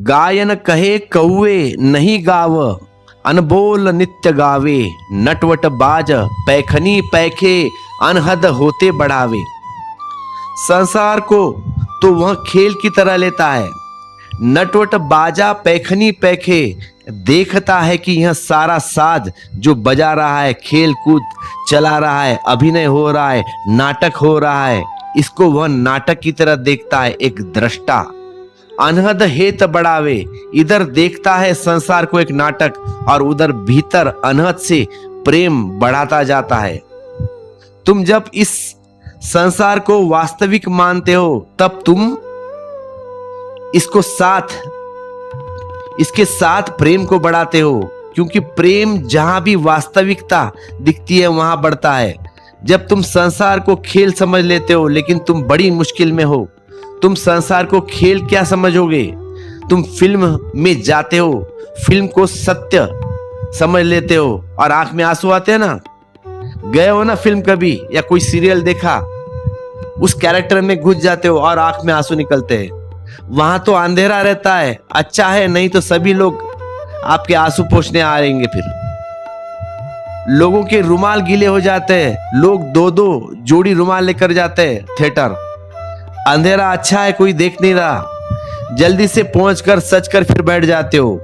गायन कहे कौवे नहीं गाव, अनबोल नित्य गावे, नटवट बाज पैखनी पैखे, अनहद होते बढ़ावे। संसार को तो वह खेल की तरह लेता है। नटवट बाजा पैखनी पैखे, देखता है कि यह सारा साज जो बजा रहा है, खेल कूद चला रहा है, अभिनय हो रहा है, नाटक हो रहा है, इसको वह नाटक की तरह देखता है, एक दृष्टा। अनहद हेत बढ़ावे, इधर देखता है संसार को एक नाटक, और उधर भीतर अनहद से प्रेम बढ़ाता जाता है। तुम जब इस संसार को वास्तविक मानते हो, तब तुम इसके साथ प्रेम को बढ़ाते हो, क्योंकि प्रेम जहां भी वास्तविकता दिखती है वहां बढ़ता है। जब तुम संसार को खेल समझ लेते हो, लेकिन तुम बड़ी मुश्किल में हो। तुम संसार को खेल क्या समझोगे? तुम फिल्म में जाते हो, फिल्म को सत्य समझ लेते हो और आंख में आंसू आते हैं ना। गए हो ना फिल्म कभी, या कोई सीरियल देखा, उस कैरेक्टर में घुस जाते हो और आंख में आंसू निकलते हैं। वहां तो अंधेरा रहता है, अच्छा है, नहीं तो सभी लोग आपके आंसू पोंछने आ रहेंगे। फिर लोगों के रुमाल गीले हो जाते हैं, लोग दो दो जोड़ी रुमाल लेकर जाते हैं थिएटर। अंधेरा अच्छा है, कोई देख नहीं रहा, जल्दी से पहुंचकर सच कर फिर बैठ जाते हो।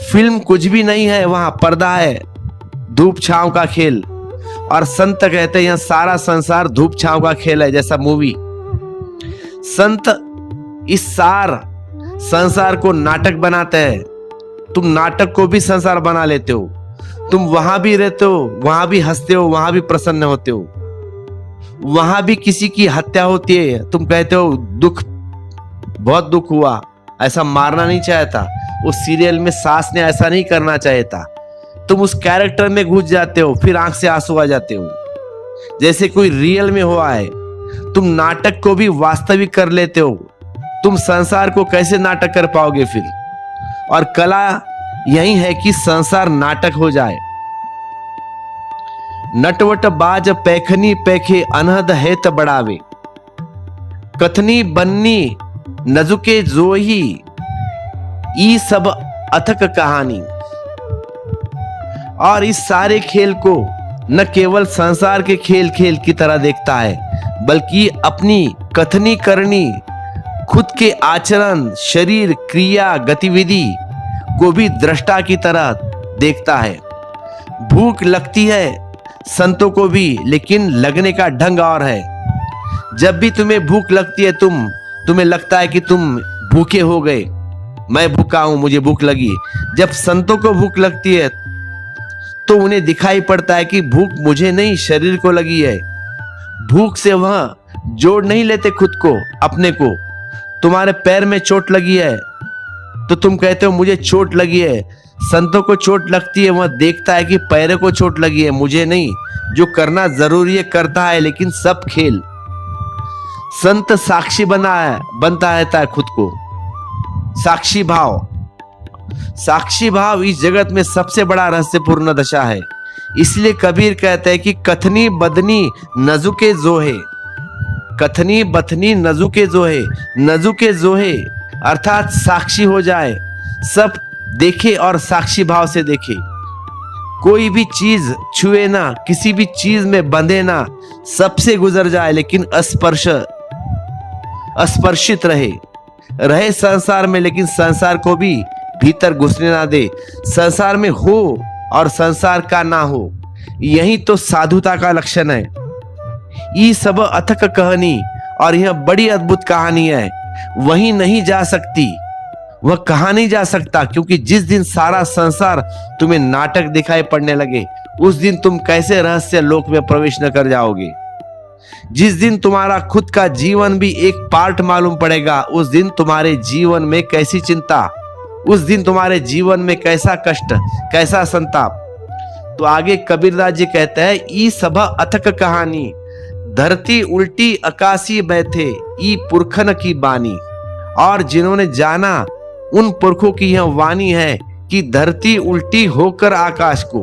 फिल्म कुछ भी नहीं है, वहां पर्दा है, धूप छांव का खेल। और संत कहते हैं यह सारा संसार धूप छांव का खेल है, जैसा मूवी। संत इस सार संसार को नाटक बनाते हैं। तुम नाटक को भी संसार बना लेते हो। तुम वहां भी रहते हो, वहां भी हंसते हो, वहां भी प्रसन्न होते हो। वहां भी किसी की हत्या होती है, तुम कहते हो दुख, बहुत दुख हुआ, ऐसा मारना नहीं चाहता था, उस सीरियल में सास ने ऐसा नहीं करना चाहिए था। तुम उस कैरेक्टर में घुस जाते हो, फिर आंख से आंसू आ जाते हो, जैसे कोई रियल में हुआ है। तुम नाटक को भी वास्तविक कर लेते हो। तुम संसार को कैसे नाटक कर पाओगे फिर? और कला यही है कि संसार नाटक हो जाए। नटवट बाज पैखनी पैखे, अनहद हेत बढ़ावे, कथनी बन्नी नजुके जोही, ई सब अथक कहानी। और इस सारे खेल को न केवल संसार के खेल की तरह देखता है, बल्कि अपनी कथनी करनी, खुद के आचरण, शरीर, क्रिया, गतिविधि को भी दृष्टा की तरह देखता है। भूख लगती है संतों को भी, लेकिन लगने का ढंग और है। जब भी तुम्हें भूख लगती है, तुम्हें लगता है कि तुम भूखे हो गए, मैं भूखा हूं, मुझे भूख लगी। जब संतों को भूख लगती है तो उन्हें दिखाई पड़ता है कि भूख मुझे नहीं, शरीर को लगी है। भूख से वह जोड़ नहीं लेते खुद को, अपने को। तुम्हारे पैर में चोट लगी है तो तुम कहते हो मुझे चोट लगी है। संतों को चोट लगती है, वह देखता है कि पैरों को चोट लगी है, मुझे नहीं। जो करना जरूरी है करता है, लेकिन सब खेल। संत साक्षी बनता है खुद को। साक्षी भाव इस जगत में सबसे बड़ा रहस्यपूर्ण दशा है। इसलिए कबीर कहते हैं कि कथनी बदनी नजुके जोहे, कथनी बथनी नजुके जोहे, नजुके जोहे अर्थात साक्षी हो जाए, सब देखे और साक्षी भाव से देखे। कोई भी चीज छुए ना, किसी भी चीज में बंधे ना, सबसे गुजर जाए, लेकिन अस्पर्शित रहे संसार में, लेकिन संसार को भी भीतर घुसने ना दे। संसार में हो और संसार का ना हो, यही तो साधुता का लक्षण है। ये सब अथक कहानी, और यह बड़ी अद्भुत कहानी है। वही नहीं जा सकती, वह कहा नहीं जा सकता, क्योंकि जिस दिन सारा संसार तुम्हें नाटक दिखाई पड़ने लगे, उस दिन तुम कैसे रहस्य लोक में प्रवेश न कर जाओगे। जिस दिन तुम्हारा खुद का जीवन भी एक पार्ट मालूम पड़ेगा, उस दिन तुम्हारे जीवन में कैसी चिंता, उस दिन तुम्हारे जीवन में कैसा कष्ट, कैसा संताप। तो आगे कबीरदास जी कहते हैं, ई सभा अथक कहानी, धरती उल्टी आकाशी बैठे, ई पुरखन की बानी। और जिन्होंने जाना, उन पुरखों की यह वाणी है कि धरती उल्टी होकर आकाश को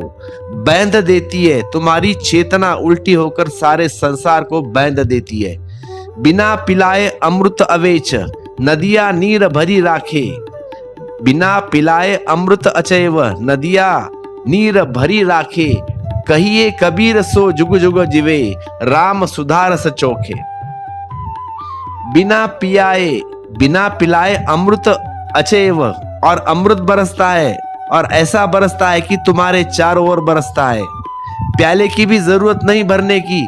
बैंध देती है, तुम्हारी चेतना उल्टी होकर सारे संसार को बैंध देती है। बिना पिलाए अमृत अवेच, नदियां नीर भरी राखे, बिना पिलाए अमृत अचैव, नदिया नीर भरी राखे, कहिए कबीर सो जुग जुग जीवे, राम सुधारस चोखे। बिना पिलाए अमृत अचैव, और अमृत बरसता है, और ऐसा बरसता है कि तुम्हारे चारों ओर बरसता है। प्याले की भी जरूरत नहीं भरने की,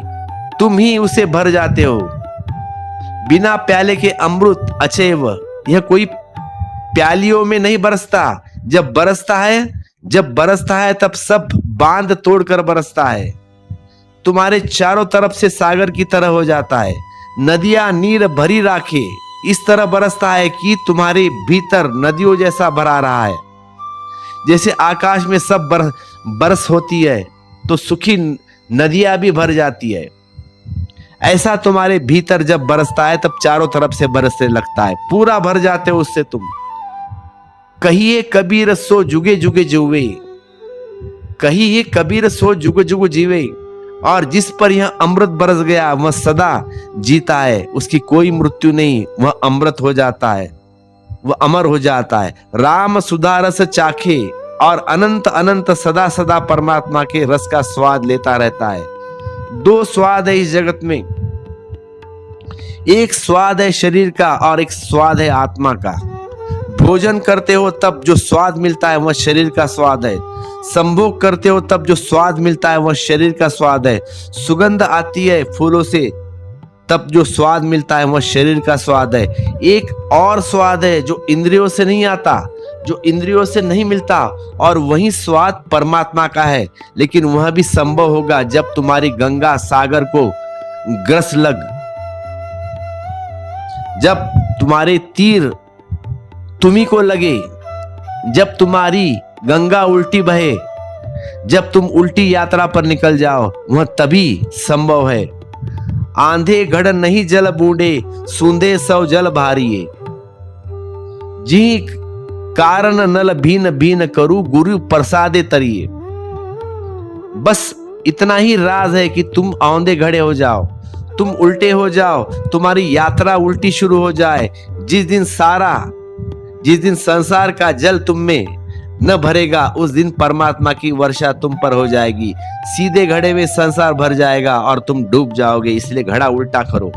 तुम ही उसे भर जाते हो। बिना प्याले के अमृत अचैव, यह कोई प्यालियों में नहीं बरसता। जब बरसता है तब सब बांध तोड़कर बरसता है, तुम्हारे चारों तरफ से सागर की तरह हो जाता है। नदियां नीर भरी राखे, इस तरह बरसता है कि तुम्हारे भीतर नदियों जैसा भरा रहा है। जैसे आकाश में सब बरस होती है तो सूखी नदियां भी भर जाती है, ऐसा तुम्हारे भीतर जब बरसता है तब चारों तरफ से बरसने लगता है, पूरा भर जाते हो उससे तुम। कहिए कबीर सो जुगे जुगे जीवे, कहिए कबीर सो जुग जुग जीवे, और जिस पर यह अमृत बरस गया वह सदा जीता है, उसकी कोई मृत्यु नहीं, वह अमृत हो जाता है, वह अमर हो जाता है। राम सुधा रस चाखे, और अनंत अनंत सदा सदा परमात्मा के रस का स्वाद लेता रहता है। दो स्वाद है इस जगत में, एक स्वाद है शरीर का और एक स्वाद है आत्मा का। भोजन करते हो तब जो स्वाद मिलता है वह शरीर का स्वाद है, संभोग करते हो तब जो स्वाद मिलता है वह शरीर का स्वाद है। सुगंध आती है फूलों से तब जो स्वाद मिलता है वह शरीर का स्वाद है। एक और स्वाद है जो इंद्रियों से नहीं आता, जो इंद्रियों से नहीं मिलता, और वही स्वाद परमात्मा का है, लेकिन वह भी संभव होगा जब तुम्हारी गंगा सागर को ग्रस लग, जब तुम्हारे तीर तुम्ही को लगे, जब तुम्हारी गंगा उल्टी बहे, जब तुम उल्टी यात्रा पर निकल जाओ, वह तभी संभव है। आंधे घड़ नहीं जल बूंदे, सूंदे सौ जल भारिये, जी कारण नल भीन भीन करू, गुरु प्रसादे तरिये। बस इतना ही राज है कि तुम औंधे घड़े हो जाओ, तुम उल्टे हो जाओ, तुम्हारी यात्रा उल्टी शुरू हो जाए। जिस दिन संसार का जल तुम में न भरेगा, उस दिन परमात्मा की वर्षा तुम पर हो जाएगी। सीधे घड़े में संसार भर जाएगा और तुम डूब जाओगे, इसलिए घड़ा उल्टा करो।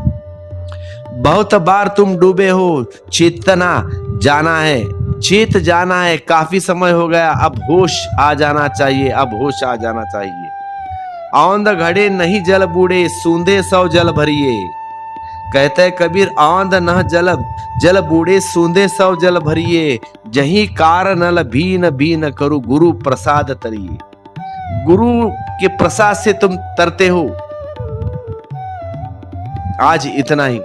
बहुत बार तुम डूबे हो, चेतना जाना है, चेत जाना है, काफी समय हो गया, अब होश आ जाना चाहिए, अब होश आ जाना चाहिए। औंध घड़े नहीं जल बूढ़े, सूंदे सौ जल भरिए, कहते कबीर औंध न जल बूढ़े, सूंदे सौ जल भरिए, जही कार नल भीन भीन करू, गुरु प्रसाद तरिए। गुरु के प्रसाद से तुम तरते हो। आज इतना ही।